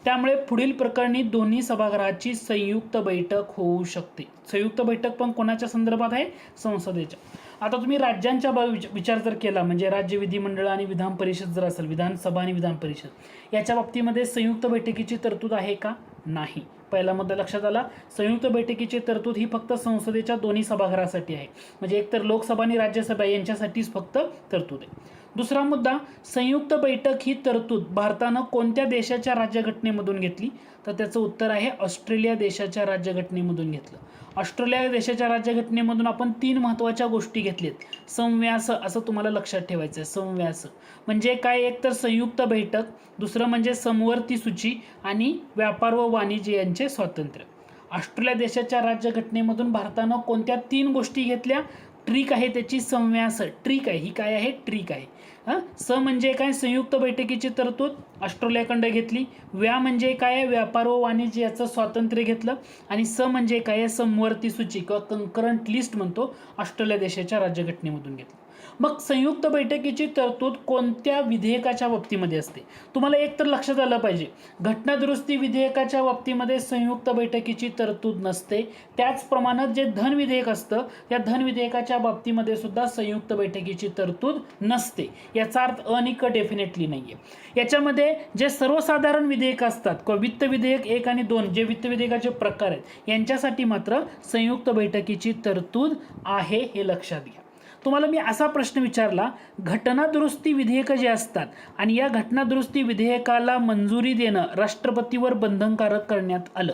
त्यामुळे पुढील प्रकरणी दोन्ही सभागृहाची संयुक्त बैठक होऊ शकते. संयुक्त बैठक पण कोणाच्या संदर्भात आहे? संसदेच्या. आता तुम्ही राज्यांच्या विचार जर केला, म्हणजे राज्य विधिमंडळ आणि विधान परिषद जर असेल, विधानसभा आणि विधान परिषद याच्या बाबतीमध्ये संयुक्त बैठकीची तरतूद आहे का? नाही. पहिला मुद्दा लक्षात आला. संयुक्त बैठकीची तरतूद ही फक्त संसदेच्या दोन्ही सभागृहासाठी आहे, म्हणजे एकतर लोकसभा आणि राज्यसभा यांच्यासाठीच फक्त तरतूद आहे. दुसरा मुद्दा, संयुक्त बैठक ही तरतूद भारतानं कोणत्या देशाच्या राज्यघटनेमधून घेतली? तर त्याचं उत्तर आहे ऑस्ट्रेलिया देशाच्या राज्यघटनेमधून घेतलं. ऑस्ट्रेलिया देशाच्या राज्यघटनेमधून आपण 3 महत्त्वाच्या गोष्टी घेतल्यात. संव्यास असं तुम्हाला लक्षात ठेवायचं आहे. संव्यास म्हणजे काय? एक तर संयुक्त बैठक, दुसरं म्हणजे समवर्ती सूची आणि व्यापार व वाणिज्य यांचे स्वातंत्र्य. ऑस्ट्रेलिया देशाच्या राज्यघटनेमधून भारतानं कोणत्या 3 गोष्टी घेतल्या? ट्रिक आहे त्याची संव्यास. ट्रिक आहे ही, काय आहे? ट्रिक आहे. स म्हणजे काय? संयुक्त बैठकीची तरतूद ऑस्ट्रेलियाकडे घेतली. व्या म्हणजे काय? व्यापार व वाणिज्य याचं स्वातंत्र्य घेतलं. आणि स म्हणजे काय? समवर्ती सूची किंवा कंकरंट लिस्ट म्हणतो, ऑस्ट्रेलिया देशाच्या राज्यघटनेमधून घेतलं. मग संयुक्त बैठकीची तरतूद कोणत्या विधेयकाच्या बाबतीमध्ये असते? तुम्हाला एक तर लक्षात आलं पाहिजे, घटना दुरुस्ती विधेयकाच्या बाबतीमध्ये संयुक्त बैठकीची तरतूद नसते. त्याचप्रमाणे जे धन विधेयक असतं त्या धन विधेयकाच्या बाबतीमध्ये सुद्धा संयुक्त बैठकीची तरतूद नसते. याचा अर्थ अ आणि क डेफिनेटली नाहीये. याच्यामध्ये जे सर्वसाधारण विधेयक असतात किंवा वित्त विधेयक 1 आणि 2 जे वित्त विधेयकाचे प्रकार आहेत यांच्यासाठी मात्र संयुक्त बैठकीची तरतूद आहे, हे लक्षात घ्या. तुम्हाला मी असा प्रश्न विचारला, घटना दुरुस्ती विधेयक जे असतात आणि या घटना दुरुस्ती विधेयकाला मंजुरी देणं राष्ट्रपतीवर बंधनकारक करण्यात आलं.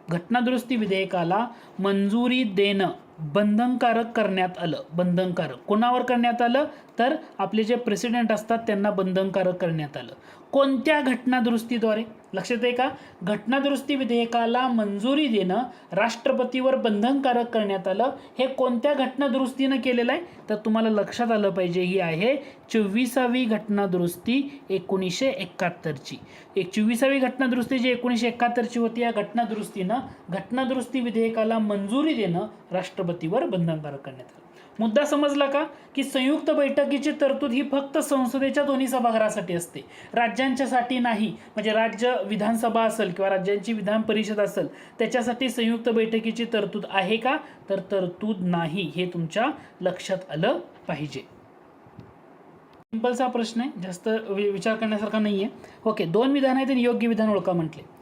घटना दुरुस्ती विधेयकाला मंजुरी देणं बंधनकारक करण्यात आलं. बंधनकारक कोणावर करण्यात आलं? तर आपले जे प्रेसिडेंट असतात त्यांना बंधनकारक करण्यात आलं. कोणत्या घटना दुरुस्तीद्वारे? लक्षात आहे का? घटना दुरुस्ती विधेयकाला मंजुरी देणं राष्ट्रपतीवर बंधनकारक करण्यात आलं. हे कोणत्या घटना दुरुस्तीनं केलेलं आहे? तर तुम्हाला लक्षात आलं पाहिजे, ही आहे 24वी घटना दुरुस्ती 1971ची. 24वी घटना दुरुस्ती जी 1971ची होती, या घटना दुरुस्तीनं घटना दुरुस्ती विधेयकाला मंजुरी देणं राष्ट्रपतीवर बंधनकारक करण्यात आलं. मुद्दा समजला का? की संयुक्त बैठकीची तरतूद ही फक्त संसदेच्या दोन्ही सभागृहासाठी असते, राज्यांच्यासाठी नाही. म्हणजे राज्य विधानसभा असेल किंवा राज्यांची विधान परिषद असेल त्याच्यासाठी संयुक्त बैठकीची तरतूद आहे का? तर तरतूद नाही, हे तुमच्या लक्षात आलं पाहिजे. सिंपलचा प्रश्न आहे, जास्त विचार करण्यासारखा नाही आहे. ओके, 2 विधान आहेत आणि योग्य विधान ओळखा म्हटले.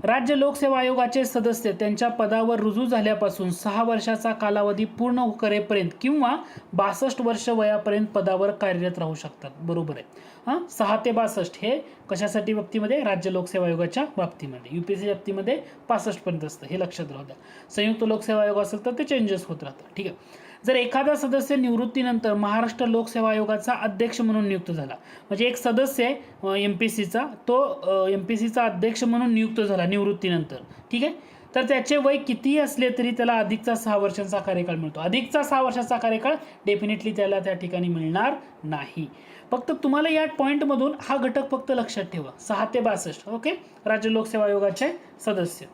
राज्य लोकसेवा आयोगाचे सदस्य त्यांच्या पदावर रुजू झाल्यापासून 6 वर्षाचा कालावधी पूर्ण करेपर्यंत किंवा 62 वर्ष वयापर्यंत पदावर कार्यरत राहू शकतात. बरोबर आहे. 6 ते 62 हे कशासाठी बाबतीमध्ये? राज्य लोकसेवा आयोगाच्या बाबतीमध्ये. UPSC बाबतीमध्ये 65 पर्यंत असतं, हे लक्षात राहू द्या. संयुक्त लोकसेवा आयोग असेल तर ते चेंजेस होत राहतात. ठीक आहे. जर एखादा सदस्य निवृत्तीनंतर महाराष्ट्र लोकसेवा आयोगाचा अध्यक्ष म्हणून नियुक्त झाला, म्हणजे एक सदस्य आहे MPSCचा, तो MPSCचा अध्यक्ष म्हणून नियुक्त झाला निवृत्तीनंतर, ठीक आहे, तर त्याचे वय कितीही असले तरी त्याला अधिकचा 6 वर्षांचा कार्यकाळ मिळतो. अधिकचा 6 वर्षाचा कार्यकाळ डेफिनेटली त्याला त्या ठिकाणी मिळणार नाही. फक्त तुम्हाला या पॉईंटमधून हा घटक फक्त लक्षात ठेवा, 6 ते 62. ओके, राज्य लोकसेवा आयोगाचे सदस्य.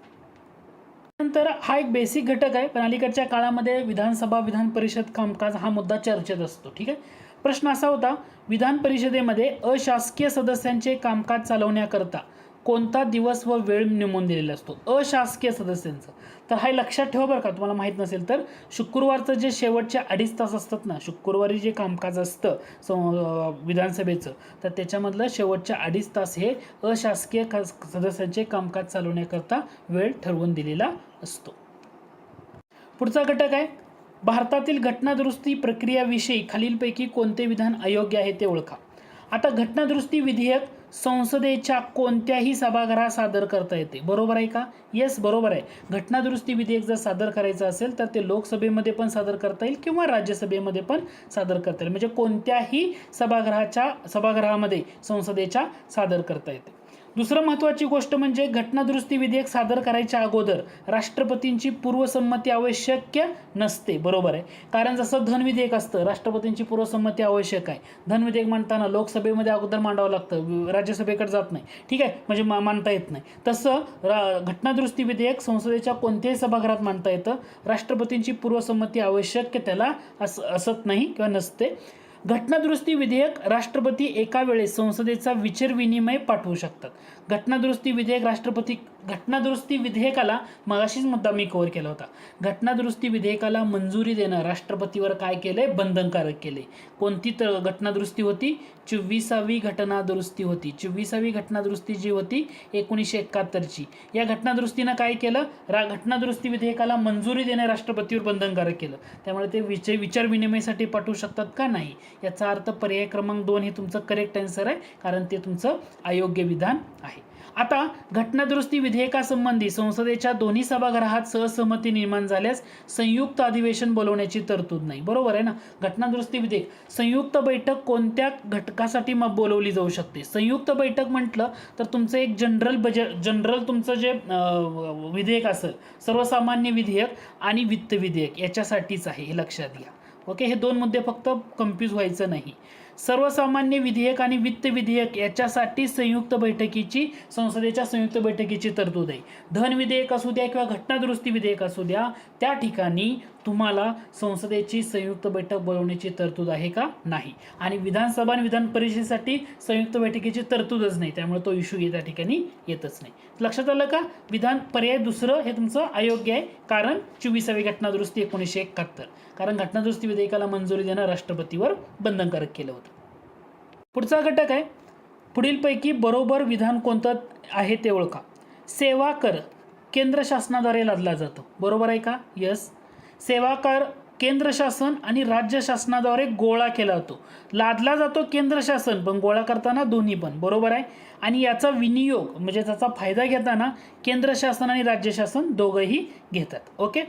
नंतर हा एक बेसिक घटक आहे, पण अलीकडच्या काळामध्ये विधानसभा विधान परिषद कामकाज हा मुद्दा चर्चेत असतो. ठीक आहे. प्रश्न असा होता, विधान परिषदेमध्ये अशासकीय सदस्यांचे कामकाज चालवण्याकरता कोणता दिवस व वेळ नेमून दिलेला असतो? अशासकीय सदस्यांचं. तर हा लक्षात ठेवा बरं का, तुम्हाला माहीत नसेल तर. शुक्रवारचं जे शेवटचे 2.5 तास असतात ना, शुक्रवारी जे कामकाज असतं विधानसभेचं, तर त्याच्यामधलं शेवटचे 2.5 तास हे अशासकीय सदस्यांचे कामकाज चालवण्याकरता वेळ ठरवून दिलेला असतो. पुढचा घटक आहे, भारतातील घटना दुरुस्ती प्रक्रियाविषयी खालीलपैकी कोणते विधान अयोग्य आहे ते ओळखा. आता घटना दुरुस्ती विधेयक संसदेच्या कोणत्याही सभागृहात सादर करता येते. बरोबर आहे का? येस, बरोबर आहे. घटना दुरुस्ती विधेयक जर सादर करायचं असेल तर ते लोकसभेमध्ये पण सादर करता येईल किंवा राज्यसभेमध्ये पण सादर करता येईल. म्हणजे कोणत्याही सभागृहामध्ये संसदेच्या सादर करता येते. दुसरं महत्त्वाची गोष्ट म्हणजे घटना दुरुस्ती विधेयक सादर करायच्या अगोदर राष्ट्रपतींची पूर्वसंमती आवश्यक नसते. बरोबर आहे. कारण जसं धन विधेयक असतं राष्ट्रपतींची पूर्वसंमती आवश्यक आहे. धन विधेयक मांडताना लोकसभेमध्ये अगोदर मांडावं लागतं, राज्यसभेकडे जात नाही. ठीक आहे, म्हणजे मांडता येत नाही. तसं घटना दुरुस्ती विधेयक संसदेच्या कोणत्याही सभागृहात मांडता येतं. राष्ट्रपतींची पूर्वसंमती आवश्यक त्याला असत नाही किंवा नसते. घटनादुरुस्ती विधेयक राष्ट्रपती एका वेळेस संसदेचा विचारविनिमय पाठवू शकतात. घटनादुरुस्ती विधेयक घटनादुरुस्ती विधेयकाला मगाशीच मुद्दा मी कव्हर केला होता. घटनादुरुस्ती विधेयकाला मंजुरी देणं राष्ट्रपतीवर काय केलंय, बंधनकारक केले. कोणती घटनादुरुस्ती होती? 24वी घटनादुरुस्ती होती. 24वी घटनादुरुस्ती जी होती 1971ची. या घटनादुरुस्तीनं काय केलं, घटनादुरुस्ती विधेयकाला मंजुरी देणे राष्ट्रपतीवर बंधनकारक केलं. त्यामुळे ते विचारविनिमयासाठी पाठवू शकतात का? नाही. याचा अर्थ पर्याय क्रमांक 2 हे तुमचं करेक्ट आन्सर आहे, कारण ते तुमचं अयोग्य विधान आहे. आता घटनादुरुस्ती विधेयकासंबंधी संसदेच्या दोन्ही सभागृहात सहसहमती निर्माण झाल्यास संयुक्त अधिवेशन बोलवण्याची तरतूद नाही. बरोबर आहे ना. घटनादुरुस्ती विधेयक संयुक्त बैठक कोणत्या घटकासाठी मग बोलवली जाऊ शकते? संयुक्त बैठक म्हटलं तर तुमचं एक जनरल तुमचं जे विधेयक असेल, सर्वसामान्य विधेयक आणि वित्त विधेयक याच्यासाठीच आहे, हे लक्षात घ्या. ओके, हे दोन मुद्दे फक्त कन्फ्यूज व्हायचं नाही. सर्वसामान्य विधेयक आणि वित्त विधेयक याच्यासाठी संसदेच्या संयुक्त बैठकीची तरतूद आहे. धन विधेयक असू द्या किंवा घटनादुरुस्ती विधेयक असू द्या, त्या ठिकाणी तुम्हाला संसदेची संयुक्त बैठक बोलवण्याची तरतूद आहे का? नाही. आणि विधानसभा आणि विधान परिषदेसाठी संयुक्त बैठकीची तरतूदच नाही, त्यामुळे तो इश्यू त्या ठिकाणी येतच नाही. लक्षात आलं का? पर्याय दुसरं हे तुमचं अयोग्य आहे, कारण 24वी घटनादुरुस्ती 1971, कारण घटनादुरुस्ती विधेयकाला मंजुरी देणं राष्ट्रपतीवर बंधनकारक केलं होतं. पुढचा घटक आहे, पुढीलपैकी बरोबर विधान कोणतं आहे ते ओळखा. सेवा कर केंद्र शासनाद्वारे लादला जातो. बरोबर आहे का? यस. सेवा कर केंद्र शासन आणि राज्य शासनाद्वारे गोळा केला जातो. लादला जातो केंद्र शासन, पण गोळा करताना दोन्ही पण. बरोबर आहे. आणि याचा विनियोग म्हणजे त्याचा फायदा घेताना केंद्र शासन आणि राज्य शासन दोघंही घेतात. ओके.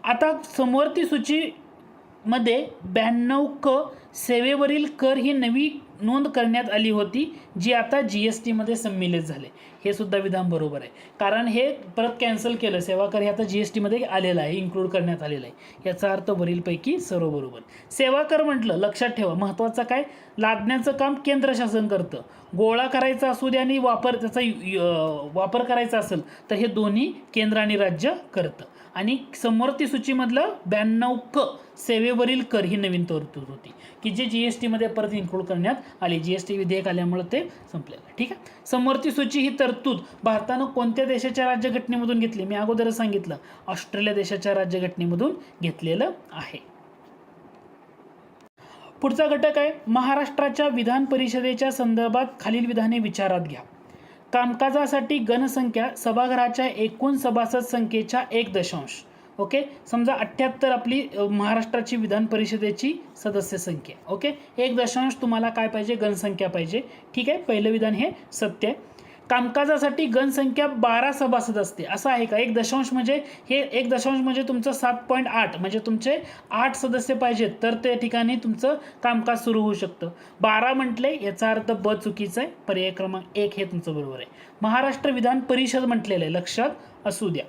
आता समवर्ती सूचीमध्ये 92 सेवेवरील कर ही नवी नोंद करण्यात आली होती, जी आता GST मध्ये सम्मिलित झाले. हे सुद्धा विधान बरोबर आहे, कारण हे परत कॅन्सल केलं. सेवा कर हे आता GST मध्ये आलेलं आहे, इन्क्लूड करण्यात आलेलं आहे. याचा अर्थ वरीलपैकी सर्व बरोबर. सेवा कर म्हटलं, लक्षात ठेवा, महत्त्वाचं काय, लादण्याचं काम केंद्र शासन करतं. गोळा करायचा असू द्या आणि वापर करायचा असेल तर हे दोन्ही केंद्र आणि राज्य करतं. आणि समवर्ती सूचीमधलं 92 सेवेवरील कर ही नवीन तरतूद होती, की जे GST मध्ये परत इन्क्लूड करण्यात आली. GST विधेयक आल्यामुळे ते संपलेलं. ठीक आहे. समवर्ती सूची ही तरतूद भारतानं कोणत्या देशाच्या राज्यघटनेमधून घेतली? मी अगोदरच सांगितलं, ऑस्ट्रेलिया देशाच्या राज्यघटनेमधून घेतलेलं आहे. पुढचा घटक आहे, महाराष्ट्राच्या विधान परिषदेच्या संदर्भात खालील विधाने विचारात घ्या. कामकाजासाठी गणसंख्या सभागृहाच्या एकूण सभासद संख्येच्या 1. ओके. समजा 78 आपली महाराष्ट्राची विधान परिषदेची सदस्य संख्या. ओके. 1. तुम्हाला काय पाहिजे? गणसंख्या पाहिजे. ठीक आहे. पहिलं विधान हे सत्य आहे. कामकाजासाठी गणसंख्या 12 सभासद असते, असं आहे का? 1. म्हणजे हे 1. म्हणजे तुमचं 7.8, म्हणजे तुमचे 8 सदस्य पाहिजेत तर त्या ठिकाणी तुमचं कामकाज सुरू होऊ शकतं. 12 म्हटले, याचा अर्थ ब चुकीचा आहे. पर्याय क्रमांक 1 हे तुमचं बरोबर आहे. महाराष्ट्र विधान परिषद म्हटलेलं आहे, लक्षात असू द्या.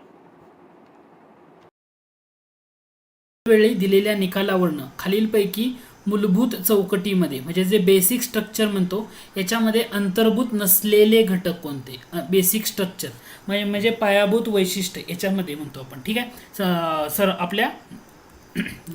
वेळी दिलेल्या निकालावरनं खालीलपैकी मूलभूत चौकटीमध्ये म्हणजे जे बेसिक स्ट्रक्चर म्हणतो याच्यामध्ये अंतर्भूत नसलेले घटक कोणते? बेसिक स्ट्रक्चर म्हणजे पायाभूत वैशिष्ट्य याच्यामध्ये म्हणतो आपण. ठीक आहे. सर आपल्या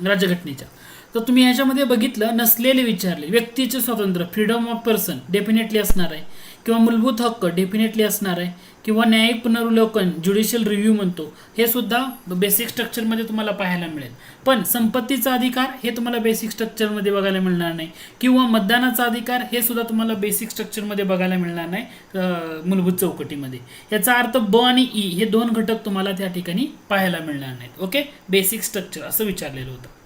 राज्यघटनेच्या. तर तुम्ही ह्याच्यामध्ये बघितलं, नसलेले विचारले. व्यक्तीचे स्वातंत्र्य, फ्रीडम ऑफ पर्सन डेफिनेटली असणार आहे, किंवा मूलभूत हक्क डेफिनेटली असणार आहे, किंवा न्यायिक पुनर्वलोकन ज्युडिशियल रिव्ह्यू म्हणतो, हे सुद्धा बेसिक स्ट्रक्चरमध्ये तुम्हाला पाहायला मिळेल. पण संपत्तीचा अधिकार हे तुम्हाला बेसिक स्ट्रक्चरमध्ये बघायला मिळणार नाही, किंवा मतदानाचा अधिकार हे सुद्धा तुम्हाला बेसिक स्ट्रक्चरमध्ये बघायला मिळणार नाही मूलभूत चौकटीमध्ये. याचा अर्थ ब आणि ई हे 2 घटक तुम्हाला त्या ठिकाणी पाहायला मिळणार नाहीत. ओके. बेसिक स्ट्रक्चर असं विचारलेलं होतं.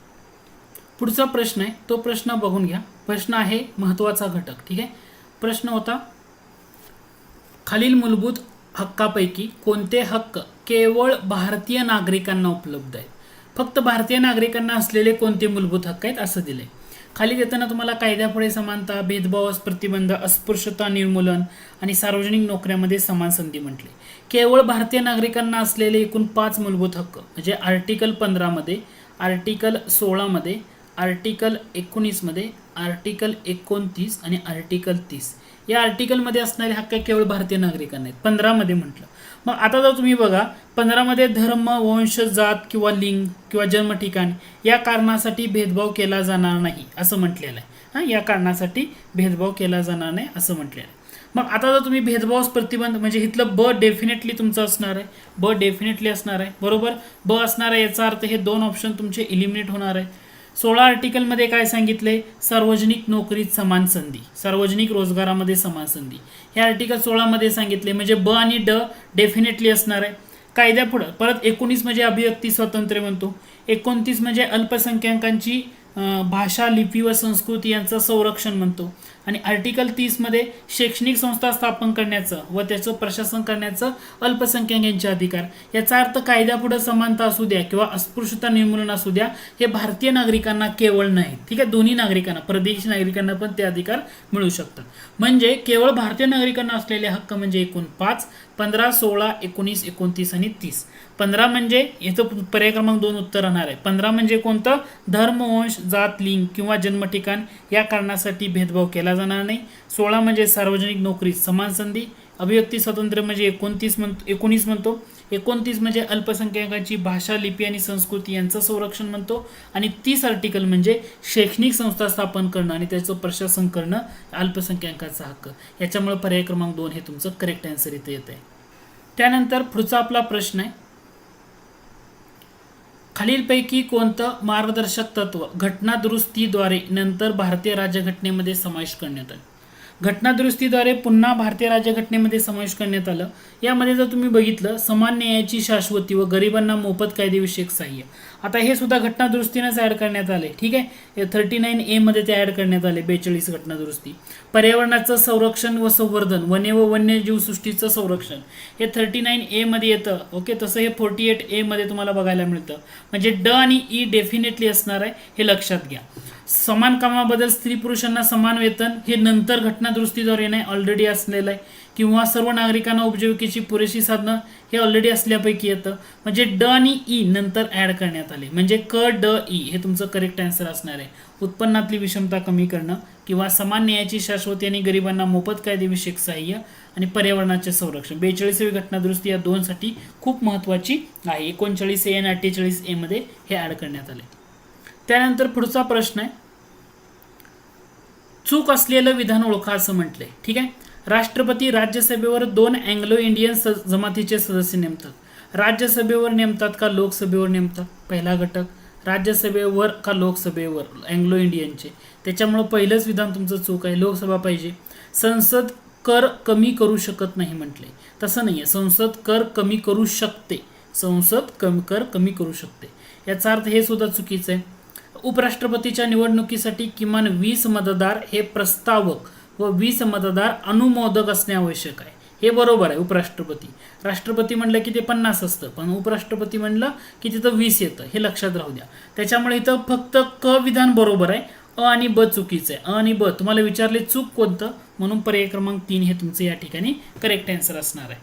पुढचा प्रश्न आहे, तो प्रश्न बघून घ्या. प्रश्न आहे महत्त्वाचा घटक. ठीक आहे. प्रश्न होता, खालील मूलभूत हक्कापैकी कोणते हक्क केवळ भारतीय नागरिकांना उपलब्ध आहेत? फक्त भारतीय नागरिकांना असलेले कोणते मूलभूत हक्क आहेत असं दिले. खाली देताना तुम्हाला कायद्यापुढे समानता, भेदभाव प्रतिबंध, अस्पृश्यता निर्मूलन आणि सार्वजनिक नोकऱ्यामध्ये समान संधी म्हटले. केवळ भारतीय नागरिकांना असलेले एकूण 5 मूलभूत हक्क म्हणजे आर्टिकल 15 मध्ये, आर्टिकल 16 मध्ये, आर्टिकल 19 मध्ये, आर्टिकल 29 आणि आर्टिकल 30 या आर्टिकलमध्ये असणारे हक्क केवळ भारतीय नागरिकांना आहेत. 15 मध्ये म्हटलं. मग आता जर तुम्ही बघा 15 मध्ये धर्म, वंश, जात किंवा लिंग किंवा जन्म ठिकाण या कारणासाठी भेदभाव केला जाणार नाही असं म्हटलेलं आहे. या कारणासाठी भेदभाव केला जाणार नाही असं म्हटलेलं आहे. मग आता जर तुम्ही भेदभाव प्रतिबंध म्हणजे इथलं ब डेफिनेटली तुमचं असणार आहे. ब डेफिनेटली असणार आहे. बरोबर, ब असणार आहे याचा अर्थ हे दोन ऑप्शन तुमचे इलिमिनेट होणार आहे. 16 आर्टिकलमध्ये काय सांगितले? सार्वजनिक नोकरीत समान संधी, सार्वजनिक रोजगारामध्ये समान संधी हे आर्टिकल 16 मध्ये सांगितले. म्हणजे ब आणि ड डेफिनेटली असणार आहे. कायद्यापुढं परत 19 म्हणजे अभिव्यक्ती स्वातंत्र्य म्हणतो. 29 म्हणजे अल्पसंख्याकांची भाषा, लिपी व संस्कृती यांचं संरक्षण म्हणतो. आणि आर्टिकल 30 मध्ये शैक्षणिक संस्था स्थापन करण्याचं व त्याचं प्रशासन करण्याचं अल्पसंख्याकांचे अधिकार. याचा अर्थ कायद्यापुढे समानता असू द्या किंवा अस्पृश्यता निर्मूलन असू द्या हे भारतीय नागरिकांना केवळ नाही, ठीक आहे, दोन्ही नागरिकांना, परदेशी नागरिकांना पण ते अधिकार मिळू शकतात. म्हणजे केवळ भारतीय नागरिकांना असलेले हक्क म्हणजे एकूण 5, 15, 16, 19, 29 आणि 30. 15 म्हणजे याचं पर्याय क्रमांक 2 उत्तर राहणार आहे. 15 म्हणजे कोणतं? धर्म, वंश, जात, लिंग किंवा जन्म ठिकाण या कारणासाठी भेदभाव केला जाणार नाही. 16 म्हणजे सार्वजनिक नोकरीत समान संधी. अभिव्यक्ती स्वातंत्र्य म्हणजे 19 म्हणतो. 29 म्हणजे अल्पसंख्याकांची भाषा, लिपी आणि संस्कृती यांचं संरक्षण म्हणतो. आणि 30 आर्टिकल म्हणजे शैक्षणिक संस्था स्थापन करणं आणि त्याचं प्रशासन करणं अल्पसंख्याकांचा हक्क. याच्यामुळे पर्याय क्रमांक 2 हे तुमचं करेक्ट आन्सर इथे येत आहे. त्यानंतर पुढचा आपला प्रश्न आहे, खालीलपैकी कोणतं मार्गदर्शक तत्व घटना दुरुस्तीद्वारे नंतर भारतीय राज्यघटनेमध्ये समाविष्ट करण्यात आलं? घटना दुरुस्तीद्वारे पुन्हा भारतीय राज्यघटनेमध्ये समावेश करण्यात आलं. यामध्ये जर तुम्ही बघितलं, समान न्यायाची शाश्वती व गरिबांना मोफत कायदेविषयक सहाय्य. आता हे सुद्धा घटना दुरुस्तीनेच ऍड करण्यात आले, ठीक आहे. 39A मध्ये ते ऍड करण्यात आले. 42 घटना दुरुस्ती. पर्यावरणाचं संरक्षण व संवर्धन, वने व वन्यजीव सृष्टीचं संरक्षण हे 39A मध्ये येतं. ओके, तसं हे 48A मध्ये तुम्हाला बघायला मिळतं. म्हणजे ड आणि ई डेफिनेटली असणार आहे, हे लक्षात घ्या. समान कामाबद्दल स्त्री पुरुषांना समान वेतन हे नंतर घटना दुरुस्तीद्वारे नाही, ऑलरेडी असलेलं आहे. किंवा सर्व नागरिकांना उपजीविकेची पुरेशी साधनं हे ऑलरेडी असल्यापैकी येतं. म्हणजे ड आणि ई नंतर ऍड करण्यात आले. म्हणजे क ड ई हे तुमचं करेक्ट आन्सर असणार आहे. उत्पन्नातली विषमता कमी करणं किंवा समान न्यायाची शाश्वती आणि गरिबांना मोफत कायदेविषयक सहाय्य आणि पर्यावरणाचे संरक्षण. 42वी घटना दुरुस्ती या दोनसाठी खूप महत्त्वाची आहे. 39A आणि 48A मध्ये हे ऍड करण्यात आले. त्यानंतर पुढचा प्रश्न आहे, चूक असलेलं विधान ओळखा असं म्हटलंय, ठीक आहे. राष्ट्रपती राज्यसभेवर 2 अँग्लो इंडियन जमातीचे सदस्य नेमतात. राज्यसभेवर नेमतात का लोकसभेवर नेमतात? पहिला घटक, राज्यसभेवर का लोकसभेवर? अँग्लो इंडियनचे. त्याच्यामुळे पहिलंच विधान तुमचं चूक आहे, लोकसभा पाहिजे. संसद कर कमी करू शकत नाही म्हटले, तसं नाहीये. संसद कर कमी करू शकते. संसद कर कमी करू शकते याचा अर्थ हे सुद्धा चुकीचं आहे. उपराष्ट्रपतीच्या निवडणुकीसाठी किमान 20 मतदार हे प्रस्तावक व 20 मतदार अनुमोदक असणे आवश्यक आहे. हे बरोबर आहे. उपराष्ट्रपती, राष्ट्रपती म्हणलं की ते 50 असतं, पण उपराष्ट्रपती म्हणलं की तिथं 20 येतं, हे लक्षात राहू द्या. त्याच्यामुळे इथं फक्त क विधान बरोबर आहे, अ आणि ब चुकीचं आहे. अ आणि ब तुम्हाला विचारले चूक कोणतं, म्हणून पर्याय क्रमांक 3 हे तुमचं या ठिकाणी करेक्ट आन्सर असणार आहे.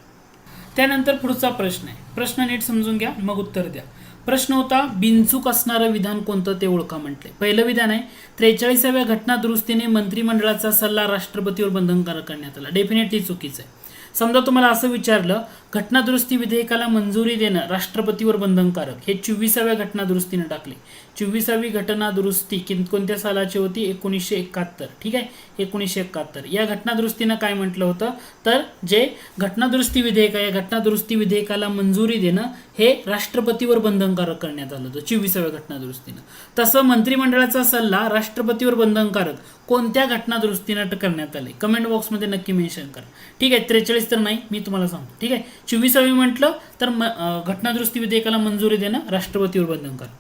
त्यानंतर पुढचा प्रश्न आहे, प्रश्न नीट समजून घ्या मग उत्तर द्या. प्रश्न होता, बिनचूक असणारं विधान कोणतं ते ओळखा म्हटले. पहिलं विधान आहे, 43व्या घटना दुरुस्तीने मंत्रिमंडळाचा सल्ला राष्ट्रपतीवर बंधनकारक करण्यात आला. डेफिनेटली चुकीचं आहे. समजा तुम्हाला असं विचारलं, घटना दुरुस्ती विधेयकाला मंजुरी देणं राष्ट्रपतीवर बंधनकारक, हे 24व्या घटना दुरुस्तीने टाकले. 24वी घटना दुरुस्ती कोणत्या सालाची होती? 1971, ठीक आहे, 1971. या घटना दुरुस्तीनं काय म्हटलं होतं, तर जे घटना दुरुस्ती विधेयक आहे, या घटना दुरुस्ती विधेयकाला मंजुरी देणं हे राष्ट्रपतीवर बंधनकारक करण्यात आलं होतं 24व्या घटना दुरुस्तीनं. तसं मंत्रिमंडळाचा सल्ला राष्ट्रपतीवर बंधनकारक कोणत्या घटना दुरुस्तीनं करण्यात आले? कमेंट बॉक्समध्ये नक्की मेन्शन करा, ठीक आहे. 43 तर नाही, मी तुम्हाला सांगतो, ठीक आहे. 24वी म्हटलं तर घटना दुरुस्ती विधेयकाला मंजुरी देणं राष्ट्रपतीवर बंधनकारक.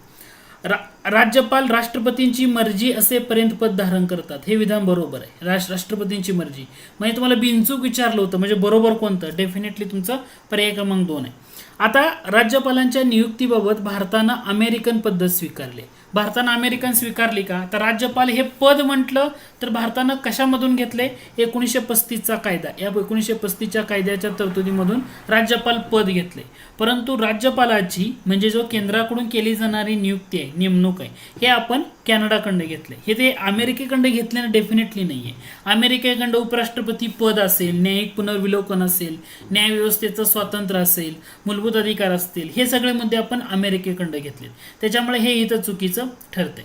राज्यपाल राष्ट्रपतींची मर्जी असेपर्यंत पद धारण करतात, हे विधान बरोबर आहे. राष्ट्रपतींची मर्जी म्हणजे तुम्हाला बिनचूक विचारलं होतं, म्हणजे बरोबर कोणतं? डेफिनेटली तुमचं पर्याय क्रमांक 2 आहे. आता राज्यपालांच्या नियुक्तीबाबत भारतानं अमेरिकन पद्धत स्वीकारली. भारतानं अमेरिकन स्वीकारली का? तर राज्यपाल हे पद म्हटलं तर भारतानं कशामधून घेतले? 1935चा कायदा. या 1935च्या कायद्याच्या तरतुदीमधून राज्यपाल पद घेतले. परंतु राज्यपालाची म्हणजे जो केंद्राकडून केली जाणारी नियुक्ती आहे, नेमणूक आहे, हे आपण कॅनडाकडे घेतले. हे ते अमेरिकेकडे घेतल्यानं डेफिनेटली नाही आहे. अमेरिकेकडे उपराष्ट्रपती पद असेल, न्यायिक पुनर्विलोकन असेल, न्यायव्यवस्थेचं स्वातंत्र्य असेल, मूलभूत अधिकार असतील, हे सगळे मुद्दे आपण अमेरिकेकडे घेतले. त्याच्यामुळे हे इथं चुकीचं ठरते.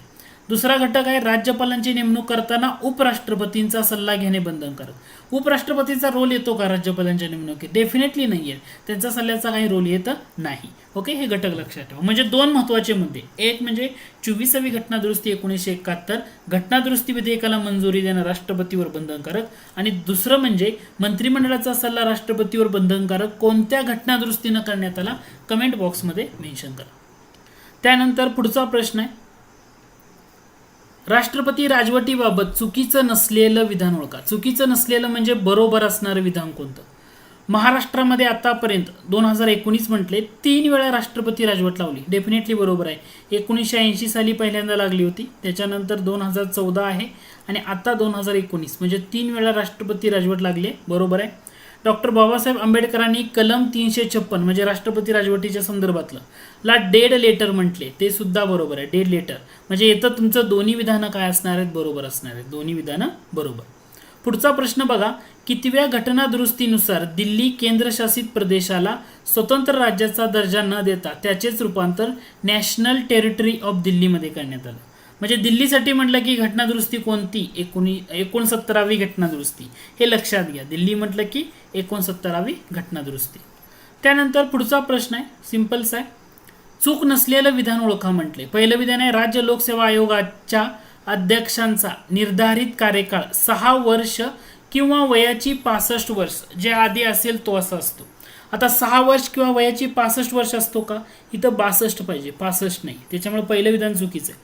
दुसरा घटक आहे राज्यपालांची नेमणूक करताना उपराष्ट्रपतींचा सल्ला घेणे बंधनकारक. उपराष्ट्रपतीचा रोल येतो का राज्यपालांच्या नेमणुकीत? डेफिनेटली नाही आहे. त्यांचा सल्ल्याचा काही रोल येत नाही. ओके, हे घटक लक्षात ठेवा. म्हणजे दोन महत्त्वाचे मुद्दे. एक म्हणजे 24वी घटना दुरुस्ती 1971 घटना दुरुस्ती विधेयकाला मंजुरी देणं राष्ट्रपतीवर बंधनकारक, आणि दुसरं म्हणजे मंत्रिमंडळाचा सल्ला राष्ट्रपतीवर बंधनकारक कोणत्या घटना दुरुस्तीनं करण्यात आला? कमेंट बॉक्समध्ये मेन्शन करा. त्यानंतर पुढचा प्रश्न आहे, राष्ट्रपती राजवटीबाबत चुकीचं नसलेलं विधान ओळखा. चुकीचं नसलेलं म्हणजे बरोबर असणारं विधान कोणतं? महाराष्ट्रामध्ये आतापर्यंत 2019 म्हटले 3 वेळा राष्ट्रपती राजवट लावली. डेफिनेटली बरोबर आहे. 1980 साली पहिल्यांदा लागली होती, त्याच्यानंतर 2014 आहे, आणि आता 2019 म्हणजे 3 वेळा राष्ट्रपती राजवट लागली आहे. बरोबर आहे. डॉक्टर बाबासाहेब आंबेडकरांनी कलम 356 म्हणजे राष्ट्रपती राजवटीच्या संदर्भातलं ला डेड लेटर म्हटले, ते सुद्धा बरोबर आहे. डेड लेटर म्हणजे येतं तुमचं दोन्ही विधानं काय असणार आहेत? बरोबर असणार आहेत. दोन्ही विधानं बरोबर. पुढचा प्रश्न बघा, कितव्या घटना दुरुस्तीनुसार दिल्ली केंद्रशासित प्रदेशाला स्वतंत्र राज्याचा दर्जा न देता त्याचेच रूपांतर नॅशनल टेरिटरी ऑफ दिल्लीमध्ये करण्यात आलं? म्हणजे दिल्लीसाठी म्हटलं की घटना दुरुस्ती कोणती? 69वी घटना दुरुस्ती. हे लक्षात घ्या. दिल्ली म्हटलं की 69वी घटना दुरुस्ती. त्यानंतर पुढचा प्रश्न आहे, सिंपलच आहे. चूक नसलेलं विधान ओळखा म्हटले. पहिलं विधान आहे, राज्य लोकसेवा आयोगाच्या अध्यक्षांचा निर्धारित कार्यकाळ 6 वर्ष किंवा वयाची 65 वर्ष, जे आधी असेल तो असा असतो. आता 6 वर्ष किंवा वयाची 65 वर्ष असतो का? इथं 62 पाहिजे, 65 नाही. त्याच्यामुळे पहिलं विधान चुकीचं आहे.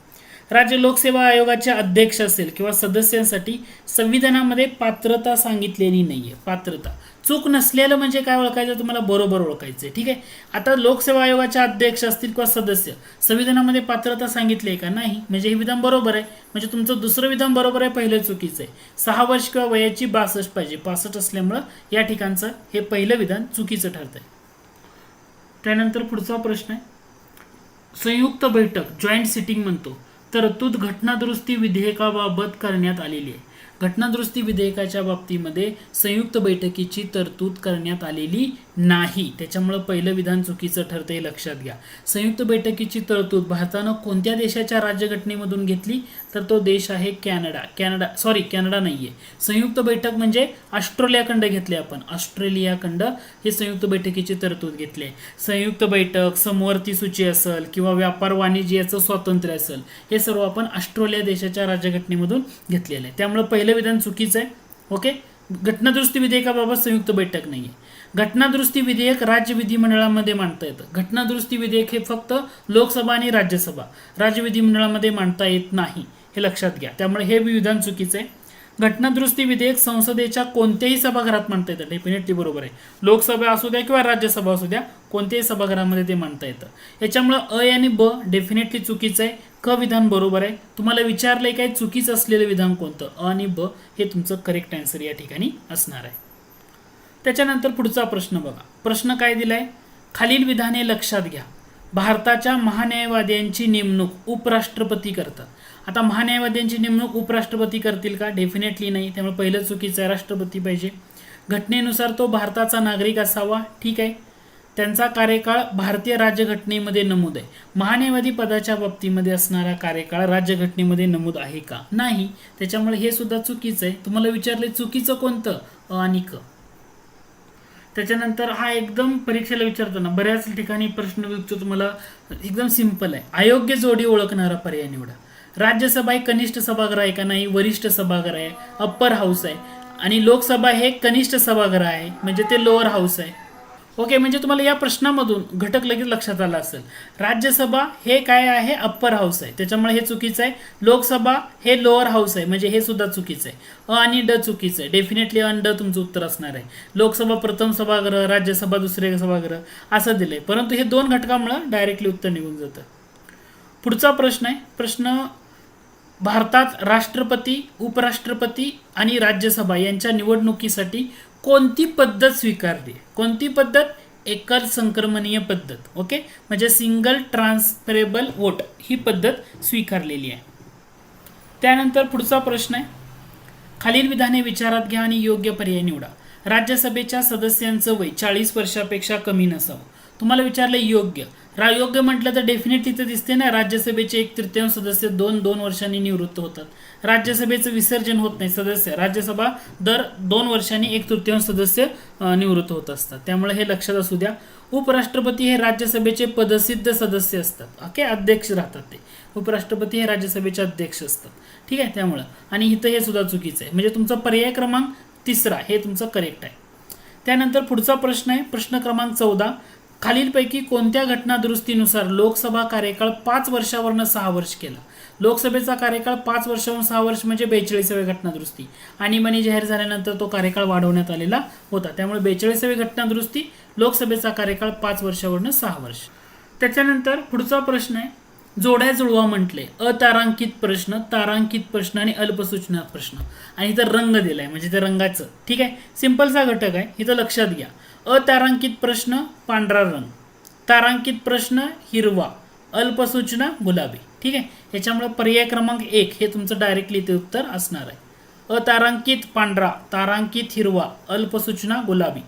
राज्य लोकसेवा आयोगाचे अध्यक्ष असेल किंवा सदस्यांसाठी संविधानामध्ये पात्रता सांगितलेली नाहीये. पात्रता चूक नसलेलं म्हणजे काय ओळखायचं? तुम्हाला बरोबर ओळखायचं. ठीक आहे. आता लोकसेवा आयोगाचे अध्यक्ष असतील किंवा सदस्य, संविधानामध्ये पात्रता सांगितली आहे का? नाही. म्हणजे हे विधान बरोबर आहे. म्हणजे तुमचं दुसरं विधान बरोबर आहे, पहिलं चुकीचं आहे. 6 वर्ष किंवा वयाची 62 पाहिजे, 65 असल्यामुळं या ठिकाणचं हे पहिलं विधान चुकीचं ठरत आहे. त्यानंतर पुढचा प्रश्न आहे, संयुक्त बैठक जॉईंट सिटिंग म्हणतो तरतूद घटना दुरुस्ती विधेयकाबाबत करण्यात आलेली आहे. घटना दुरुस्ती विधेयकाच्या बाबतीमध्ये संयुक्त बैठकीची तरतूद करण्यात आलेली नाही. त्याच्यामुळे पहिलं विधान चुकीचं ठरते, लक्षात घ्या. संयुक्त बैठकीची तरतूद भारतानं कोणत्या देशाच्या राज्यघटनेमधून घेतली? तर तो देश आहे कॅनडा. कॅनडा नाहीये. संयुक्त बैठक म्हणजे ऑस्ट्रेलियाखंड घेतले आपण. ऑस्ट्रेलियाखंड हे संयुक्त बैठकीची तरतूद घेतली आहे. संयुक्त बैठक, समवर्ती सूची असेल किंवा व्यापार वाणिज्य याचं स्वातंत्र्य असेल, हे सर्व आपण ऑस्ट्रेलिया देशाच्या राज्यघटनेमधून घेतलेलं आहे. त्यामुळे पहिलं विधान चुकीचं आहे. ओके. घटना दुरुस्ती विधेयकाबाबत संयुक्त बैठक नाहीये. घटना दुरुस्ती विधेयक राज्य विधिमंडळामध्ये मांडता येतं. घटना दुरुस्ती विधेयक हे फक्त लोकसभा आणि राज्यसभा, राज्य विधिमंडळामध्ये मांडता येत नाही, हे लक्षात घ्या. त्यामुळे हे विधान चुकीचं आहे. घटना दुरुस्ती विधेयक संसदेच्या कोणत्याही सभागृहात मांडता येतं. डेफिनेटली बरोबर आहे. लोकसभा असू द्या किंवा राज्यसभा असू द्या, कोणत्याही सभागृहामध्ये ते मांडता येतं. याच्यामुळे अ आणि ब डेफिनेटली चुकीचं आहे. क विधान बरोबर आहे. तुम्हाला विचारलंय काय चुकीचं असलेलं विधान कोणतं? अ आणि ब हे तुमचं करेक्ट आन्सर या ठिकाणी असणार आहे. त्याच्यानंतर पुढचा प्रश्न बघा. प्रश्न काय दिलाय? खालील विधाने लक्षात घ्या. भारताच्या महान्यायवाद्यांची नेमणूक उपराष्ट्रपती करतात. आता महान्यायवाद्यांची नेमणूक उपराष्ट्रपती करतील का? डेफिनेटली नाही. त्यामुळे पहिलं चुकीचं आहे, राष्ट्रपती पाहिजे. घटनेनुसार तो भारताचा नागरिक असावा. ठीक आहे. त्यांचा कार्यकाळ भारतीय राज्यघटनेमध्ये नमूद आहे. महान्यायवादी पदाच्या बाबतीमध्ये असणारा कार्यकाळ राज्यघटनेमध्ये नमूद आहे का? नाही. त्याच्यामुळे हे सुद्धा चुकीचं आहे. तुम्हाला विचारले चुकीचं कोणतं? अ आणि क. त्याच्यानंतर हा एकदम परीक्षेला विचारताना बऱ्याच ठिकाणी प्रश्न विचारतो, तुम्हाला एकदम सिंपल आहे. अयोग्य जोडी ओळखणारा पर्याय निवडा. राज्यसभा हे कनिष्ठ सभागृह आहे का? नाही. वरिष्ठ सभागृह आहे, अप्पर हाऊस आहे. आणि लोकसभा हे कनिष्ठ सभागृह आहे, म्हणजे ते लोअर हाऊस आहे. ओके, म्हणजे तुम्हाला या प्रश्नामधून घटक लगेच लक्षात आला असेल. राज्यसभा हे काय आहे, अप्पर हाऊस आहे, त्याच्यामुळे हे चुकीचं आहे. लोकसभा हे लोअर हाऊस आहे, म्हणजे हे सुद्धा चुकीचं आहे. अ आणि ड चुकीचं आहे. डेफिनेटली अ आणि ड तुमचं उत्तर असणार आहे. लोकसभा प्रथम सभागृह, राज्यसभा दुसरे सभागृह असं दिलंय, परंतु हे दोन घटकामुळे डायरेक्टली उत्तर निघून जातं. पुढचा प्रश्न आहे. प्रश्न, भारतात राष्ट्रपती, उपराष्ट्रपती आणि राज्यसभा यांच्या निवडणुकीसाठी कोणती पद्धत स्वीकारली? कोणती पद्धत? एकल संक्रमणीय पद्धत. ओके, म्हणजे सिंगल ट्रान्सफरेबल वोट ही पद्धत स्वीकारलेली आहे. त्यानंतर पुढचा प्रश्न आहे. खालील विधाने विचारात घ्या आणि योग्य पर्याय निवडा. राज्यसभेच्या सदस्यांचं वय 40 वर्षापेक्षा कमी नसावं. तुम्हाला विचारलं योग्य. योग्य म्हटलं तर डेफिनेटली तर दिसते ना, राज्यसभेचे 1/3 सदस्य 2 वर्षांनी निवृत्त होतात. राज्यसभेचं विसर्जन होत नाही. सदस्य राज्यसभा दर 2 वर्षांनी 1/3 सदस्य निवृत्त होत असतात, त्यामुळे हे लक्षात असू द्या. उपराष्ट्रपती हे राज्यसभेचे पदसिद्ध सदस्य असतात. ओके, अध्यक्ष राहतात ते. उपराष्ट्रपती हे राज्यसभेचे अध्यक्ष असतात. ठीक आहे, त्यामुळं. आणि इथं हे सुद्धा चुकीचं आहे, म्हणजे तुमचा पर्याय क्रमांक 3 हे तुमचं करेक्ट आहे. त्यानंतर पुढचा प्रश्न आहे. प्रश्न क्रमांक 14. खालीलपैकी कोणत्या घटना दुरुस्तीनुसार लोकसभा कार्यकाळ 5 वर्षावरून 6 वर्ष केला? लोकसभेचा कार्यकाळ 5 वर्षावरून 6 वर्ष म्हणजे 42वी घटना दुरुस्ती. आणीबाणी जाहीर झाल्यानंतर तो कार्यकाळ वाढवण्यात आलेला होता, त्यामुळे 42वी घटना दुरुस्ती. लोकसभेचा कार्यकाळ 5 वर्षावरून 6 वर्ष. त्याच्यानंतर पुढचा प्रश्न आहे. जोड्या जुळवा म्हटले. अतारांकित प्रश्न, तारांकित प्रश्न आणि अल्पसूचना प्रश्न, आणि इथं रंग दिलाय म्हणजे ते रंगाचं. ठीक आहे, सिंपलचा घटक आहे, इथं लक्षात घ्या. अतारांकित प्रश्न पांढरा रंग, तारांकित प्रश्न हिरवा, अल्पसूचना गुलाबी. ठीक आहे, याच्यामुळे पर्याय क्रमांक 1 हे तुमचं डायरेक्टली इथे उत्तर असणार आहे. अतारांकित पांढरा, तारांकित हिरवा, अल्पसूचना गुलाबी.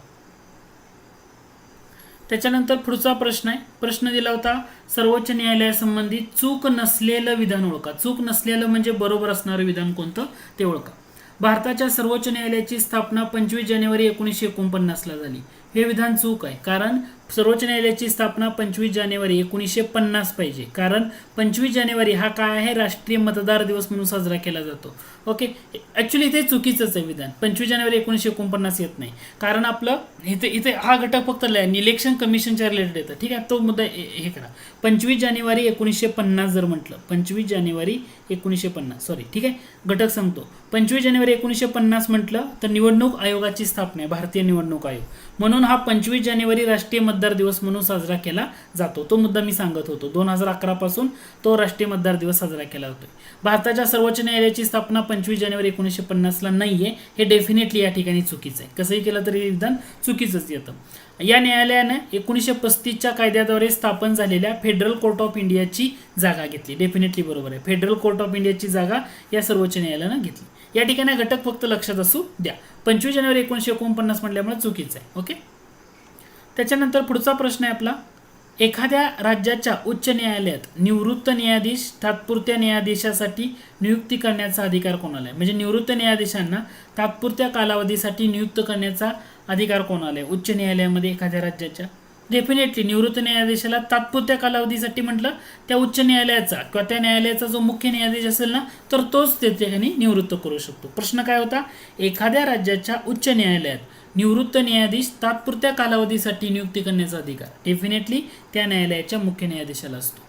त्याच्यानंतर पुढचा प्रश्न आहे. प्रश्न दिला होता सर्वोच्च न्यायालयासंबंधी चूक नसलेलं विधान ओळखा. चूक नसलेलं म्हणजे बरोबर असणारं विधान कोणतं ते ओळखा. भारताच्या सर्वोच्च न्यायालयाची स्थापना 25 जानेवारी 1949 ला झाली. हे विधान चूक आहे, कारण सर्वोच्च न्यायालयाची स्थापना 25 जानेवारी 1950 पाहिजे, कारण 25 जानेवारी हा काय आहे, राष्ट्रीय मतदार दिवस म्हणून साजरा केला जातो. ओके, ॲक्च्युली इथे चुकीचंच आहे विधान. 25 जानेवारी 1949 येत नाही, कारण आपलं इथे इथे हा घटक फक्त इलेक्शन कमिशनच्या रिलेटेड येतं. ठीक आहे, तो मुद्दा हे करा. 25 जानेवारी 1950 जर म्हटलं, 25 जानेवारी 1950 सॉरी, ठीक आहे, घटक सांगतो. 25 जानेवारी 1950 म्हटलं तर निवडणूक आयोगाची स्थापना आहे, भारतीय निवडणूक आयोग, म्हणून हा 25 जानेवारी राष्ट्रीय मतदार दिवस म्हणून साजरा केला जातो. तो मुद्दा मी सांगत होतो. 2011 पासून तो राष्ट्रीय मतदार दिवस साजरा केला जातोय. भारताच्या सर्वोच्च न्यायालयाची स्थापना 25 जानेवारी 1950 ला नाहीये, हे डेफिनेटली या ठिकाणी चुकीचं आहे. कसंही केलं तरी विधान चुकीचंच येतं. या न्यायालयाने 1935च्या कायद्याद्वारे स्थापन झालेल्या फेडरल कोर्ट ऑफ इंडियाची जागा घेतली. डेफिनेटली बरोबर आहे. फेडरल कोर्ट ऑफ इंडियाची जागा या सर्वोच्च न्यायालयानं घेतली. या ठिकाणी घटक फक्त लक्षात असू द्या. 25 जानेवारी 1949 म्हटल्यामुळे चुकीचं आहे. ओके, त्याच्यानंतर पुढचा प्रश्न आहे आपला. एखाद्या राज्याच्या उच्च न्यायालयात निवृत्त न्यायाधीश तात्पुरत्या न्यायाधीशासाठी नियुक्ती करण्याचा अधिकार कोणाला आहे? म्हणजे निवृत्त न्यायाधीशांना तात्पुरत्या कालावधीसाठी नियुक्त करण्याचा अधिकार कोणाला आहे उच्च न्यायालयामध्ये एखाद्या राज्याच्या? डेफिनेटली निवृत्त न्यायाधीशाला तात्पुरत्या कालावधीसाठी म्हटलं त्या उच्च न्यायालयाचा किंवा त्या न्यायालयाचा जो मुख्य न्यायाधीश असेल ना, तर तोच त्या ठिकाणी निवृत्त करू शकतो. प्रश्न काय होता? एखाद्या राज्याच्या उच्च न्यायालयात निवृत्त न्यायाधीश तात्पुरत्या कालावधीसाठी नियुक्ती करण्याचा अधिकार डेफिनेटली त्या न्यायालयाच्या मुख्य न्यायाधीशाला असतो.